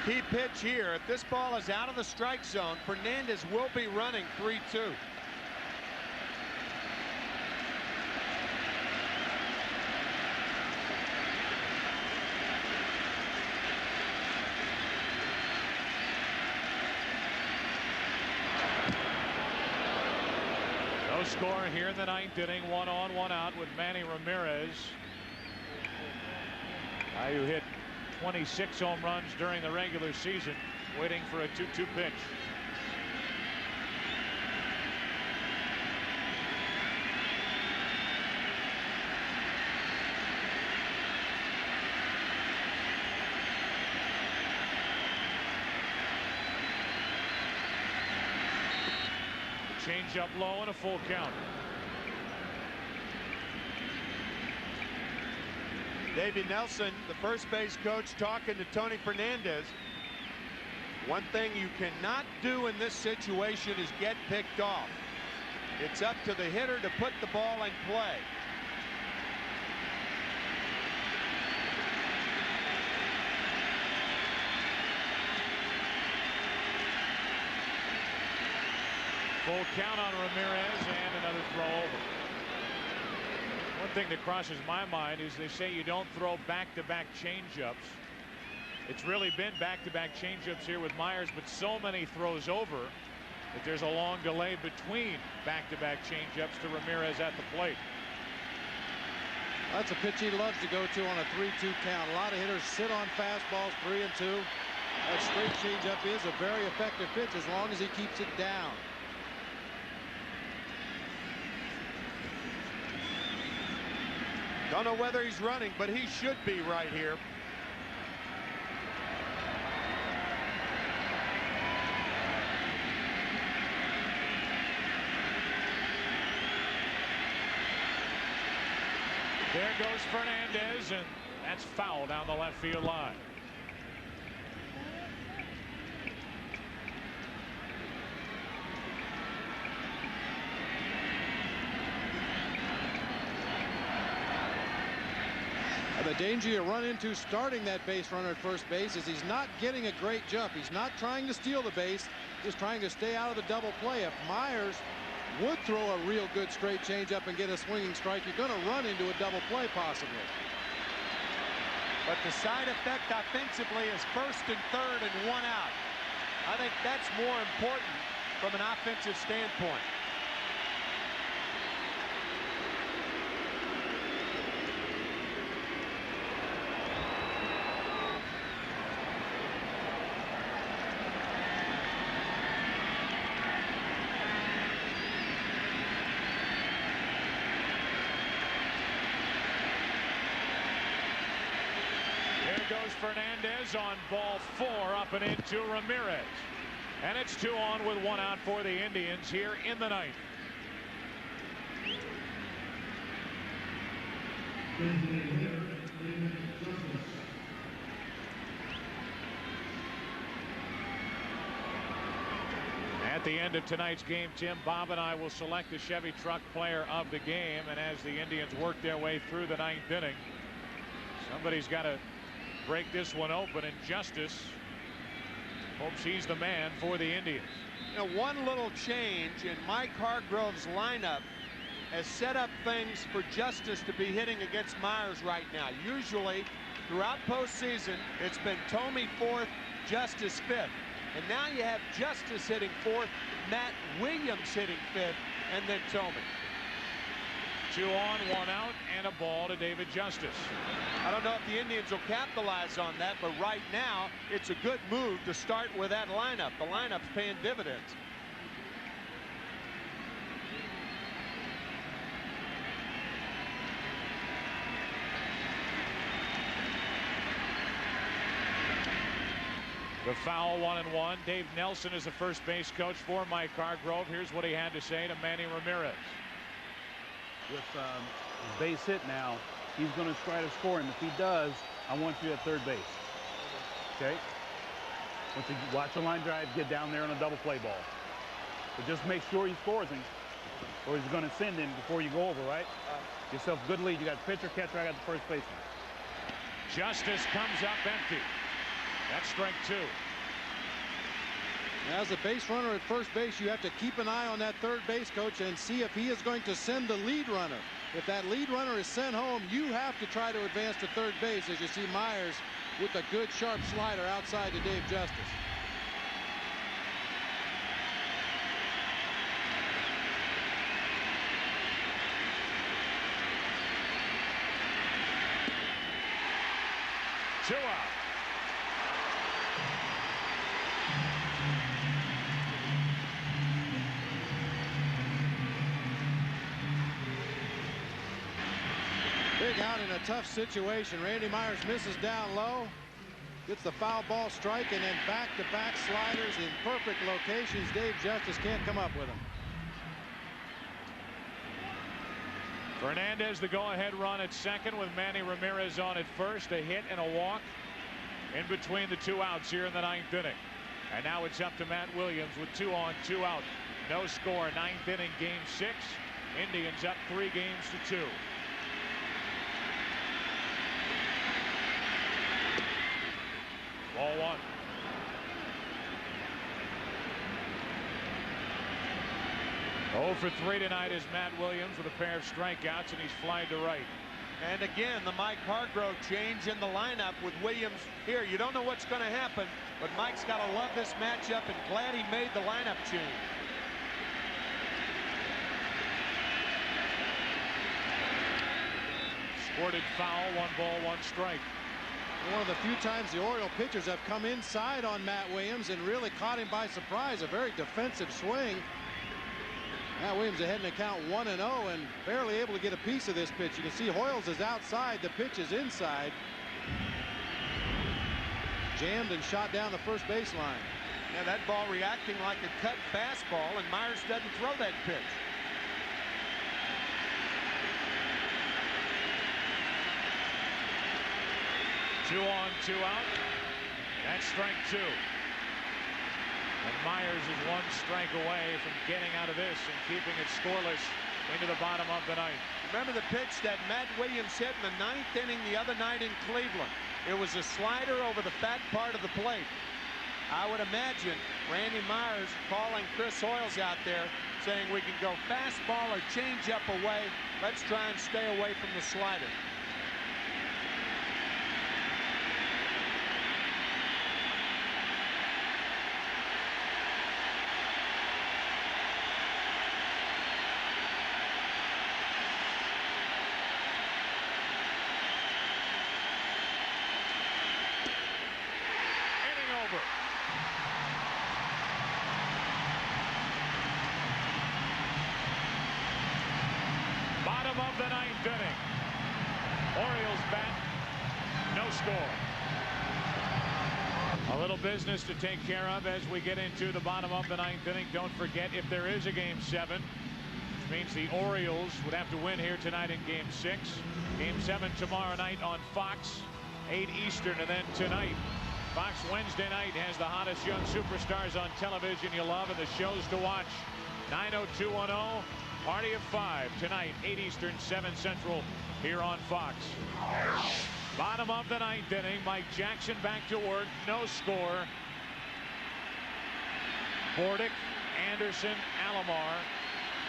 Key pitch here. If this ball is out of the strike zone, Fernandez will be running 3-2. No score here in the 9th inning. 1 on, 1 out with Manny Ramirez. Guy who hit 26 home runs during the regular season, waiting for a 2-2 pitch. Change up low and a full count. Davey Nelson, the first base coach, talking to Tony Fernandez. One thing you cannot do in this situation is get picked off. It's up to the hitter to put the ball in play. Full count on Ramirez and another throw over. One thing that crosses my mind is they say you don't throw back-to-back changeups. It's really been back-to-back changeups here with Myers, but so many throws over that there's a long delay between back-to-back changeups to Ramirez at the plate. That's a pitch he loves to go to on a 3-2 count. A lot of hitters sit on fastballs 3-2. That straight changeup is a very effective pitch as long as he keeps it down. Don't know whether he's running, but he should be right here. There goes Fernandez, and that's foul down the left field line. The danger you run into starting that base runner at first base is he's not getting a great jump. He's not trying to steal the base, just trying to stay out of the double play. If Myers would throw a real good straight changeup and get a swinging strike, you're going to run into a double play possibly. But the side effect offensively is first and third and 1 out. I think that's more important from an offensive standpoint. Fernandez on ball 4 up and into Ramirez. And it's 2 on with 1 out for the Indians here in the 9th. At the end of tonight's game, Tim, Bob and I will select the Chevy Truck player of the game. And as the Indians work their way through the 9th inning, somebody's got to break this one open, and Justice hopes he's the man for the Indians. You know, one little change in Mike Hargrove's lineup has set up things for Justice to be hitting against Myers right now. Usually, throughout postseason, it's been Thome fourth, Justice fifth. And now you have Justice hitting fourth, Matt Williams hitting fifth, and then Thome. 2 on, 1 out, and a ball to David Justice. I don't know if the Indians will capitalize on that, but right now, it's a good move to start with that lineup. The lineup's paying dividends. The foul, 1-1. Dave Nelson is the first base coach for Mike Hargrove. Here's what he had to say to Manny Ramirez. With his base hit now, he's going to try to score him. If he does, I want you at third base. Okay? Once you watch the line drive, get down there on a double play ball. But just make sure he scores him, or he's going to send him before you go over, right? Yourself a good lead. You got pitcher, catcher, I got the first baseman. Justice comes up empty. That's strike 2. As a base runner at first base, you have to keep an eye on that third base coach and see if he is going to send the lead runner. If that lead runner is sent home, you have to try to advance to third base, as you see Myers with a good sharp slider outside to Dave Justice. Two out. Big out in a tough situation. Randy Myers misses down low, gets the foul ball strike, and then back-to-back sliders in perfect locations. Dave Justice can't come up with them. Fernandez the go-ahead run at second with Manny Ramirez on at first. A hit and a walk in between the 2 outs here in the 9th inning. And now it's up to Matt Williams with 2 on, 2 out. No score. 9th inning, game 6. Indians up 3 games to 2. Ball 1. Oh for 3 tonight is Matt Williams with a pair of strikeouts, and he's flying to right. And again, the Mike Hargrove change in the lineup with Williams here. You don't know what's going to happen, but Mike's got to love this matchup and glad he made the lineup change. Squirted foul, 1 ball, 1 strike. One of the few times the Oriole pitchers have come inside on Matt Williams and really caught him by surprise. A very defensive swing. Matt Williams ahead in the count 1-0 and barely able to get a piece of this pitch. You can see Hoyles is outside. The pitch is inside. Jammed and shot down the first baseline. Yeah, that ball reacting like a cut fastball, and Myers doesn't throw that pitch. Two on, 2 out. That's strike 2. And Myers is 1 strike away from getting out of this and keeping it scoreless into the bottom of the 9th. Remember the pitch that Matt Williams hit in the 9th inning the other night in Cleveland? It was a slider over the fat part of the plate. I would imagine Randy Myers calling Chris Hoyles out there saying we can go fastball or change up away. Let's try and stay away from the slider. Bottom of the 9th inning. Orioles bat, no score. A little business to take care of as we get into the bottom of the 9th inning. Don't forget, if there is a game 7, which means the Orioles would have to win here tonight in game 6. Game 7 tomorrow night on Fox, 8 Eastern, and then tonight Fox Wednesday night has the hottest young superstars on television you love and the shows to watch. 90210. Party of 5 tonight, 8 Eastern, 7 Central, here on Fox. Bottom of the 9th inning, Mike Jackson back to work, no score. Bordick, Anderson, Alomar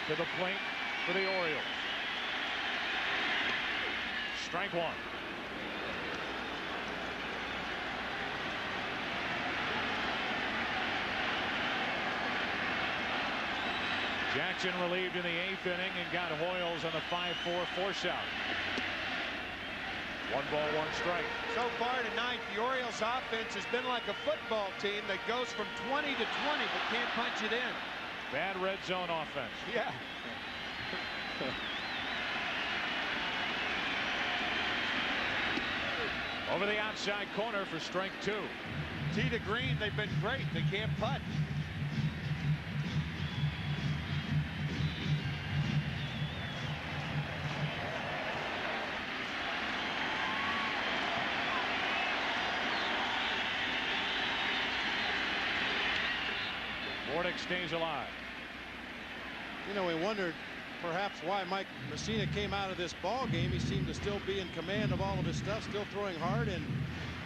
to the plate for the Orioles. Strike one. Jackson relieved in the 8th inning and got Hoyles on the 5-4 force out. 1 ball, 1 strike. So far tonight, the Orioles offense has been like a football team that goes from 20 to 20 but can't punch it in. Bad red zone offense. Yeah. Over the outside corner for strike 2. Tee to green, they've been great. They can't putt. Bordick stays alive. You know, we wondered perhaps why Mike Mussina came out of this ball game. He seemed to still be in command of all of his stuff, still throwing hard, and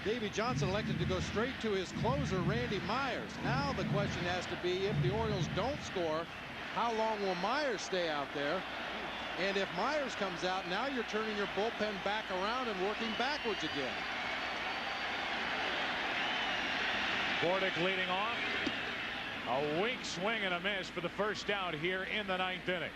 Davey Johnson elected to go straight to his closer, Randy Myers. Now the question has to be, if the Orioles don't score, how long will Myers stay out there? And if Myers comes out, now you're turning your bullpen back around and working backwards again. Bordick leading off. A weak swing and a miss for the first out here in the 9th inning.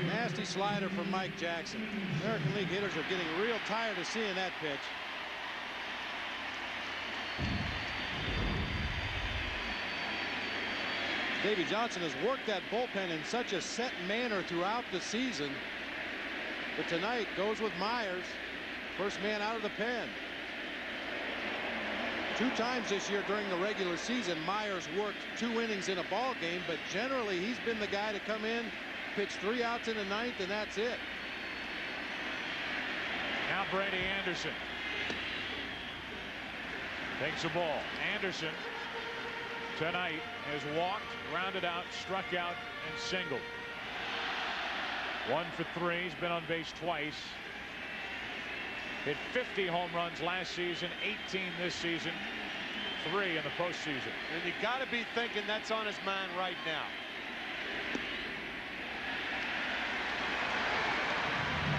Nasty slider from Mike Jackson. American League hitters are getting real tired of seeing that pitch. Davey Johnson has worked that bullpen in such a set manner throughout the season, but tonight goes with Myers, first man out of the pen. 2 times this year during the regular season, Myers worked 2 innings in a ball game, but generally he's been the guy to come in, pitch 3 outs in the 9th, and that's it. Now Brady Anderson takes the ball. Anderson tonight has walked, grounded out, struck out, and singled. 1 for 3. He's been on base twice. Hit 50 home runs last season, 18 this season, 3 in the postseason. And you got to be thinking that's on his mind right now.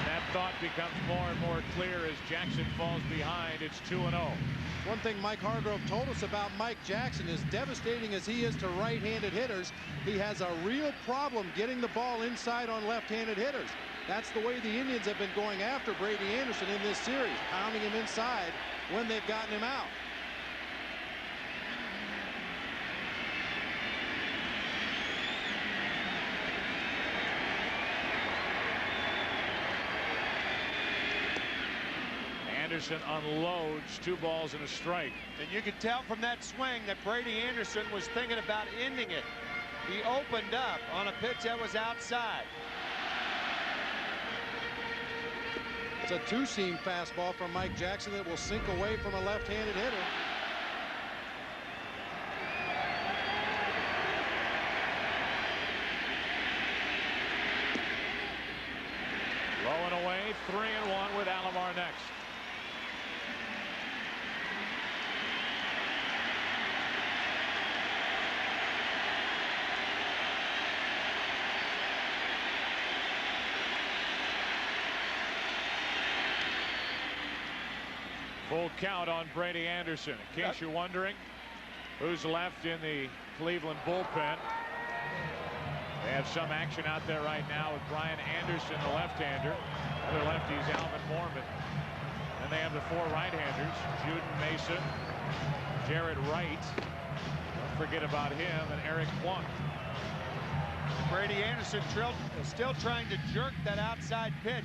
That thought becomes more and more clear as Jackson falls behind. It's 2-0. One thing Mike Hargrove told us about Mike Jackson is, devastating as he is to right-handed hitters, he has a real problem getting the ball inside on left-handed hitters. That's the way the Indians have been going after Brady Anderson in this series, pounding him inside when they've gotten him out. Anderson unloads 2 balls and a strike. And you could tell from that swing that Brady Anderson was thinking about ending it. He opened up on a pitch that was outside. It's a 2-seam fastball from Mike Jackson that will sink away from a left-handed hitter. Low and away, 3-1 with Alomar next. Full count on Brady Anderson. In case you're wondering who's left in the Cleveland bullpen, they have some action out there right now with Brian Anderson, the left-hander. Other lefties, Alvin Mormon. And they have the 4 right-handers, Juden Mesa, Jared Wright. Don't forget about him, and Eric Plunk. Brady Anderson still trying to jerk that outside pitch.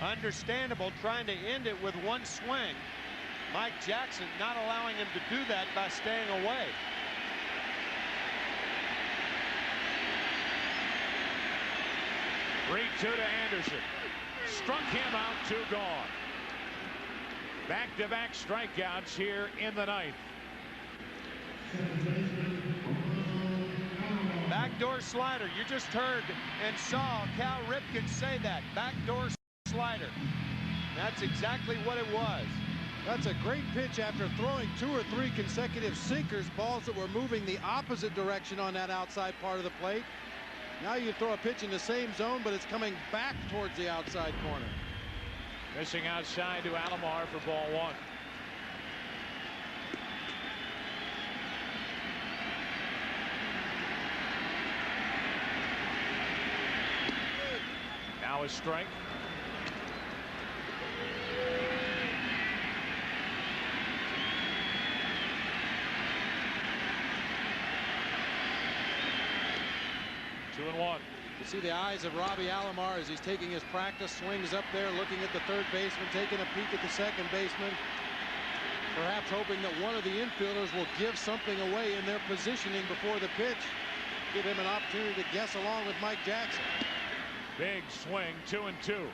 Understandable, trying to end it with 1 swing. Mike Jackson not allowing him to do that by staying away. Three-2 to Anderson. Struck him out, 2 gone. Back-to-back strikeouts here in the 9th. Backdoor slider. You just heard and saw Cal Ripken say that. Backdoor slider. That's exactly what it was. That's a great pitch after throwing 2 or 3 consecutive sinkers, balls that were moving the opposite direction on that outside part of the plate. Now you throw a pitch in the same zone, but it's coming back towards the outside corner. Missing outside to Alomar for ball 1. Now a strike. Two and one. You see the eyes of Robbie Alomar as he's taking his practice swings up there, looking at the third baseman, taking a peek at the second baseman, perhaps hoping that one of the infielders will give something away in their positioning before the pitch, give him an opportunity to guess along with Mike Jackson. Big swing, 2-2.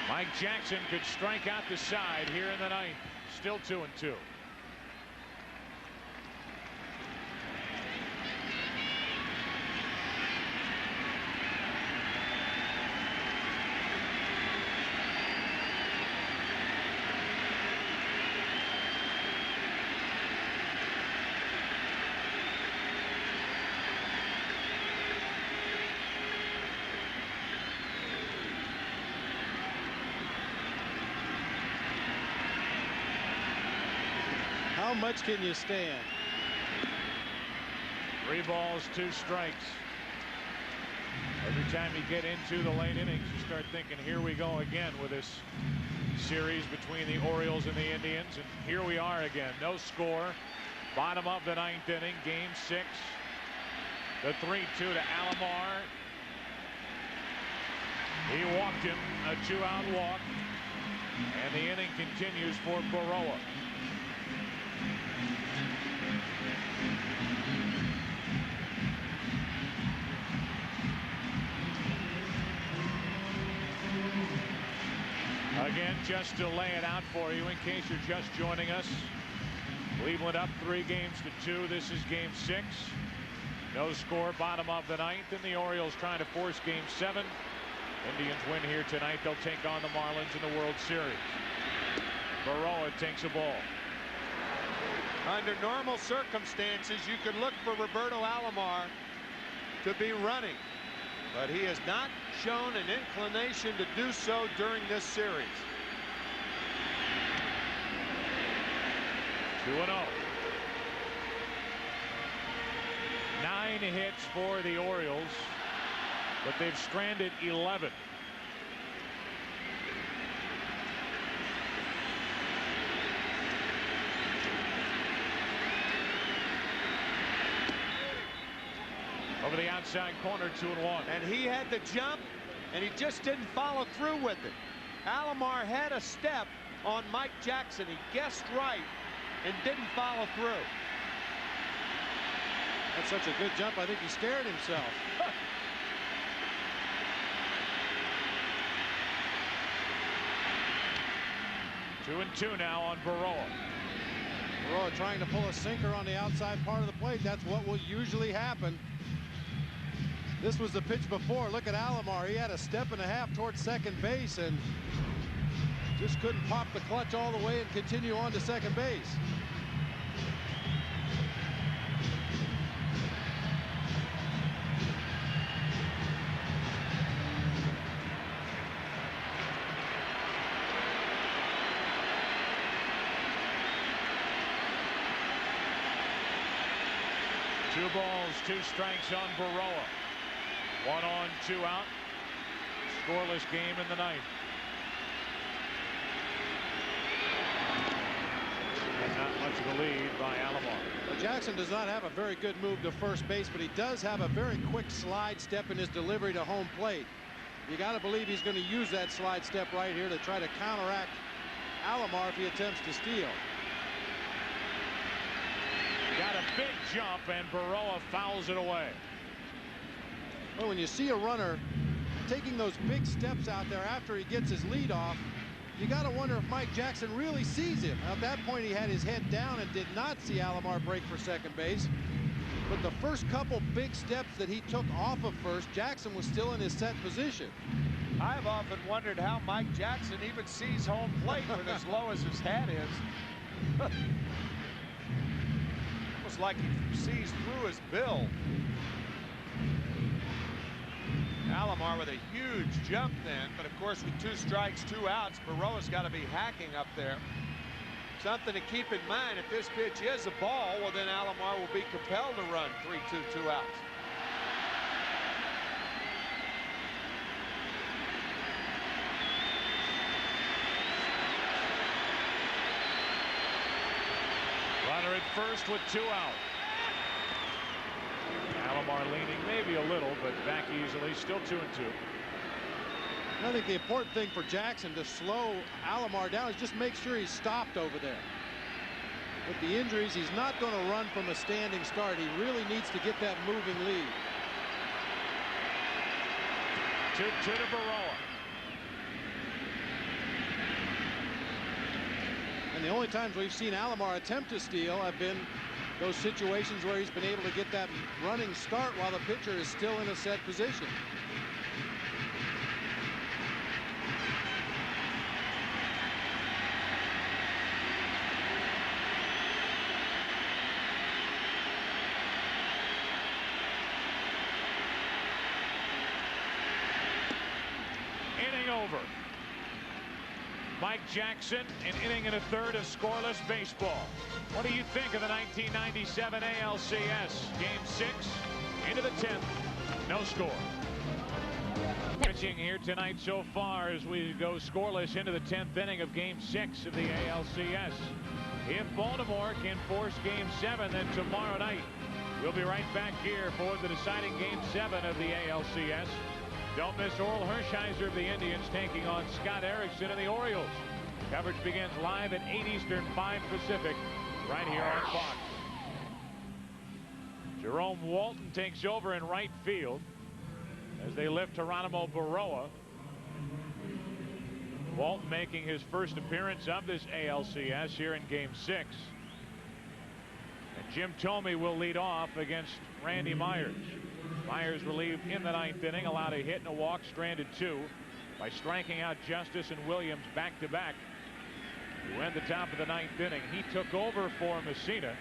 Mike Jackson could strike out the side here in the ninth. Still 2-2. How much can you stand? 3 balls, 2 strikes. Every time you get into the late innings, you start thinking, here we go again with this series between the Orioles and the Indians. And here we are again. No score. Bottom of the 9th inning, game 6. The 3-2 to Alomar. He walked him, a 2-out walk. And the inning continues for Baroa. Again, just to lay it out for you in case you're just joining us. Cleveland up 3-2. This is game 6. No score, bottom of the 9th, and the Orioles trying to force game 7. Indians win here tonight. They'll take on the Marlins in the World Series. Baroa takes a ball. Under normal circumstances, you could look for Roberto Alomar to be running, but he has not shown an inclination to do so during this series. 2-0. 9 hits for the Orioles, but they've stranded 11. Over the outside corner, 2-1. And he had the jump, and he just didn't follow through with it. Alomar had a step on Mike Jackson. He guessed right and didn't follow through. That's such a good jump, I think he scared himself. 2-2 now on Baroa. Baroa trying to pull a sinker on the outside part of the plate. That's what will usually happen. This was the pitch before. Look at Alomar. He had a step and a half towards second base and just couldn't pop the clutch all the way and continue on to second base. Two balls, 2 strikes on Baroa. 1 on, 2 out. Scoreless game in the ninth. And not much of a lead by Alomar. Well, Jackson does not have a very good move to first base, but he does have a very quick slide step in his delivery to home plate. You got to believe he's going to use that slide step right here to try to counteract Alomar if he attempts to steal. Got a big jump, and Baroa fouls it away. Well, when you see a runner taking those big steps out there after he gets his lead off, you got to wonder if Mike Jackson really sees him. At that point, he had his head down and did not see Alomar break for second base. But the first couple big steps that he took off of first, Jackson was still in his set position. I've often wondered how Mike Jackson even sees home plate with as low as his hat is. Almost like he sees through his bill. Alomar with a huge jump then, but of course with 2 strikes, 2 outs, Burrowa's got to be hacking up there. Something to keep in mind, if this pitch is a ball, well then Alomar will be compelled to run 3-2, 2 outs. Runner at first with 2 out. Alomar leaning maybe a little, but back easily, still 2-2. I think the important thing for Jackson to slow Alomar down is just make sure he's stopped over there. With the injuries, he's not going to run from a standing start. He really needs to get that moving lead. 2-2 to Burrowa. And the only times we've seen Alomar attempt to steal have been those situations where he's been able to get that running start while the pitcher is still in a set position. Inning over. Mike Jackson, an inning and a third of scoreless baseball. What do you think of the 1997 ALCS? Game 6 into the 10th. No score. Pitching here tonight so far as we go scoreless into the 10th inning of Game 6 of the ALCS. If Baltimore can force Game 7, then tomorrow night we'll be right back here for the deciding Game 7 of the ALCS. Don't miss Oral Hershiser of the Indians taking on Scott Erickson of the Orioles. Coverage begins live at 8 Eastern, 5 Pacific, right here on Fox. Jerome Walton takes over in right field as they lift Geronimo Burrowa. Walton making his first appearance of this ALCS here in Game 6. And Jim Thome will lead off against Randy Myers. Myers relieved in the 9th inning, allowed a hit and a walk, stranded 2 by striking out Justice and Williams back-to-back to end the top of the 9th inning. He took over for Mussina,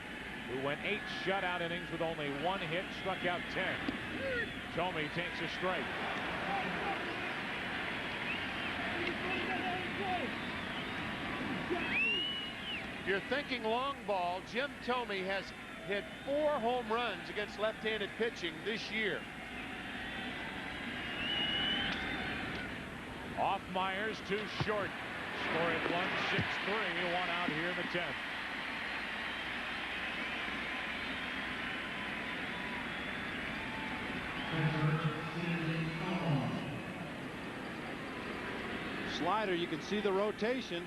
who went 8 shutout innings with only 1 hit, struck out 10. Thome takes a strike. You're thinking long ball. Jim Thome has hit 4 home runs against left-handed pitching this year. Off Myers, 2 short. Score at 1-6-3. 1 out here in the 10th. Slider, you can see the rotation.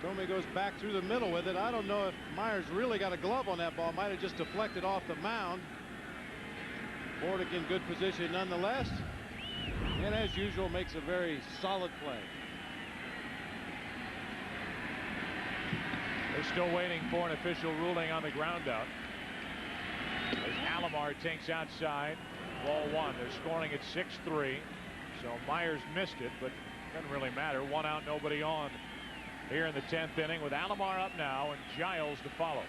Thome goes back through the middle with it. I don't know if Myers really got a glove on that ball. Might have just deflected off the mound. Bordick in good position nonetheless. And as usual, makes a very solid play. They're still waiting for an official ruling on the ground out. As Alomar takes outside, ball 1. They're scoring at 6-3. So Myers missed it, but doesn't really matter. 1 out, nobody on here in the 10th inning with Alomar up now and Giles to follow.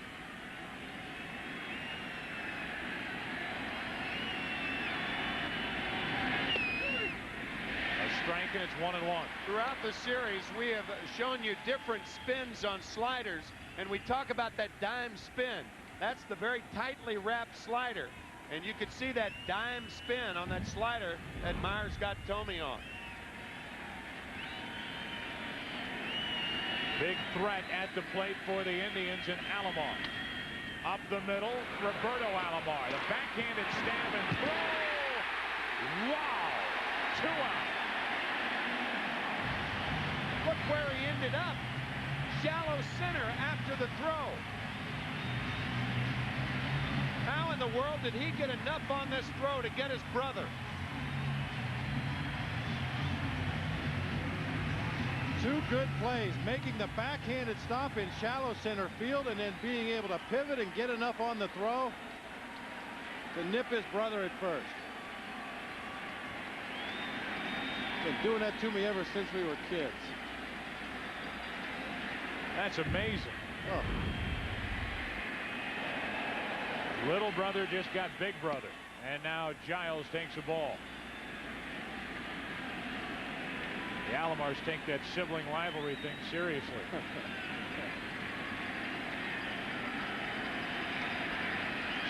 A strike and it's 1-1. Throughout the series, we have shown you different spins on sliders, and we talk about that dime spin. That's the very tightly wrapped slider, and you could see that dime spin on that slider that Myers got Thome on. Big threat at the plate for the Indians and Alomar. Up the middle, Roberto Alomar. The backhanded stab and throw. Wow. 2 out. Look where he ended up. Shallow center after the throw. How in the world did he get enough on this throw to get his brother? 2 good plays, making the backhanded stop in shallow center field and then being able to pivot and get enough on the throw to nip his brother at first. Been doing that to me ever since we were kids. That's amazing. Oh. Little brother just got big brother. And now Giles takes the ball. The Alomars take that sibling rivalry thing seriously.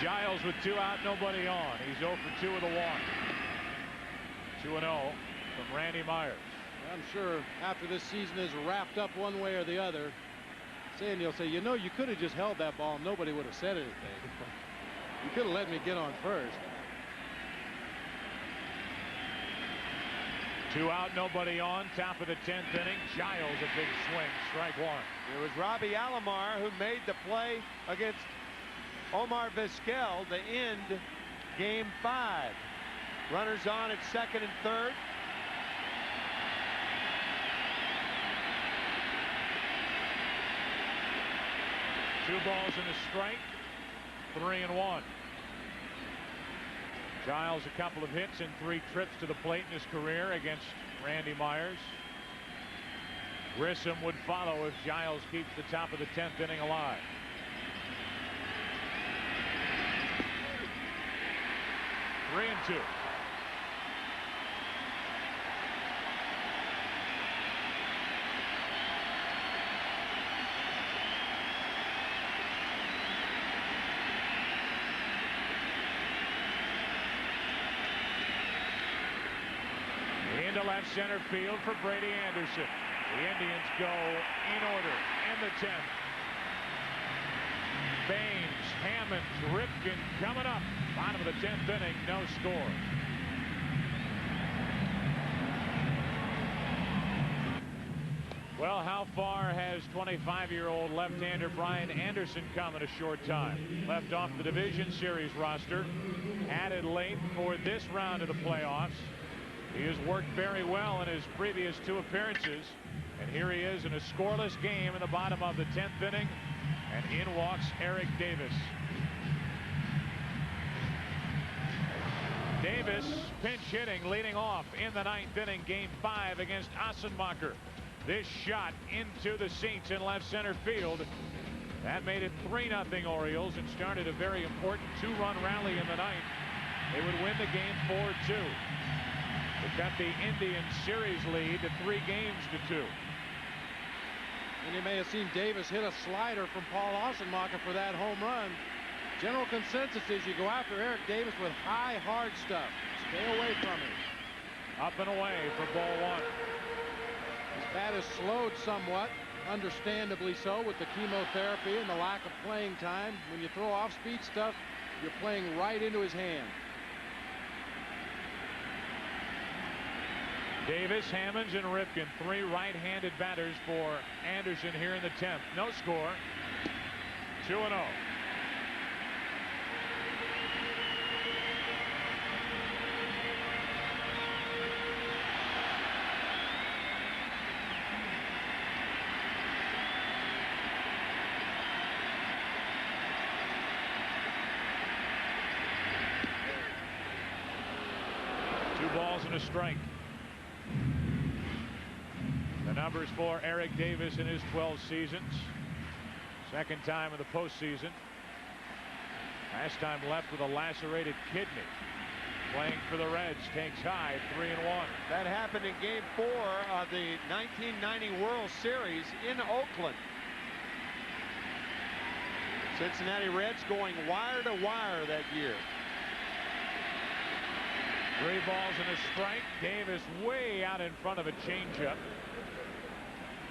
Giles with 2 out, nobody on. He's 0 for 2 with a walk. 2-0 from Randy Myers. I'm sure after this season is wrapped up one way or the other, Sandy will say, you know, you could have just held that ball. Nobody would have said anything. You could have let me get on first. 2 out, nobody on. Top of the 10th inning. Giles a big swing. Strike 1. It was Robbie Alomar who made the play against Omar Vizquel to end game 5. Runners on at 2nd and 3rd. Two balls and a strike. 3-1. Giles a couple of hits and 3 trips to the plate in his career against Randy Myers. Grissom would follow if Giles keeps the top of the 10th inning alive. Three and 2. Into left center field for Brady Anderson. The Indians go in order in the 10th. Baines, Hammonds, Ripken coming up. Bottom of the 10th inning, no score. Well, how far has 25-year-old left-hander Brian Anderson come in a short time? Left off the division series roster, added late for this round of the playoffs. He has worked very well in his previous 2 appearances, and here he is in a scoreless game in the bottom of the 10th inning, and in walks Eric Davis. Davis pinch hitting, leading off in the 9th inning, game 5 against Assenmacher. This shot into the seats in left center field. That made it 3-0 Orioles and started a very important 2-run rally in the 9th. They would win the game 4-2. To cut the Indians series lead to 3 games to 2. And you may have seen Davis hit a slider from Paul Assenmacher for that home run. General consensus is you go after Eric Davis with high, hard stuff. Stay away from him. Up and away for ball 1. His bat is slowed somewhat, understandably so, with the chemotherapy and the lack of playing time. When you throw off-speed stuff, you're playing right into his hand. Davis, Hammonds, and Ripken, 3 right-handed batters for Anderson here in the 10th. No score. 2-0. Two balls and a strike. The numbers for Eric Davis in his 12 seasons. Second time in the postseason. Last time left with a lacerated kidney. Playing for the Reds, takes high, 3-1. That happened in game 4 of the 1990 World Series in Oakland. Cincinnati Reds going wire to wire that year. 3 balls and a strike. Davis way out in front of a changeup.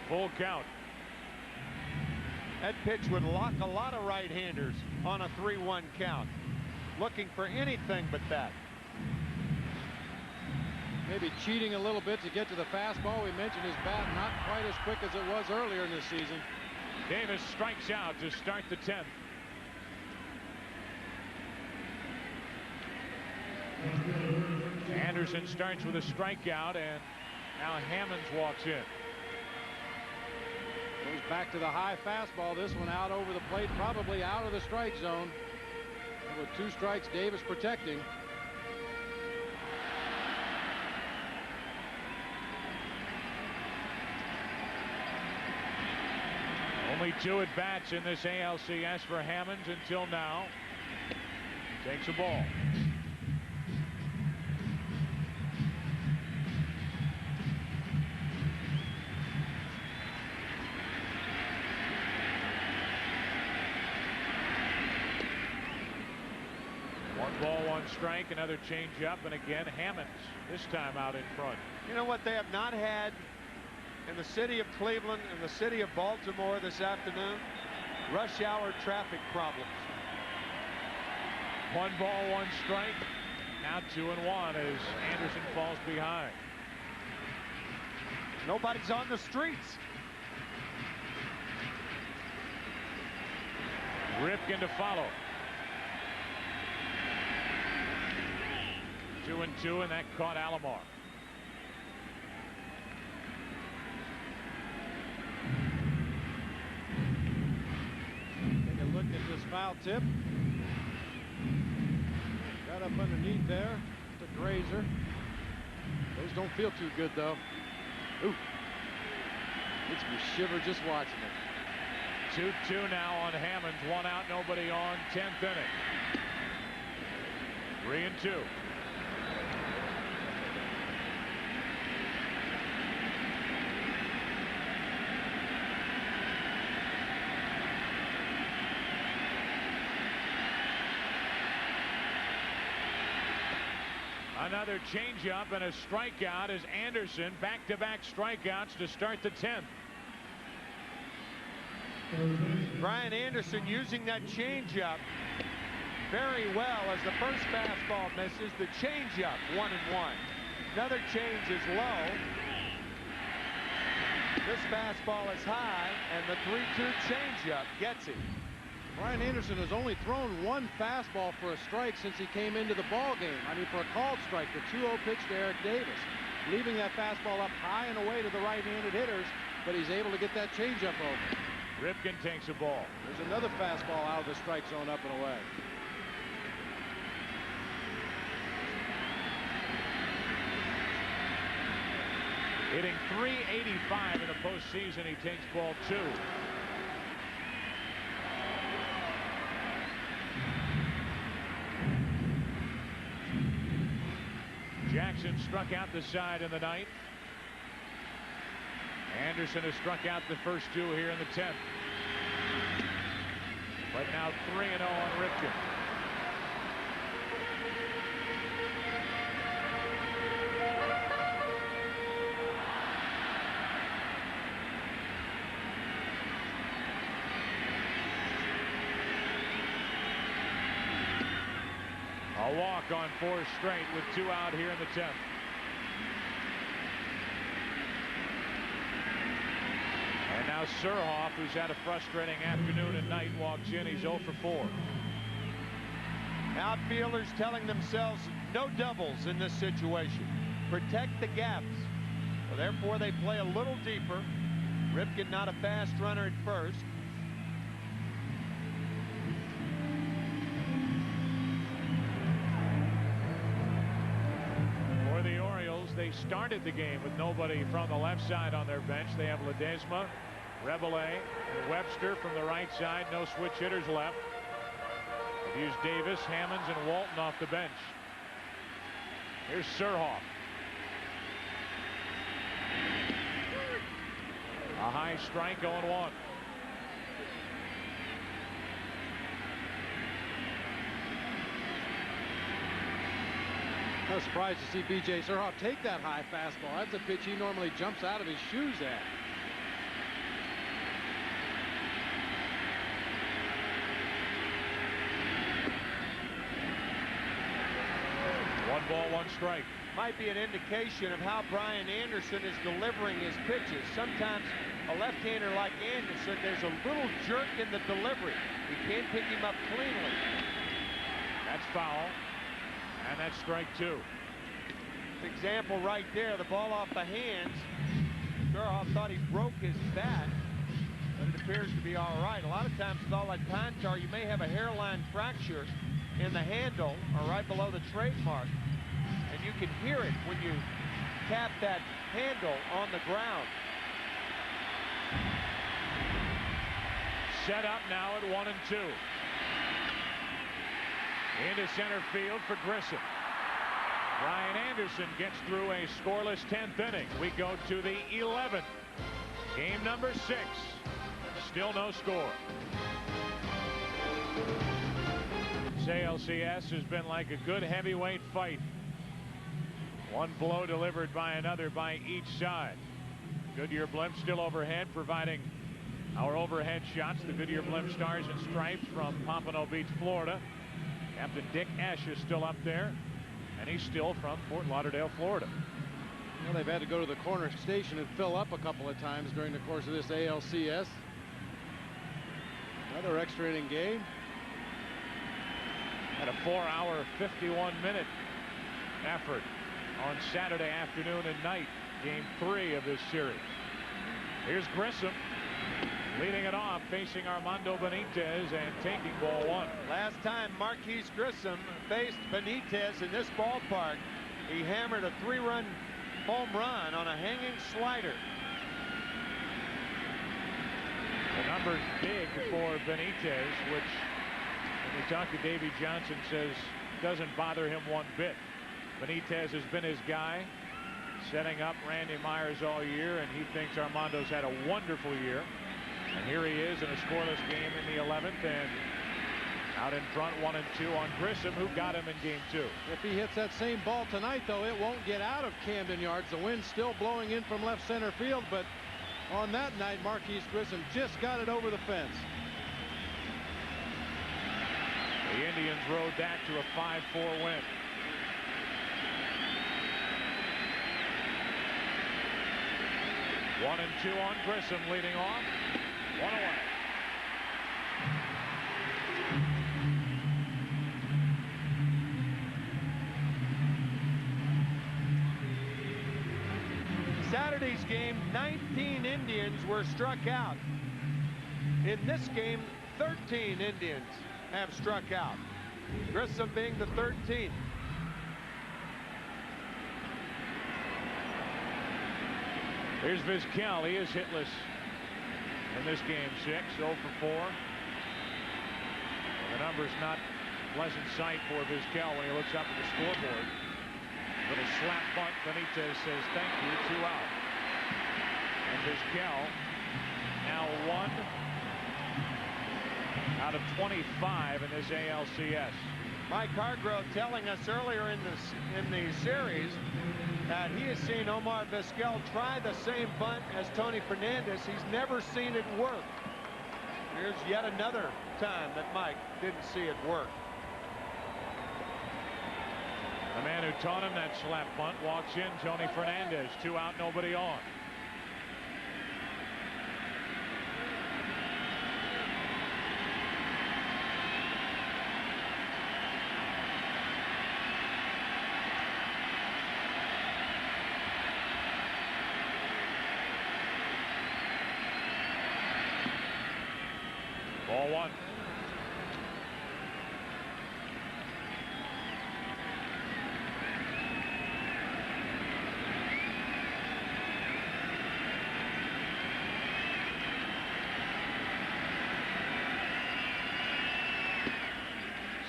Full count. That pitch would lock a lot of right-handers on a 3-1 count. Looking for anything but that. Maybe cheating a little bit to get to the fastball. We mentioned his bat not quite as quick as it was earlier in this season. Davis strikes out to start the 10th. Anderson starts with a strikeout, and now Hammonds walks in. back to the high fastball. This one out over the plate, probably out of the strike zone. And with 2 strikes, Davis protecting. Only 2 at-bats in this ALCS for Hammonds until now. Takes a ball. One ball, 1 strike, another changeup, and again Hammonds this time out in front. You know what they have not had in the city of Cleveland and the city of Baltimore this afternoon? Rush hour traffic problems. 1 ball, 1 strike. Now 2-1 as Anderson falls behind. Nobody's on the streets. Ripken to follow. 2-2, and that caught Alomar. Take a look at this foul tip. Got up underneath there. It's a grazer. Those don't feel too good, though. Ooh. Makes me shiver just watching it. 2-2 now on Hammonds. 1 out, nobody on. 10th inning. 3-2. Another changeup and a strikeout as Anderson back-to-back strikeouts to start the 10th. Brian Anderson using that changeup very well as the first fastball misses. The changeup 1-1. Another change is low. This fastball is high, and the 3-2 changeup gets it. Brian Anderson has only thrown 1 fastball for a strike since he came into the ball game. I mean, for a called strike, the 2-0 pitch to Eric Davis, leaving that fastball up high and away to the right-handed hitters, but he's able to get that changeup over. Ripken takes a ball. There's another fastball out of the strike zone up and away. Hitting .385 in the postseason. He takes ball 2. Jackson struck out the side in the 9th. Anderson has struck out the first 2 here in the 10th. Right now 3-0 on Ripken. A walk on 4 straight with 2 out here in the 10th. And now Surhoff, who's had a frustrating afternoon and night, walks in. He's 0 for 4. Outfielders telling themselves no doubles in this situation. Protect the gaps. So therefore they play a little deeper. Ripken not a fast runner at first. For the Orioles, they started the game with nobody from the left side on their bench. They have Ledesma, Rebele, and Webster from the right side. No switch hitters left. They've used Davis, Hammonds, and Walton off the bench. Here's Surhoff. A high strike, 0-1. I was surprised to see B.J. Surhoff take that high fastball. That's a pitch he normally jumps out of his shoes at. One ball, 1 strike. Might be an indication of how Brian Anderson is delivering his pitches. Sometimes a left-hander like Anderson, there's a little jerk in the delivery. You can't pick him up cleanly. That's foul. And that's strike 2. Example right there, the ball off the hands. Surhoff thought he broke his bat, appears to be all right. A lot of times with all that pine tar, you may have a hairline fracture in the handle or right below the trademark. And you can hear it when you tap that handle on the ground. Set up now at 1-2. Into center field for Grissom. Ryan Anderson gets through a scoreless 10th inning. We go to the 11th. Game number 6. Still no score. This ALCS has been like a good heavyweight fight. One blow delivered by another by each side. Goodyear blimp still overhead, providing our overhead shots. The Goodyear blimp Stars and Stripes from Pompano Beach, Florida. Captain Dick Esch is still up there, and he's still from Fort Lauderdale, Florida. Well, they've had to go to the corner station and fill up a couple of times during the course of this ALCS. Another extra inning game. At a 4-hour, 51-minute effort on Saturday afternoon and night, game 3 of this series. Here's Grissom leading it off, facing Armando Benitez and taking ball 1. Last time Marquise Grissom faced Benitez in this ballpark, he hammered a 3-run home run on a hanging slider. The number's big for Benitez, which when we talk to Davey Johnson says doesn't bother him one bit. Benitez has been his guy, setting up Randy Myers all year, and he thinks Armando's had a wonderful year. And here he is in a scoreless game in the 11th, and out in front 1-2 on Grissom, who got him in game 2. If he hits that same ball tonight, though, it won't get out of Camden Yards. The wind's still blowing in from left center field, but on that night, Marquise Grissom just got it over the fence. The Indians rode that to a 5-4 win. One and 2 on Grissom, leading off. 1 away. Saturday's game, 19 Indians were struck out. In this game, 13 Indians have struck out. Grissom being the 13th. Here's Vizquel. He is hitless in this game 6, 0 for 4. The number's not pleasant sight for Vizquel when he looks up at the scoreboard. Little slap bunt. Benitez says thank you, 2 out. And Vizquel now 1 out of 25 in this ALCS. Mike Hargrove telling us earlier in the series that he has seen Omar Vizquel try the same bunt as Tony Fernandez. He's never seen it work. Here's yet another time that Mike didn't see it work. The man who taught him that slap bunt walks in, Tony Fernandez. 2 out, nobody on. Ball 1.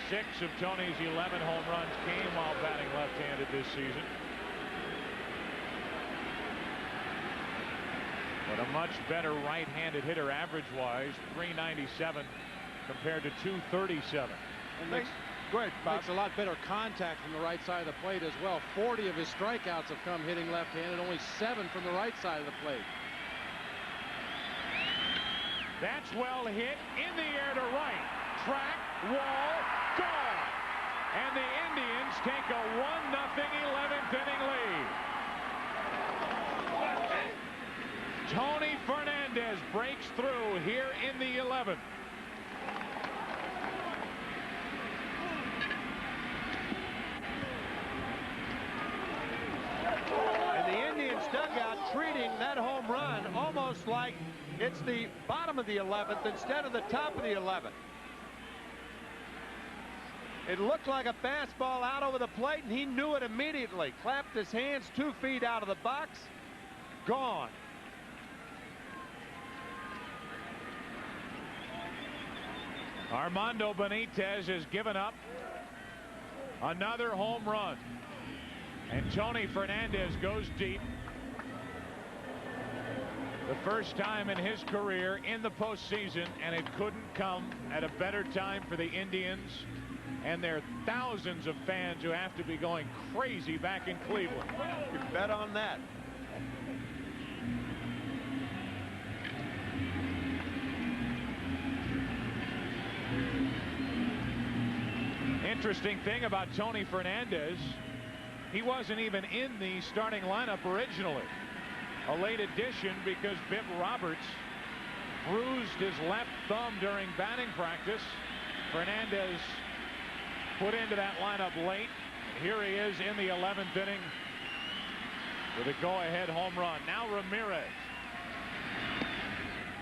Six of Tony's 11 home runs came while batting left-handed this season. But a much better right-handed hitter average-wise, 397 compared to 237. And makes a lot better contact from the right side of the plate as well. 40 of his strikeouts have come hitting left-handed, only 7 from the right side of the plate. That's well hit in the air to right. Track, wall, gone. And the Indians take a 1-0 11th inning lead. Tony Fernandez breaks through here in the 11th. And the Indians dugout treating that home run almost like It's the bottom of the 11th instead of the top of the 11th. It looked like a fastball out over the plate, and he knew it immediately. Clapped his hands 2 feet out of the box. Gone. Armando Benitez has given up another home run. And Tony Fernandez goes deep. The first time in his career in the postseason, and it couldn't come at a better time for the Indians and their thousands of fans who have to be going crazy back in Cleveland. You bet on that. Interesting thing about Tony Fernandez, he wasn't even in the starting lineup originally. A late addition because Bip Roberts bruised his left thumb during batting practice. Fernandez put into that lineup late. Here he is in the 11th inning with a go-ahead home run. Now Ramirez.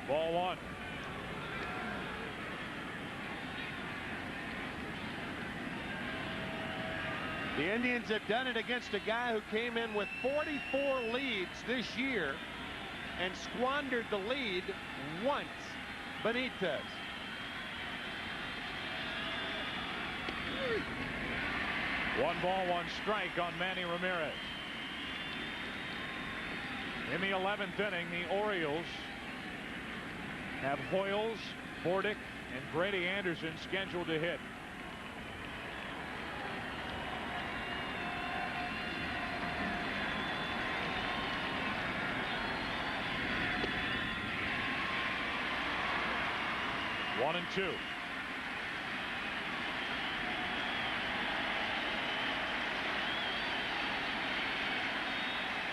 Ball 1. The Indians have done it against a guy who came in with 44 leads this year and squandered the lead once. Benitez. One ball, one strike on Manny Ramirez. In the 11th inning, the Orioles have Hoyles, Bordick, and Brady Anderson scheduled to hit. One and two.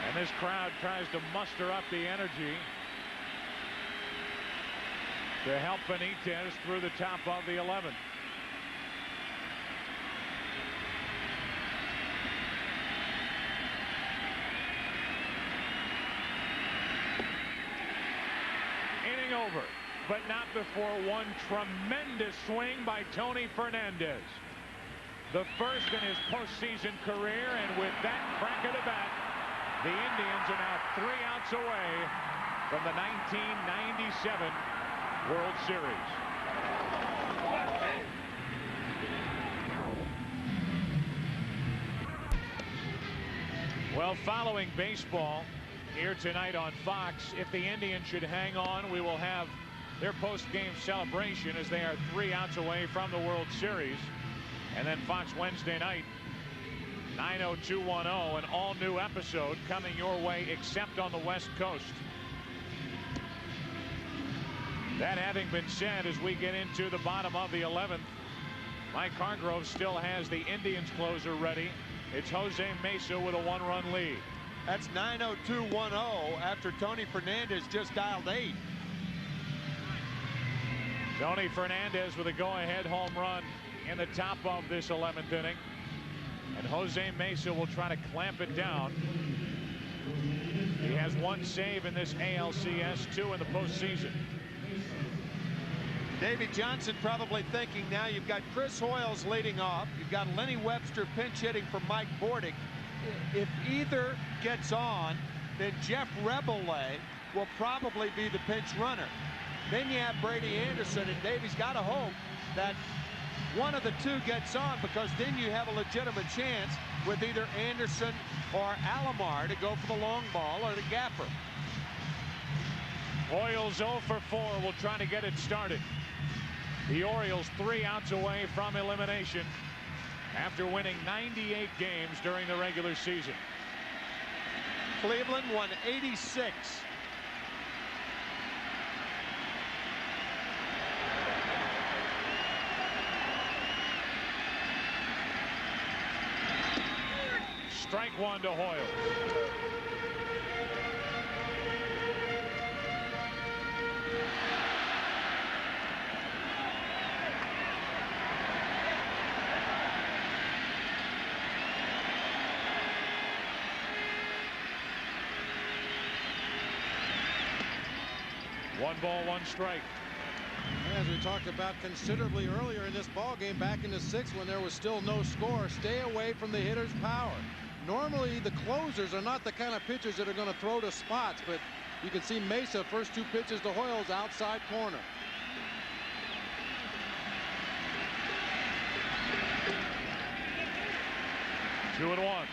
And this crowd tries to muster up the energy to help Benitez through the top of the 11th. Inning over, but not before one tremendous swing by Tony Fernandez. The first in his postseason career, and with that crack of the bat, the Indians are now 3 outs away from the 1997 World Series. Well, following baseball here tonight on Fox, if the Indians should hang on, we will have their post-game celebration as they are 3 outs away from the World Series. And then Fox Wednesday night, 90210, an all-new episode coming your way except on the West Coast. That having been said, as we get into the bottom of the 11th, Mike Hargrove still has the Indians closer ready. It's Jose Mesa with a 1-run lead. That's 90210 after Tony Fernandez just dialed 8. Tony Fernandez with a go-ahead home run in the top of this 11th inning. And Jose Mesa will try to clamp it down. He has 1 save in this ALCS, 2 in the postseason. Davey Johnson probably thinking now you've got Chris Hoyles leading off. You've got Lenny Webster pinch hitting for Mike Bordick. If either gets on, then Jeff Reboulet will probably be the pinch runner. Then you have Brady Anderson, and Davey's got to hope that one of the two gets on, because then you have a legitimate chance with either Anderson or Alomar to go for the long ball or the gapper. Hoyles 0 for 4 will try to get it started. The Orioles 3 outs away from elimination after winning 98 games during the regular season. Cleveland won 86. Strike 1 to Hoyles. 1 ball, 1 strike. As we talked about considerably earlier in this ball game, back in the 6th when there was still no score, stay away from the hitter's power. Normally the closers are not the kind of pitchers that are going to throw to spots, but you can see Mesa, first 2 pitches to Hoyles, outside corner. Two and 1.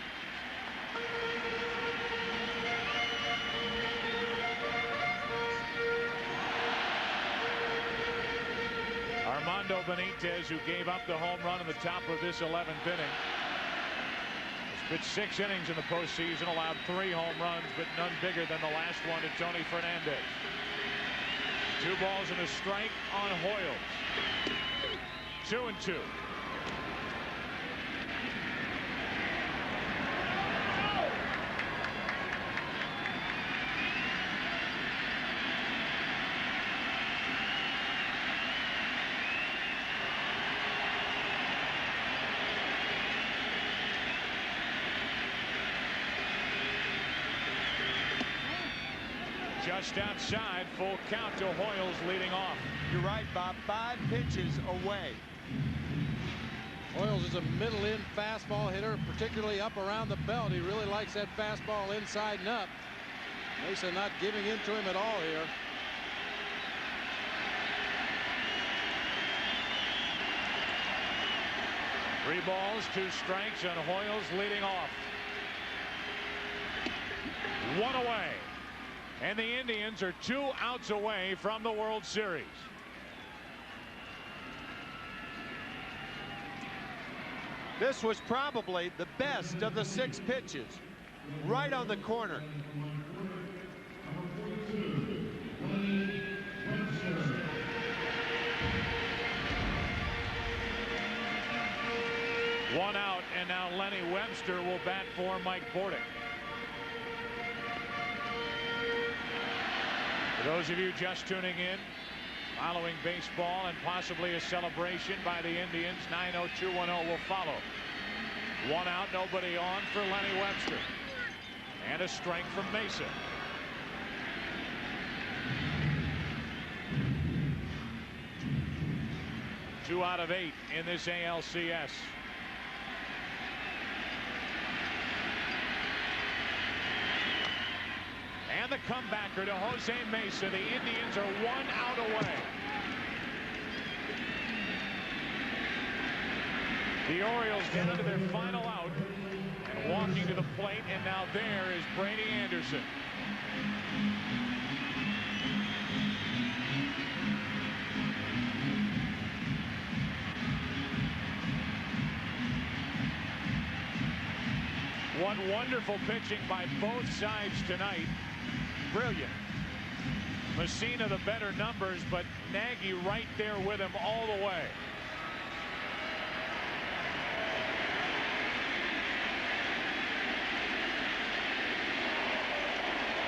Armando Benitez, who gave up the home run in the top of this 11th inning, has pitched 6 innings in the postseason, allowed 3 home runs, but none bigger than the last one to Tony Fernandez. 2 balls and a strike on Hoyles. 2-2. Just outside, full count to Hoyles leading off. You're right, Bob. 5 pitches away. Hoyles is a middle-in fastball hitter, particularly up around the belt. He really likes that fastball inside and up. Mesa not giving in to him at all here. Three balls, 2 strikes, and Hoyles leading off. 1 away. And the Indians are 2 outs away from the World Series. This was probably the best of the 6 pitches. Right on the corner. One out, and now Lenny Webster will bat for Mike Bordick. For those of you just tuning in, following baseball and possibly a celebration by the Indians, 90210 will follow. 1 out, nobody on for Lenny Webster. And a strike from Mesa. Two out of 8 in this ALCS. And the comebacker to Jose Mesa. The Indians are 1 out away. The Orioles get into their final out and walking to the plate, and now there is Brady Anderson. What wonderful pitching by both sides tonight. Brilliant. Mussina the better numbers, but Nagy right there with him all the way.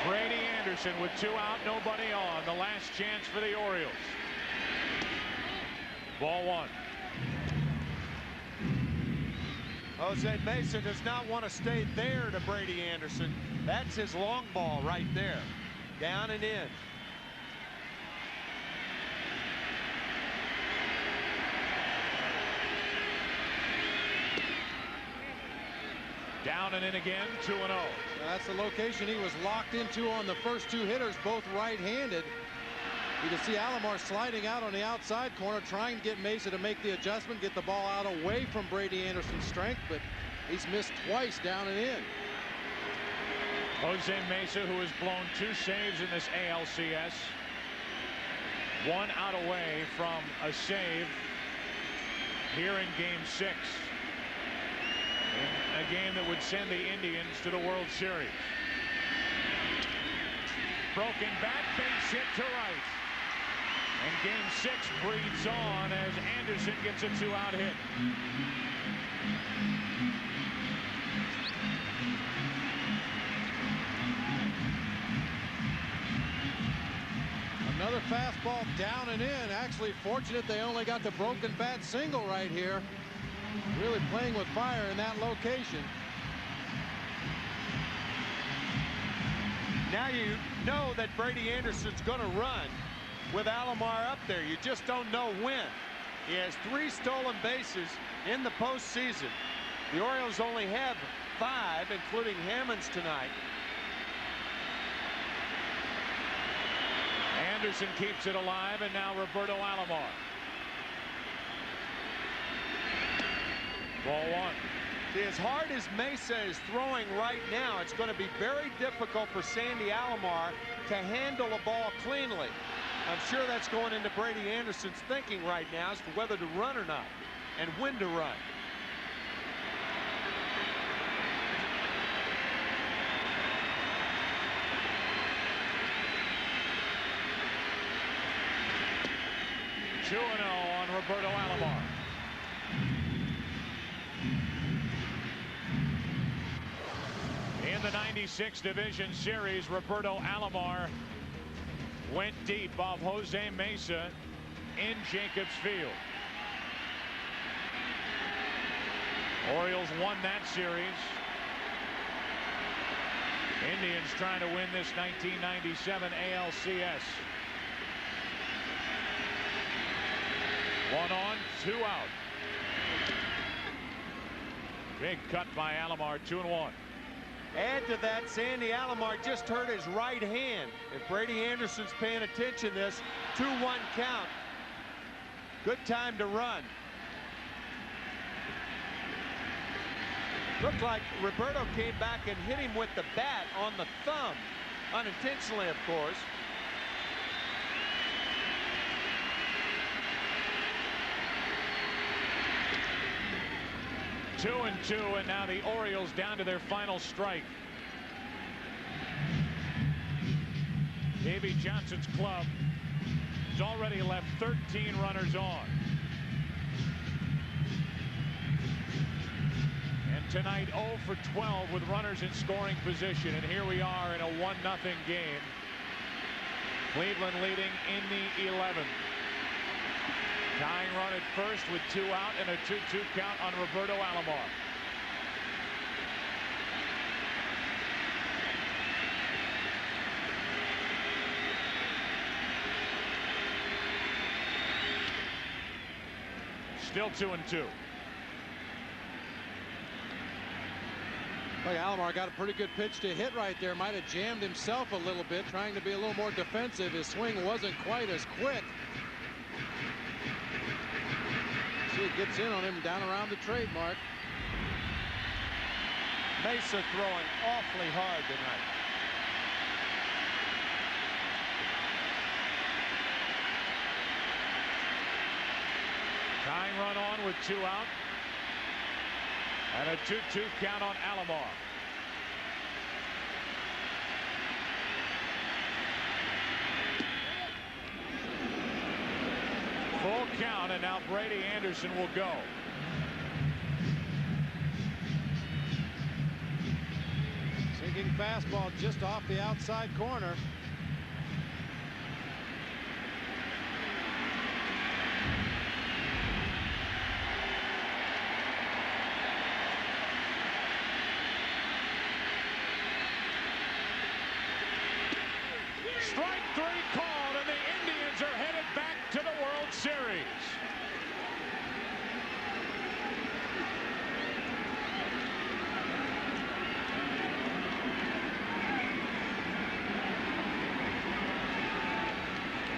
Brady Anderson with 2 out, nobody on. The last chance for the Orioles. Ball 1. Jose Mesa does not want to stay there to Brady Anderson. That's his long ball right there. Down and in. Down and in again, 2-0. That's the location he was locked into on the first 2 hitters, both right-handed. You can see Alomar sliding out on the outside corner, trying to get Mesa to make the adjustment, get the ball out away from Brady Anderson's strength, but he's missed twice down and in. Jose Mesa, who has blown 2 saves in this ALCS. 1 out away from a save here in Game 6. In a game that would send the Indians to the World Series. Broken bat, base hit to right. And Game 6 breathes on as Anderson gets a 2-out hit. Another fastball down and in. Actually fortunate they only got the broken bat single right here. Really playing with fire in that location. Now you know that Brady Anderson's going to run. with Alomar up there. You just don't know when. He has 3 stolen bases in the postseason. The Orioles only have 5, including Hammond's tonight. Anderson keeps it alive, and now Roberto Alomar. Ball 1. See, as hard as Mesa is throwing right now, it's going to be very difficult for Sandy Alomar to handle a ball cleanly. I'm sure that's going into Brady Anderson's thinking right now as to whether to run or not, and when to run. Two 2-0 on Roberto Alomar. In the 96 Division Series, Roberto Alomar went deep off Jose Mesa in Jacobs Field. Orioles won that series. Indians trying to win this 1997 ALCS. 1 on, 2 out. Big cut by Alomar, 2-1. Add to that, Sandy Alomar just hurt his right hand. If Brady Anderson's paying attention to this, 2-1 count. Good time to run. Looked like Roberto came back and hit him with the bat on the thumb. Unintentionally, of course. Two and 2, and now the Orioles down to their final strike. Davey Johnson's club has already left 13 runners on. And tonight 0 for 12 with runners in scoring position. And here we are in a 1-0 game. Cleveland leading in the 11th. Tying run at first with 2 out and a 2-2 count on Roberto Alomar. Still 2 and 2. Look, Alomar got a pretty good pitch to hit right there. Might have jammed himself a little bit, trying to be a little more defensive. His swing wasn't quite as quick. See, it gets in on him down around the trademark. Mesa throwing awfully hard tonight. Tying run on with 2 out. And a 2-2 count on Alomar. Full count, and now Brady Anderson will go. Sinking fastball just off the outside corner. Strike 3 called, and the Indians are headed back to the World Series.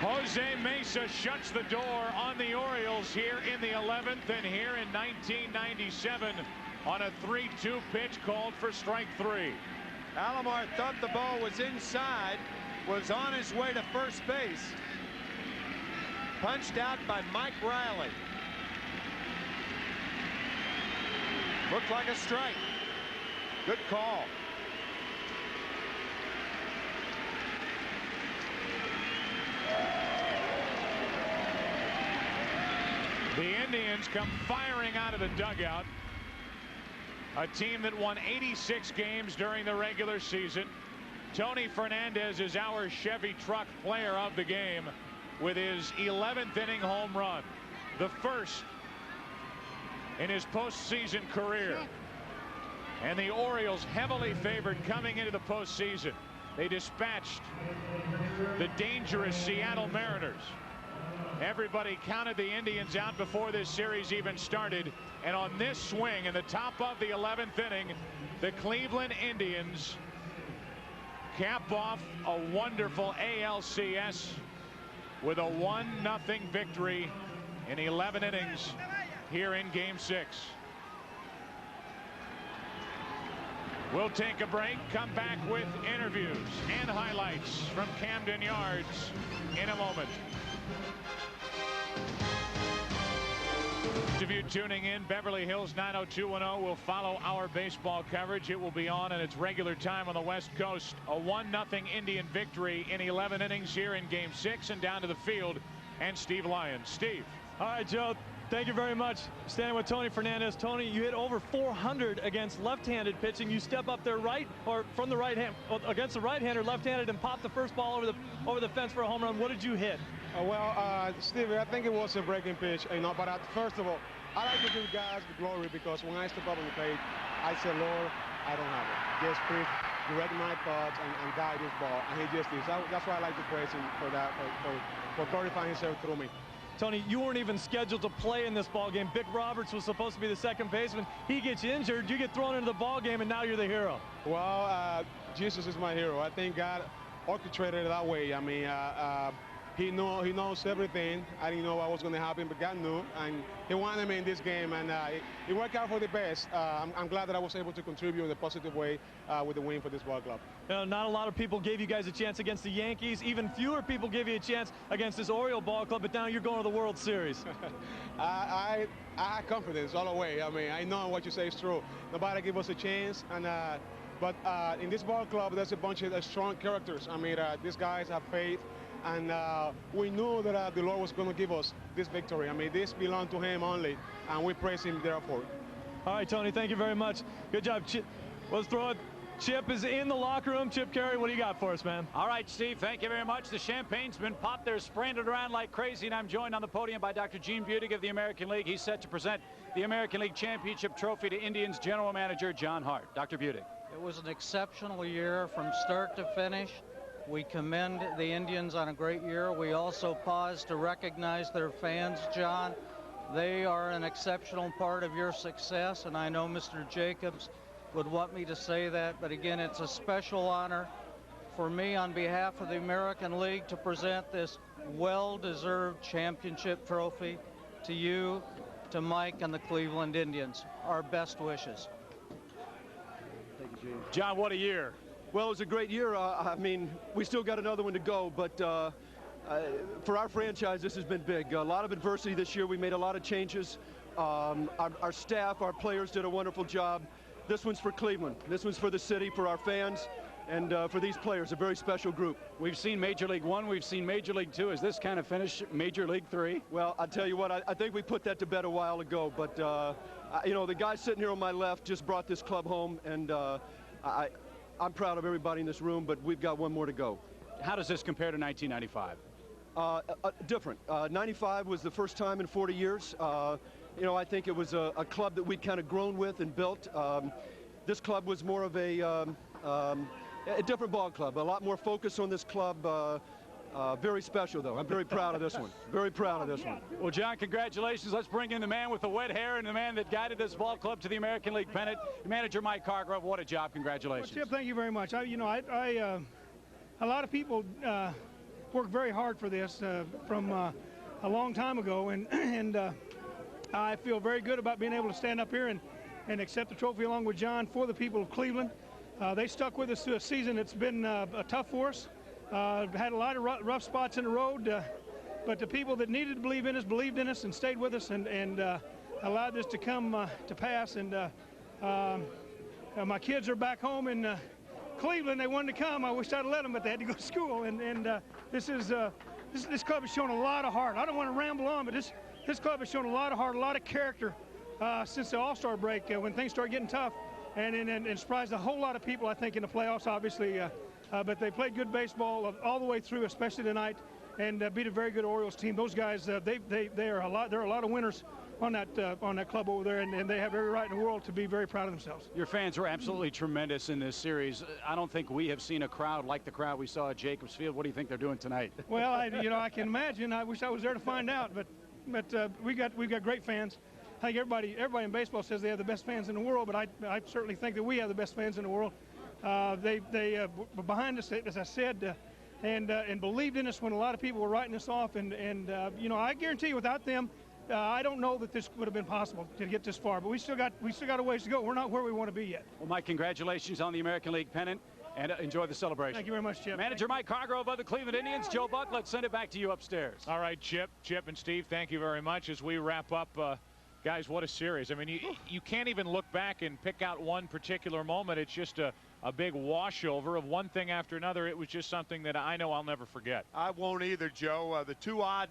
Jose Mesa shuts the door on the Orioles here in the 11th, and here in 1997 on a 3-2 pitch called for strike 3. Alomar thought the ball was inside, was on his way to first base. Punched out by Mike Riley. Looked like a strike. Good call. The Indians come firing out of the dugout. A team that won 86 games during the regular season. Tony Fernandez is our Chevy truck player of the game with his 11th inning home run, the first in his postseason career. And the Orioles heavily favored coming into the postseason. They dispatched the dangerous Seattle Mariners. Everybody counted the Indians out before this series even started. And on this swing in the top of the 11th inning, the Cleveland Indians cap off a wonderful ALCS with a 1-0 victory in 11 innings here in Game 6. We'll take a break, come back with interviews and highlights from Camden Yards in a moment. If you're tuning in, Beverly Hills 90210 will follow our baseball coverage. It will be on in its regular time on the West Coast. A 1-0 Indian victory in 11 innings here in Game 6, and down to the field and Steve Lyons. Steve. All right, Joe. Thank you very much. Standing with Tony Fernandez. Tony, you hit over 400 against left-handed pitching. You step up there right, or from the right hand, against the right-hander, left-handed, and pop the first ball over the fence for a home run. What did you hit? Stevie, I think it was a breaking pitch. But first of all, I like to give guys the glory, because when I step up on the plate, I say, Lord, I don't have it. Just direct my thoughts and guide this ball, and he just is. That's why I like to praise him for that, for glorifying himself through me. Tony, you weren't even scheduled to play in this ball game. Vic Roberts was supposed to be the second baseman. He gets injured, you get thrown into the ball game, and now you're the hero. Well, Jesus is my hero. I think God orchestrated it that way. I mean, he knows everything. I didn't know what was going to happen, but God knew, and he wanted me in this game, and it worked out for the best. I'm glad that I was able to contribute in a positive way with the win for this ball club. You know, not a lot of people gave you guys a chance against the Yankees. Even fewer people gave you a chance against this Oriole ball club, but now you're going to the World Series. I have confidence all the way. I mean, I know what you say is true. Nobody gave us a chance, and but in this ball club, there's a bunch of strong characters. I mean, these guys have faith. And we knew that the Lord was going to give us this victory. I mean, this belonged to him only, and we praise him therefore. All right, Tony, thank you very much. Good job. Let's throw it. Chip is in the locker room. Chip Carey, what do you got for us, man? All right, Steve, thank you very much. The champagne's been popped. They're spraying it around like crazy, and I'm joined on the podium by Dr. Gene Budig of the American League. He's set to present the American League Championship Trophy to Indians General Manager John Hart. Dr. Budig. It was an exceptional year from start to finish. We commend the Indians on a great year. We also pause to recognize their fans, John. They are an exceptional part of your success, and I know Mr. Jacobs would want me to say that, but again, it's a special honor for me on behalf of the American League to present this well-deserved championship trophy to you, to Mike, and the Cleveland Indians. Our best wishes. Thank you, Gene. John, what a year. Well, it was a great year. I mean, we still got another one to go, but for our franchise, this has been big. A lot of adversity this year. We made a lot of changes. Our staff, our players did a wonderful job. This one's for Cleveland. This one's for the city, for our fans, and for these players, a very special group. We've seen Major League 1, we've seen Major League 2. Is this kind of finish Major League 3? Well, I'll tell you what, I think we put that to bed a while ago, but, you know, the guy sitting here on my left just brought this club home, and I'm proud of everybody in this room, but we've got one more to go. How does this compare to 1995? Different. 95 was the first time in 40 years. You know, I think it was a club that we'd kind of grown with and built. This club was more of a different ball club, a lot more focus on this club. Very special, though. I'm very proud of this one. Very proud of this one. Well, John, congratulations. Let's bring in the man with the wet hair and the man that guided this ball club to the American League pennant, manager Mike Hargrove. What a job. Congratulations. Well, Chip, thank you very much. A lot of people worked very hard for this from a long time ago, and I feel very good about being able to stand up here and accept the trophy along with John for the people of Cleveland. They stuck with us through a season that's been tough for us. Had a lot of rough spots in the road, but the people that needed to believe in us believed in us and stayed with us and allowed this to come to pass. And my kids are back home in Cleveland. They wanted to come. I wish I'd have let them, but they had to go to school. And this club has shown a lot of heart. I don't want to ramble on, but this club has shown a lot of heart, a lot of character since the All-Star break when things started getting tough, and surprised a whole lot of people, I think, in the playoffs, obviously. But they played good baseball all the way through, especially tonight, and beat a very good Orioles team. Those guys, there are a lot of winners on that club over there, and they have every right in the world to be very proud of themselves. Your fans were absolutely tremendous in this series. I don't think we have seen a crowd like the crowd we saw at Jacobs Field. What do you think they're doing tonight? Well, I can imagine. I wish I was there to find out, but we've got great fans. I think everybody in baseball says they have the best fans in the world, but I certainly think that we have the best fans in the world. They were behind us, as I said, and believed in us when a lot of people were writing us off. And you know, I guarantee you, without them, I don't know that this would have been possible to get this far. But we still got a ways to go. We're not where we want to be yet. Well, Mike, congratulations on the American League pennant, and enjoy the celebration. Thank you very much, Chip. Manager Mike Hargrove of the Cleveland Indians. Joe Buck, let's send it back to you upstairs. All right, Chip, and Steve, thank you very much. As we wrap up, guys, what a series. I mean, you can't even look back and pick out one particular moment. It's just a big washover of one thing after another. It was just something that I know I'll never forget. I won't either, Joe. The two odd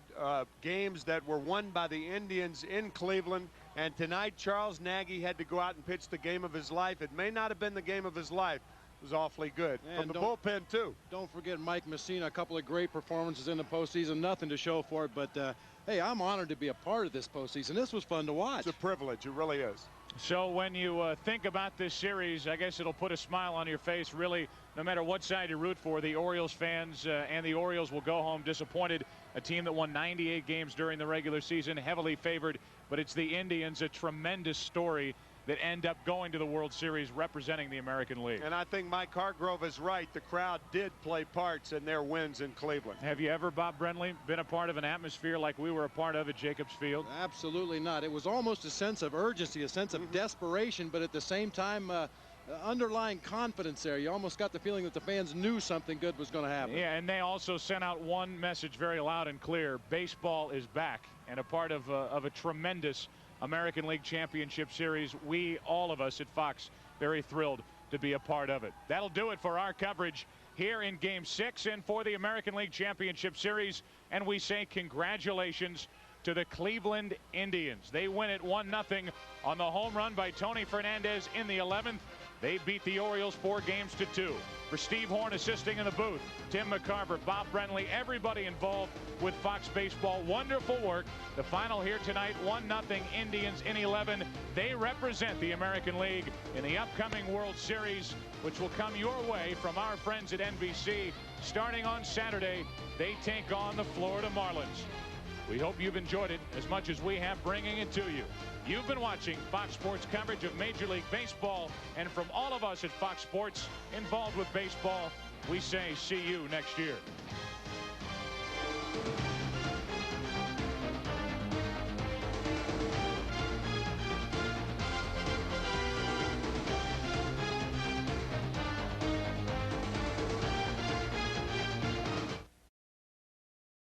games that were won by the Indians in Cleveland, and tonight Charles Nagy had to go out and pitch the game of his life. It may not have been the game of his life. It was awfully good. And from the bullpen, too. Don't forget Mike Mussina, a couple of great performances in the postseason. Nothing to show for it, but hey, I'm honored to be a part of this postseason. This was fun to watch. It's a privilege. It really is. So when you think about this series, I guess it'll put a smile on your face. Really, no matter what side you root for, the Orioles fans and the Orioles will go home disappointed. A team that won 98 games during the regular season, heavily favored, but it's the Indians, a tremendous story, that end up going to the World Series representing the American League. And I think Mike Hargrove is right. The crowd did play parts in their wins in Cleveland. Have you ever, Bob Brenly, been a part of an atmosphere like we were a part of at Jacobs Field? Absolutely not. It was almost a sense of urgency, a sense of desperation, but at the same time, underlying confidence there. You almost got the feeling that the fans knew something good was going to happen. Yeah, and they also sent out one message very loud and clear. Baseball is back, and a part of a tremendous American League Championship Series. We, all of us at Fox, very thrilled to be a part of it. That'll do it for our coverage here in Game 6 and for the American League Championship Series. And we say congratulations to the Cleveland Indians. They win it 1-0 on the home run by Tony Fernandez in the 11th. They beat the Orioles 4-2. For Steve Horn assisting in the booth, Tim McCarver, Bob Brenly, everybody involved with Fox Baseball. Wonderful work. The final here tonight, 1-0 Indians in 11. They represent the American League in the upcoming World Series, which will come your way from our friends at NBC. Starting on Saturday, they take on the Florida Marlins. We hope you've enjoyed it as much as we have bringing it to you. You've been watching Fox Sports coverage of Major League Baseball, and from all of us at Fox Sports involved with baseball, we say see you next year.